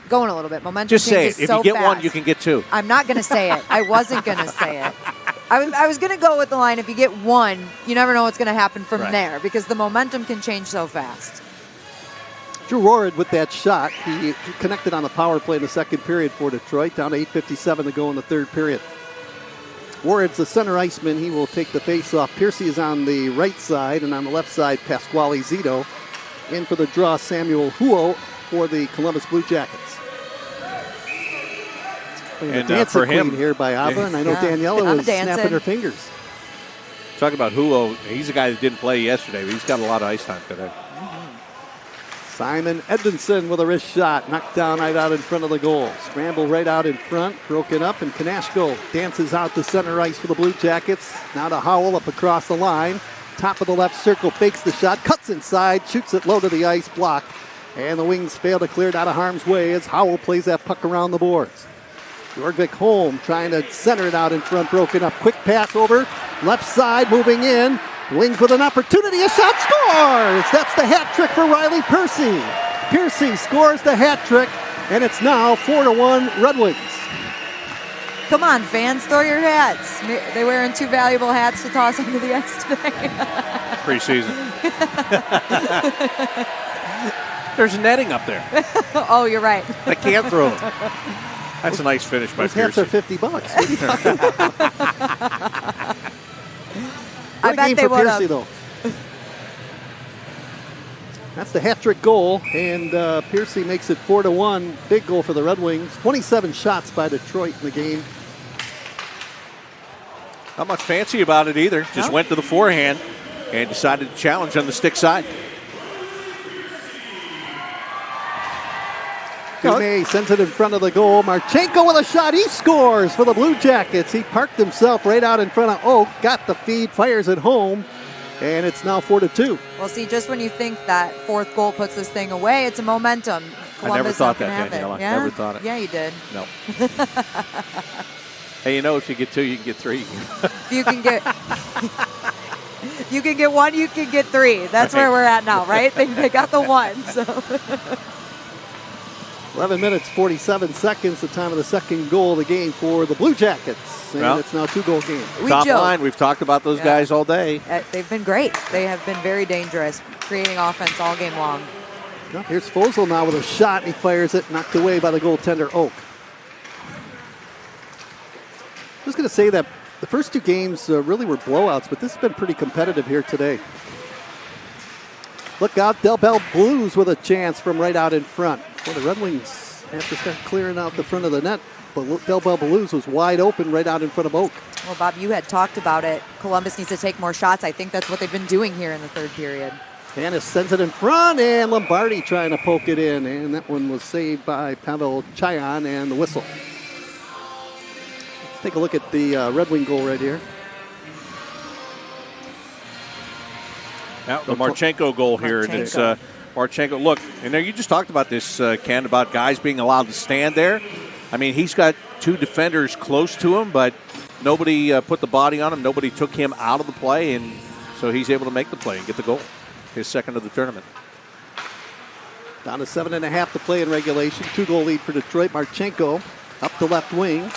going a little bit. Momentum Just say changes it. If so you get fast. one, you can get two. I'm not going to say it. I wasn't going to say it. I was going to go with the line, if you get one, you never know what's going to happen from there because the momentum can change so fast. Drew Rorid with that shot. He connected on the power play in the second period for Detroit, down to 8:57 to go in the third period. Rorid's the center iceman. He will take the face-off. Piercy is on the right side, and on the left side, Pasquale Zito. In for the draw, Samuel Huo for the Columbus Blue Jackets. And for him here by Ava, and I know Daniela was snapping her fingers. Talk about Huo. He's a guy that didn't play yesterday, but he's got a lot of ice time today. Simon Edmondson with a wrist shot, knocked down right out in front of the goal. Scramble right out in front, broken up, and Kanashko dances out to center ice for the Blue Jackets. Now to Howell up across the line. Top of the left circle, fakes the shot, cuts inside, shoots it low to the ice, blocked. And the Wings fail to clear it out of harm's way as Howell plays that puck around the boards. Jorgvik Holm trying to center it out in front, broken up. Quick pass over, left side, moving in. Wings with an opportunity, a shot, scores! That's the hat trick for Riley Piercy. Piercy scores the hat trick, and it's now 4-1 Red Wings. Come on, fans, throw your hats. They're wearing two valuable hats to toss onto the ice today. Preseason. There's netting up there. Oh, you're right. I can't throw them. That's a nice finish by Those hats Piercy. are $50. What are you talking about? I bet they would have. Though. That's the hat-trick goal, and Piercy makes it 4-1. Big goal for the Red Wings. 27 shots by Detroit in the game. Not much fancy about it either. Just went to the forehand and decided to challenge on the stick side. Dume sends it in front of the goal. Marchenko with a shot. He scores for the Blue Jackets. He parked himself right out in front of Oak, got the feed, fires it home, and it's now 4-2. Well, see, just when you think that fourth goal puts this thing away, it's a momentum. I never thought that, have Daniela. Yeah? Never thought it. Yeah, you did. No. Hey, you know, if you get two, you can get three. You can get one, you can get three. That's where we're at now, right? They got the one. So 11 minutes, 47 seconds, the time of the second goal of the game for the Blue Jackets. And it's now a two-goal game. Top line, we've talked about those guys all day. They've been great. They have been very dangerous, creating offense all game long. Well, here's Fosel now with a shot, and he fires it, knocked away by the goaltender, Oak. I was going to say that the first two games really were blowouts, but this has been pretty competitive here today. Look out, Del Bell Blues with a chance from right out in front. Well, the Red Wings have to start clearing out the front of the net, but Del Bell Blues was wide open right out in front of Oak. Well, Bob, you had talked about it. Columbus needs to take more shots. I think that's what they've been doing here in the third period. Tanis sends it in front, and Lombardi trying to poke it in, and that one was saved by Pavel Chayan and the whistle. Let's take a look at the Red Wing goal right here. Now, the Marchenko goal here, and it's Marchenko. Look, and there you just talked about this, Ken, about guys being allowed to stand there. I mean, he's got two defenders close to him, but nobody put the body on him. Nobody took him out of the play, and so he's able to make the play and get the goal. His second of the tournament. Down to 7.5 to play in regulation. 2-goal lead for Detroit. Marchenko up the left wing.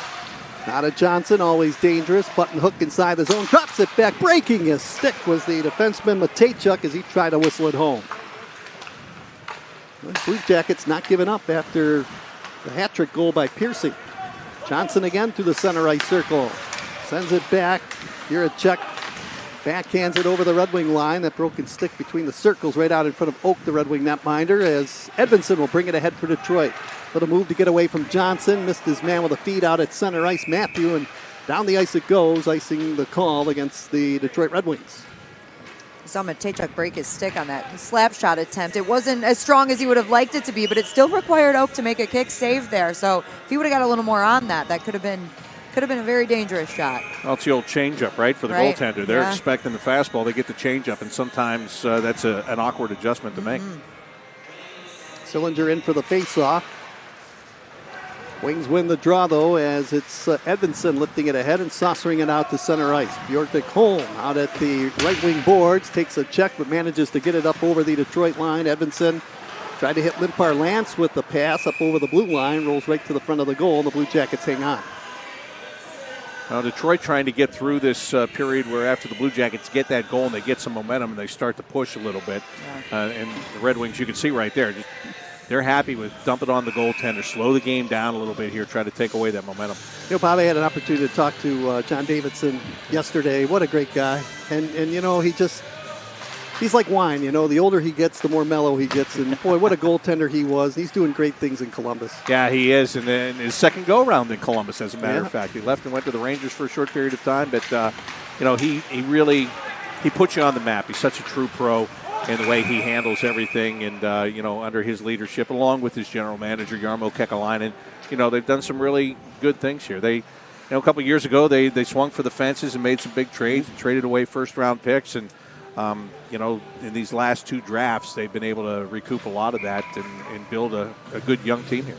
Now to Johnson, always dangerous. Button hook inside the zone. Drops it back. Breaking his stick was the defenseman Matejchuk as he tried to whistle it home. The Blue Jackets not giving up after the hat-trick goal by Piercy. Johnson again through the center ice circle. Sends it back. Jiricek backhands it over the Red Wing line. That broken stick between the circles right out in front of Oak, the Red Wing netminder, as Edmondson will bring it ahead for Detroit. Little move to get away from Johnson. Missed his man with a feed out at center ice. Matthew, and down the ice it goes, icing the call against the Detroit Red Wings. Saw Matejchuk break his stick on that slap shot attempt. It wasn't as strong as he would have liked it to be, but it still required Oak to make a kick save there. So if he would have got a little more on that, that could have been a very dangerous shot. Well, it's the old changeup, right, for the goaltender. They're expecting the fastball. They get the changeup, and sometimes that's an awkward adjustment to make. Sillinger in for the faceoff. Wings win the draw, though, as it's Edmondson lifting it ahead and saucering it out to center ice. Bjorvik Holm out at the right wing boards, takes a check, but manages to get it up over the Detroit line. Edmondson tried to hit Limpar Lance with the pass up over the blue line, rolls right to the front of the goal, and the Blue Jackets hang on. Now Detroit trying to get through this period where after the Blue Jackets get that goal and they get some momentum and they start to push a little bit. And the Red Wings, you can see right there, they're happy with dump it on the goaltender, slow the game down a little bit here, try to take away that momentum. You know, Bob, I had an opportunity to talk to John Davidson yesterday. What a great guy. And you know, he's like wine, you know. The older he gets, the more mellow he gets. And, boy, what a goaltender he was. He's doing great things in Columbus. Yeah, he is. And then his second go-around in Columbus, as a matter of fact. He left and went to the Rangers for a short period of time. But, you know, he really puts you on the map. He's such a true pro in the way he handles everything. And, you know, under his leadership, along with his general manager, Jarmo Kekalainen, you know, they've done some really good things here. They, you know, a couple of years ago, they swung for the fences and made some big trades and traded away first-round picks. And, you know, in these last two drafts, they've been able to recoup a lot of that and build a good young team here.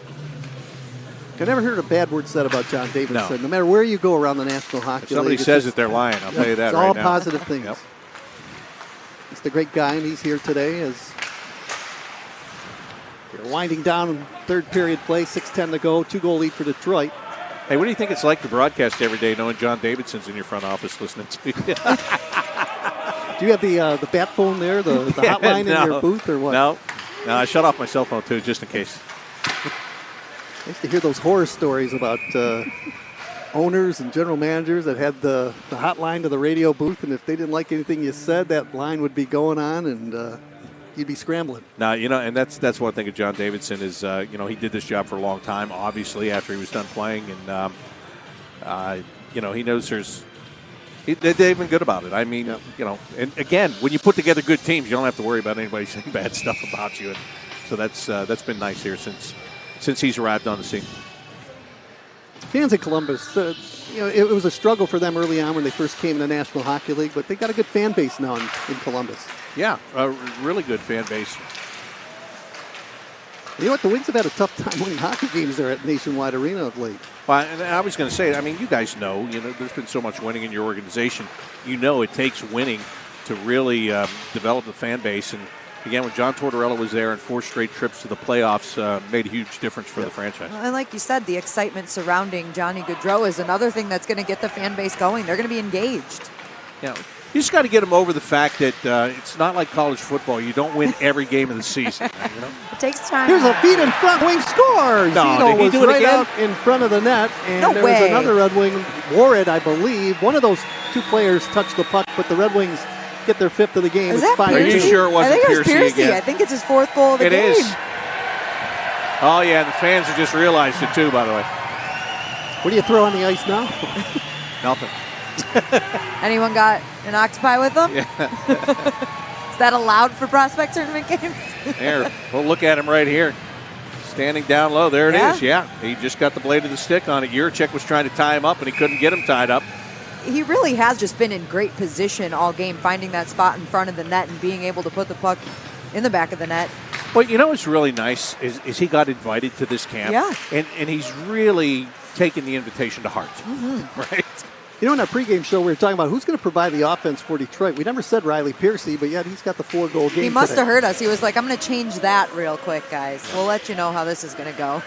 I never heard a bad word said about John Davidson. No matter where you go around the National Hockey League. If somebody says that, they're lying. I'll tell you that right now. It's all positive things. Yep. He's a great guy, and he's here today as you're winding down third period play, 6:10 to go, 2-goal lead for Detroit. Hey, what do you think it's like to broadcast every day knowing John Davidson's in your front office listening to you? Do you have the bat phone there, the hotline in your booth, or what? No, I shut off my cell phone, too, just in case. I used to hear those horror stories about owners and general managers that had the hotline to the radio booth, and if they didn't like anything you said, that line would be going on, and you'd be scrambling. Now, you know, and that's one thing of John Davidson is, you know, he did this job for a long time, obviously, after he was done playing, and, you know, he knows they've been good about it. I mean, you know, and again, when you put together good teams, you don't have to worry about anybody saying bad stuff about you. And so that's been nice here since he's arrived on the scene. Fans in Columbus, you know, it was a struggle for them early on when they first came in the National Hockey League, but they got a good fan base now in Columbus. Yeah, a really good fan base. You know what? The Wings have had a tough time winning hockey games there at Nationwide Arena of late. Well, and I was going to say, I mean, you guys know, there's been so much winning in your organization. You know it takes winning to really develop the fan base. And, again, when John Tortorella was there and 4 straight trips to the playoffs made a huge difference for the franchise. And like you said, the excitement surrounding Johnny Gaudreau is another thing that's going to get the fan base going. They're going to be engaged. Yeah. You just got to get them over the fact that it's not like college football. You don't win every game of the season. You know? It takes time. Here's a feed in front. Wing scores. No, did he do it right again? out in front of the net. And no there way. was another Red Wing, Warren, I believe. One of those two players touched the puck, but the Red Wings get their 5th of the game. Is it's that 5-2. Are you sure it wasn't Piercy again? I think it's his 4th goal of the game. It is. Oh, yeah, the fans have just realized it, too, by the way. What do you throw on the ice now? Nothing. Anyone got an octopi with them? Yeah. Is that allowed for prospect tournament games? There, we'll look at him right here. Standing down low. There it is. Yeah, he just got the blade of the stick on it. Juracek was trying to tie him up, and he couldn't get him tied up. He really has just been in great position all game, finding that spot in front of the net and being able to put the puck in the back of the net. Well, you know what's really nice is he got invited to this camp. Yeah. And he's really taken the invitation to heart. Mm-hmm. Right? You know, in our pregame show, we were talking about who's going to provide the offense for Detroit. We never said Riley Piercy, but yet he's got the 4-goal game. He must today. have heard us. He was like, I'm going to change that real quick, guys. We'll let you know how this is going to go.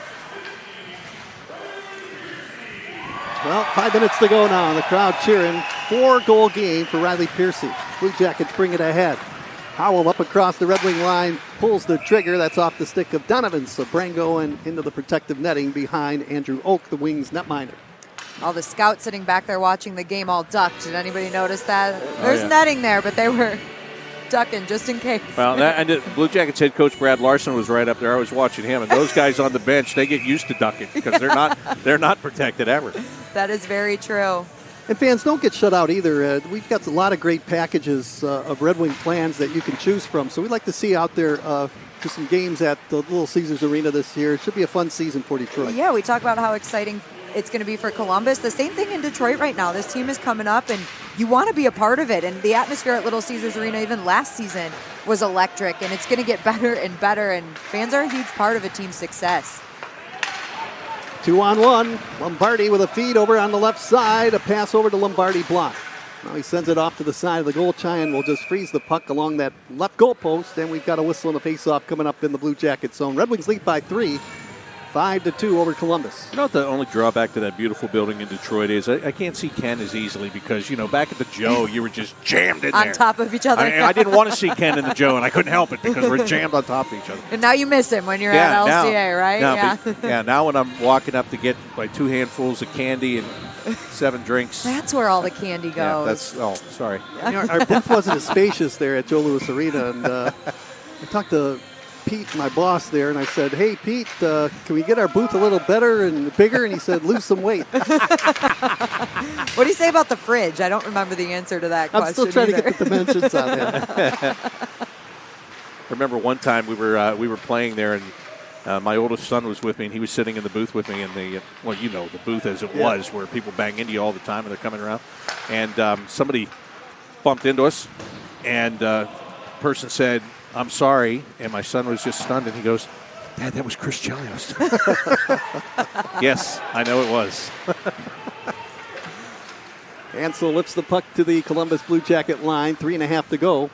Well, 5 minutes to go now, and the crowd cheering. 4-goal game for Riley Piercy. Blue Jackets bring it ahead. Howell up across the Red Wing line, pulls the trigger. That's off the stick of Donovan Sabrango and into the protective netting behind Andrew Oak, the Wings netminder. All the scouts sitting back there watching the game all ducked. Did anybody notice that? There's netting there, but they were ducking just in case. Well, and the Blue Jackets head coach Brad Larson was right up there. I was watching him, and those guys on the bench, they get used to ducking because they're not protected ever. That is very true. And fans, don't get shut out either. We've got a lot of great packages of Red Wing plans that you can choose from. So we'd like to see you out there for some games at the Little Caesars Arena this year. It should be a fun season for Detroit. Yeah, we talk about how exciting it's going to be for Columbus. The same thing in Detroit right now. This team is coming up, and you want to be a part of it. And the atmosphere at Little Caesars Arena, even last season, was electric, and it's going to get better and better. And fans are a huge part of a team's success. 2-on-1. Lombardi with a feed over on the left side. A pass over to Lombardi block. Now he sends it off to the side of the goal. Cheyenne will just freeze the puck along that left goal post, and we've got a whistle and a face-off coming up in the Blue Jacket zone. Red Wings lead by 3, 5-2 over Columbus. You know what the only drawback to that beautiful building in Detroit is? I can't see Ken as easily because, back at the Joe, you were just jammed in there. On top of each other. I didn't want to see Ken in the Joe, and I couldn't help it because we're jammed on top of each other. And now you miss him when you're at LCA, right? Yeah. Now when I'm walking up to get like 2 handfuls of candy and 7 drinks. That's where all the candy goes. Sorry. Our booth wasn't as spacious there at Joe Louis Arena, and I talked to Pete, my boss there, and I said, "Hey, Pete, can we get our booth a little better and bigger?" And he said, "Lose some weight." What do you say about the fridge? I don't remember the answer to that question. I'm still trying to get the dimensions on that. I remember one time we were playing there, and my oldest son was with me, and he was sitting in the booth with me in the the booth as it was, where people bang into you all the time and they're coming around. And somebody bumped into us, and the person said, "I'm sorry," and my son was just stunned, and he goes, "Dad, that was Chris Chelios." Yes, I know it was. Ansel lifts the puck to the Columbus Blue Jacket line, 3.5 to go.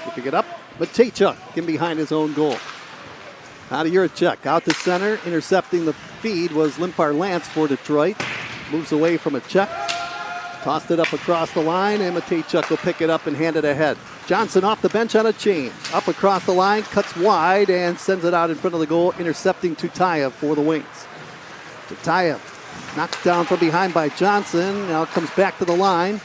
Picking it up, Matejchuk in behind his own goal. Out of Juracek, out to center, intercepting the feed was Limpar Lance for Detroit. Moves away from a check. Tossed it up across the line, and Matejchuk will pick it up and hand it ahead. Johnson off the bench on a change. Up across the line, cuts wide, and sends it out in front of the goal, intercepting Tutayev for the Wings. Tutayev knocked down from behind by Johnson. Now comes back to the line.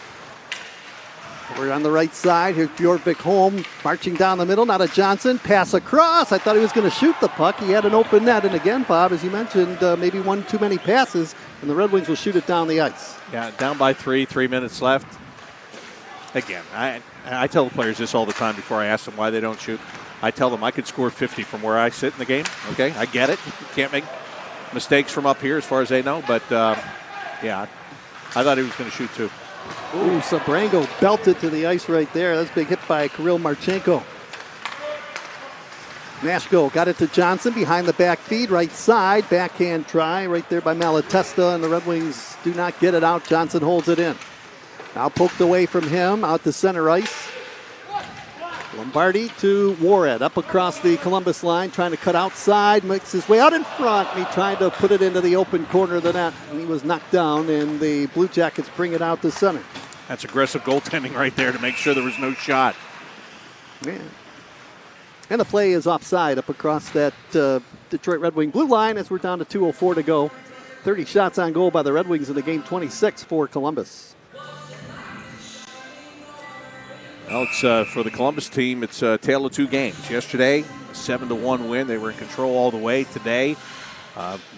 Over on the right side, here's Bjorvik home, marching down the middle. Now to Johnson, pass across. I thought he was going to shoot the puck. He had an open net, and again, Bob, as you mentioned, maybe one too many passes, and the Red Wings will shoot it down the ice. Yeah, down by 3 minutes left. Again, I tell the players this all the time before I ask them why they don't shoot. I tell them I could score 50 from where I sit in the game. Okay, I get it. You can't make mistakes from up here as far as they know, but I thought he was going to shoot too. Ooh, Sabrango belted to the ice right there. That's a big hit by Kirill Marchenko. Nashko got it to Johnson behind the back feed, right side. Backhand try right there by Malatesta, and the Red Wings do not get it out. Johnson holds it in. Now poked away from him, out to center ice. Lombardi to Warhead, up across the Columbus line, trying to cut outside, makes his way out in front, and he tried to put it into the open corner of the net, and he was knocked down, and the Blue Jackets bring it out to center. That's aggressive goaltending right there to make sure there was no shot. Yeah. And the play is offside up across that Detroit Red Wing blue line as we're down to 2:04 to go. 30 shots on goal by the Red Wings in the game, 26 for Columbus. Well, it's for the Columbus team, it's a tale of 2 games. Yesterday, 7-1 win. They were in control all the way. Today,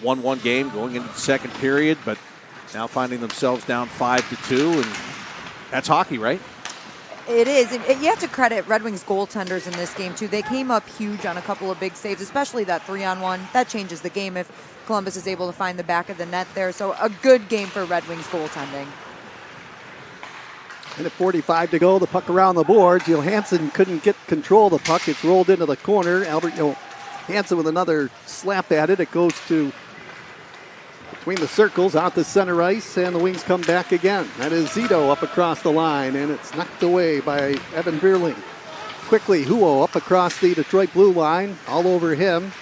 1-1 game going into the second period, but now finding themselves down 5-2, and that's hockey, right? It is. And you have to credit Red Wings goaltenders in this game, too. They came up huge on a couple of big saves, especially that 3-on-1. That changes the game if Columbus is able to find the back of the net there. So a good game for Red Wings goaltending. And at 45 to go, the puck around the boards. Johansson couldn't get control of the puck. It's rolled into the corner. Albert Johansson with another slap at it. It goes to between the circles, out the center ice, and the Wings come back again. That is Zito up across the line, and it's knocked away by Evan Vierling. Quickly, Huo up across the Detroit blue line, all over him.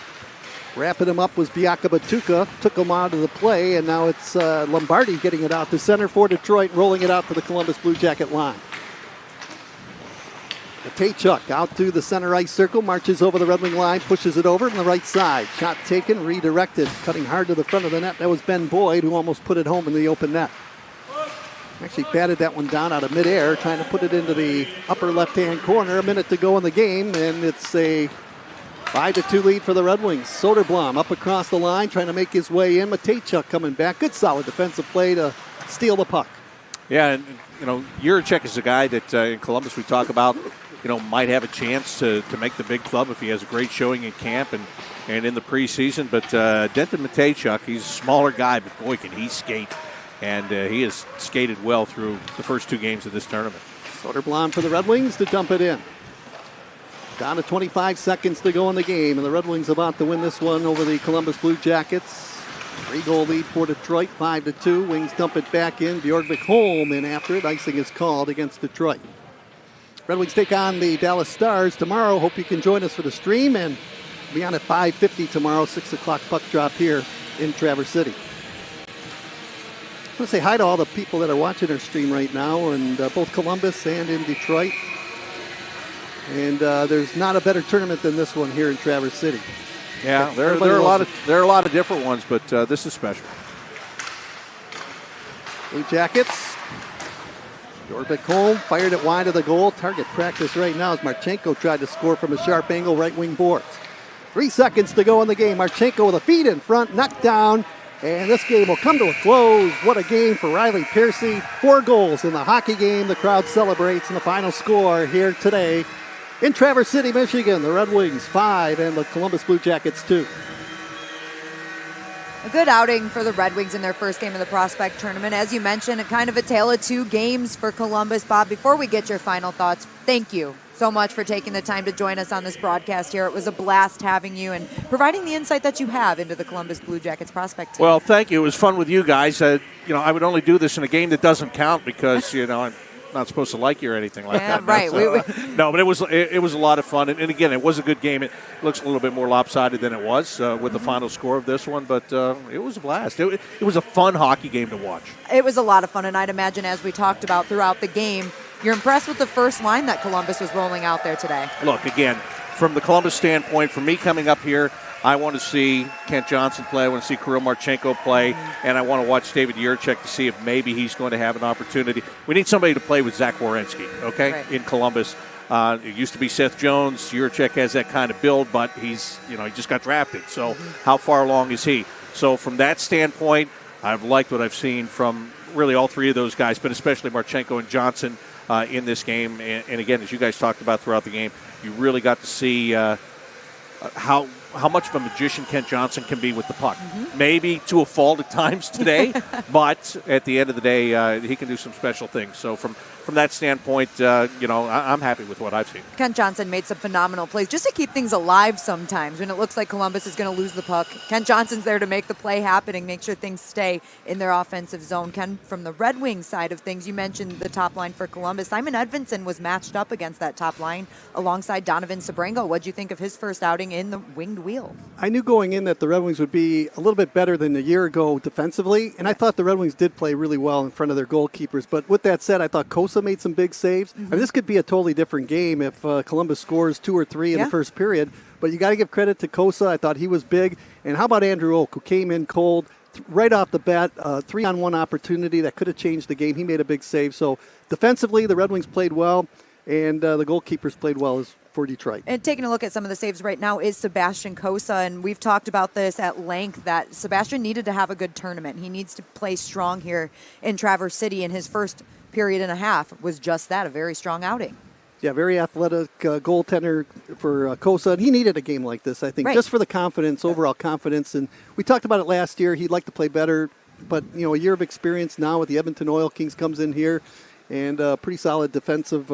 Wrapping him up was Biaka Batuka, took him out of the play, and now it's Lombardi getting it out to center for Detroit, rolling it out to the Columbus Blue Jacket line. Matejchuk out through the center ice circle, marches over the Red Wing line, pushes it over on the right side. Shot taken, redirected, cutting hard to the front of the net. That was Ben Boyd, who almost put it home in the open net. Actually batted that one down out of midair, trying to put it into the upper left-hand corner. A minute to go in the game, and it's a 5-2 lead for the Red Wings. Soderblom up across the line, trying to make his way in. Matejchuk coming back. Good solid defensive play to steal the puck. Yeah, and Juracek is a guy that in Columbus we talk about, might have a chance to make the big club if he has a great showing in camp and in the preseason. But Denton Matejchuk, he's a smaller guy, but boy, can he skate. And he has skated well through the first 2 games of this tournament. Soderblom for the Red Wings to dump it in. Down to 25 seconds to go in the game, and the Red Wings about to win this one over the Columbus Blue Jackets. 3-goal lead for Detroit, 5-2. Wings dump it back in. Bjorgvik Holm in after it. Icing is called against Detroit. Red Wings take on the Dallas Stars tomorrow. Hope you can join us for the stream, and be on at 5:50 tomorrow, 6 o'clock puck drop here in Traverse City. I want to say hi to all the people that are watching our stream right now, and both Columbus and in Detroit. And there's not a better tournament than this one here in Traverse City. Yeah, there are a lot of different ones, but this is special. Blue Jackets. Bjorgvik Holm fired it wide of the goal. Target practice right now as Marchenko tried to score from a sharp angle right wing boards. 3 seconds to go in the game. Marchenko with a feed in front, knocked down, and this game will come to a close. What a game for Riley Piercy. 4 goals in the hockey game. The crowd celebrates, and the final score here today in Traverse City, Michigan. The Red Wings 5 and the Columbus Blue Jackets 2. A good outing for the Red Wings in their first game of the Prospect Tournament. As you mentioned, kind of a tale of 2 games for Columbus. Bob, before we get your final thoughts, thank you so much for taking the time to join us on this broadcast here. It was a blast having you and providing the insight that you have into the Columbus Blue Jackets prospect team. Well, thank you. It was fun with you guys. I would only do this in a game that doesn't count because, I'm not supposed to like you or anything like that. Right. No, but it was a lot of fun. And again, it was a good game. It looks a little bit more lopsided than it was with the final score of this one, but it was a blast. It was a fun hockey game to watch. It was a lot of fun, and I'd imagine, as we talked about throughout the game, you're impressed with the first line that Columbus was rolling out there today. Look, again, from the Columbus standpoint, for me coming up here, I want to see Kent Johnson play. I want to see Kirill Marchenko play. And I want to watch David Jiricek to see if maybe he's going to have an opportunity. We need somebody to play with Zach Werenski, okay, right, in Columbus. It used to be Seth Jones. Jiricek has that kind of build, but he just got drafted. So how far along is he? So from that standpoint, I've liked what I've seen from really all 3 of those guys, but especially Marchenko and Johnson in this game. And again, as you guys talked about throughout the game, you really got to see how much of a magician Kent Johnson can be with the puck. Maybe to a fault at times today, but at the end of the day, he can do some special things. So from that standpoint, I'm happy with what I've seen. Kent Johnson made some phenomenal plays just to keep things alive sometimes when it looks like Columbus is going to lose the puck. Kent Johnson's there to make the play happen and make sure things stay in their offensive zone. Ken, from the Red Wings side of things, you mentioned the top line for Columbus. Simon Edvinsson was matched up against that top line alongside Donovan Sabrango. What'd you think of his first outing in the winged wheel? I knew going in that the Red Wings would be a little bit better than a year ago defensively, and I thought the Red Wings did play really well in front of their goalkeepers. But with that said, I thought Kosa made some big saves. I mean, this could be a totally different game if Columbus scores 2 or 3 in the first period. But you got to give credit to Kosa. I thought he was big. And how about Andrew Oak, who came in cold right off the bat, 3-on-1 opportunity that could have changed the game. He made a big save. So defensively, the Red Wings played well, and the goalkeepers played well for Detroit. And taking a look at some of the saves right now is Sebastian Kosa, and we've talked about this at length that Sebastian needed to have a good tournament. He needs to play strong here in Traverse City, and his first period and a half was just that, a very strong outing. Yeah, very athletic goaltender for Kosa, and he needed a game like this, I think, just for the confidence, overall confidence. And we talked about it last year. He'd like to play better, but, a year of experience now with the Edmonton Oil Kings comes in here. And a pretty solid defensive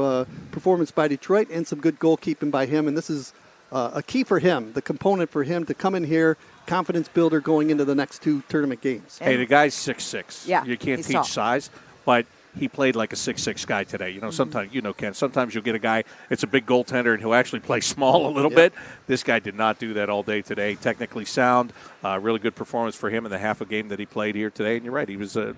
performance by Detroit and some good goalkeeping by him. And this is a key for him, the component for him to come in here, confidence builder going into the next 2 tournament games. Hey, the guy's 6'6". Yeah, you can't teach tall. size, but he played like a 6'6" guy today. Sometimes, Ken, sometimes you'll get a guy that's a big goaltender and he'll actually play small a little bit. This guy did not do that all day today. Technically sound, really good performance for him in the half a game that he played here today. And you're right,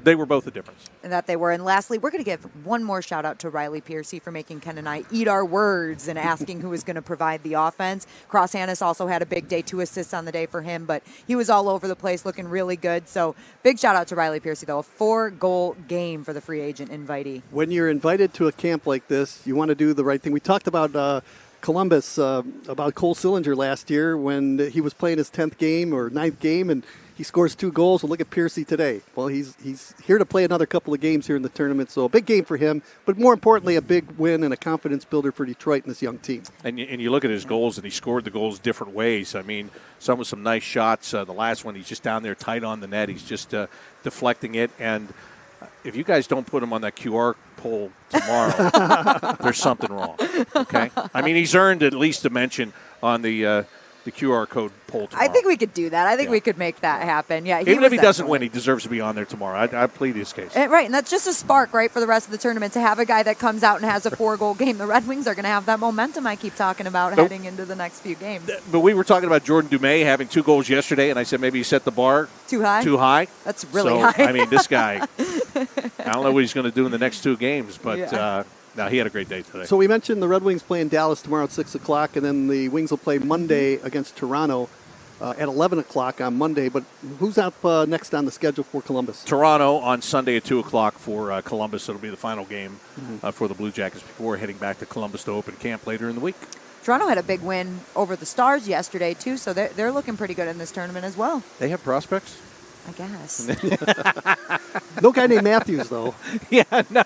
they were both a difference. And that they were. And lastly, we're going to give one more shout out to Riley Piercy for making Ken and I eat our words and asking who was going to provide the offense. Cross Hannes also had a big day, 2 assists on the day for him, but he was all over the place looking really good. So big shout out to Riley Piercy, though. A 4-goal game for the free agent invitee. When you're invited to a camp like this, you want to do the right thing. We talked about Columbus, about Cole Sillinger last year when he was playing his 10th game or 9th game, and he scores 2 goals. Well, look at Piercy today. Well, he's here to play another couple of games here in the tournament, so a big game for him, but more importantly, a big win and a confidence builder for Detroit and this young team. And you look at his goals, and he scored the goals different ways. I mean, some with some nice shots. The last one, he's just down there tight on the net. He's just deflecting it, and if you guys don't put him on that QR poll tomorrow, there's something wrong, okay? I mean, he's earned at least a mention on the the QR code poll tomorrow. I think we could do that. I think Yeah. we could make that happen. Yeah, Even was if he doesn't excellent. win, he deserves to be on there tomorrow. I plead his case. Right, and that's just a spark, right, for the rest of the tournament to have a guy that comes out and has a 4-goal game. The Red Wings are going to have that momentum I keep talking about Nope. heading into the next few games. But we were talking about Jordan Dumais having 2 goals yesterday, and I said maybe he set the bar Too high? Too high. That's really So, high. I mean, this guy, I don't know what he's going to do in the next 2 games, but Yeah. no, he had a great day today. So we mentioned the Red Wings playing Dallas tomorrow at 6 o'clock, and then the Wings will play Monday against Toronto at 11 o'clock on Monday. But who's up next on the schedule for Columbus? Toronto on Sunday at 2 o'clock for Columbus. It'll be the final game for the Blue Jackets before heading back to Columbus to open camp later in the week. Toronto had a big win over the Stars yesterday, too, so they're looking pretty good in this tournament as well, They have prospects? I guess. No guy named Matthews, though. Yeah, no.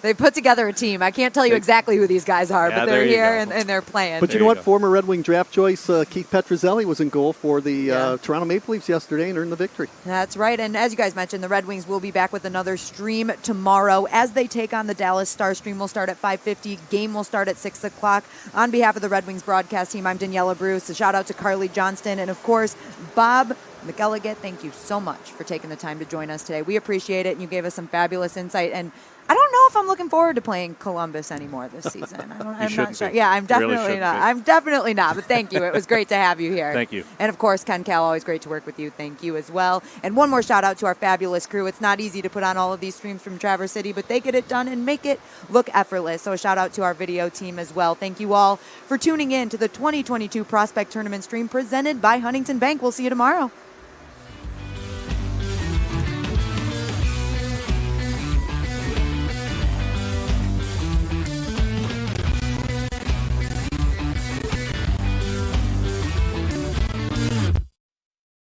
They put together a team. I can't tell you exactly who these guys are, Yeah, but there they're you here go. and they're playing. But you know what? Former Red Wing draft choice Keith Petruzzelli was in goal for the Toronto Maple Leafs yesterday and earned the victory. That's right. And as you guys mentioned, the Red Wings will be back with another stream tomorrow as they take on the Dallas Stars. Stream will start at 5:50. Game will start at 6 o'clock. On behalf of the Red Wings broadcast team, I'm Daniela Bruce. A shout out to Carly Johnston and, of course, Bob McElligott. Thank you so much for taking the time to join us today. We appreciate it, and you gave us some fabulous insight. And I don't know if I'm looking forward to playing Columbus anymore this season. I'm not shouldn't sure. be. Yeah, I'm You really definitely shouldn't not. be. I'm definitely not. But thank you. It was great to have you here. Thank you. And of course, Ken Cal, always great to work with you. Thank you as well. And one more shout out to our fabulous crew. It's not easy to put on all of these streams from Traverse City, but they get it done and make it look effortless. So a shout out to our video team as well. Thank you all for tuning in to the 2022 Prospect Tournament stream presented by Huntington Bank. We'll see you tomorrow.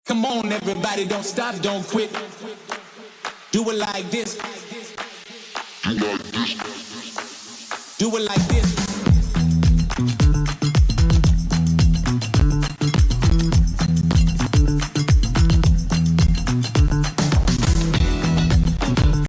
Come on, everybody, don't stop, don't quit. Do it like this. Do it like this.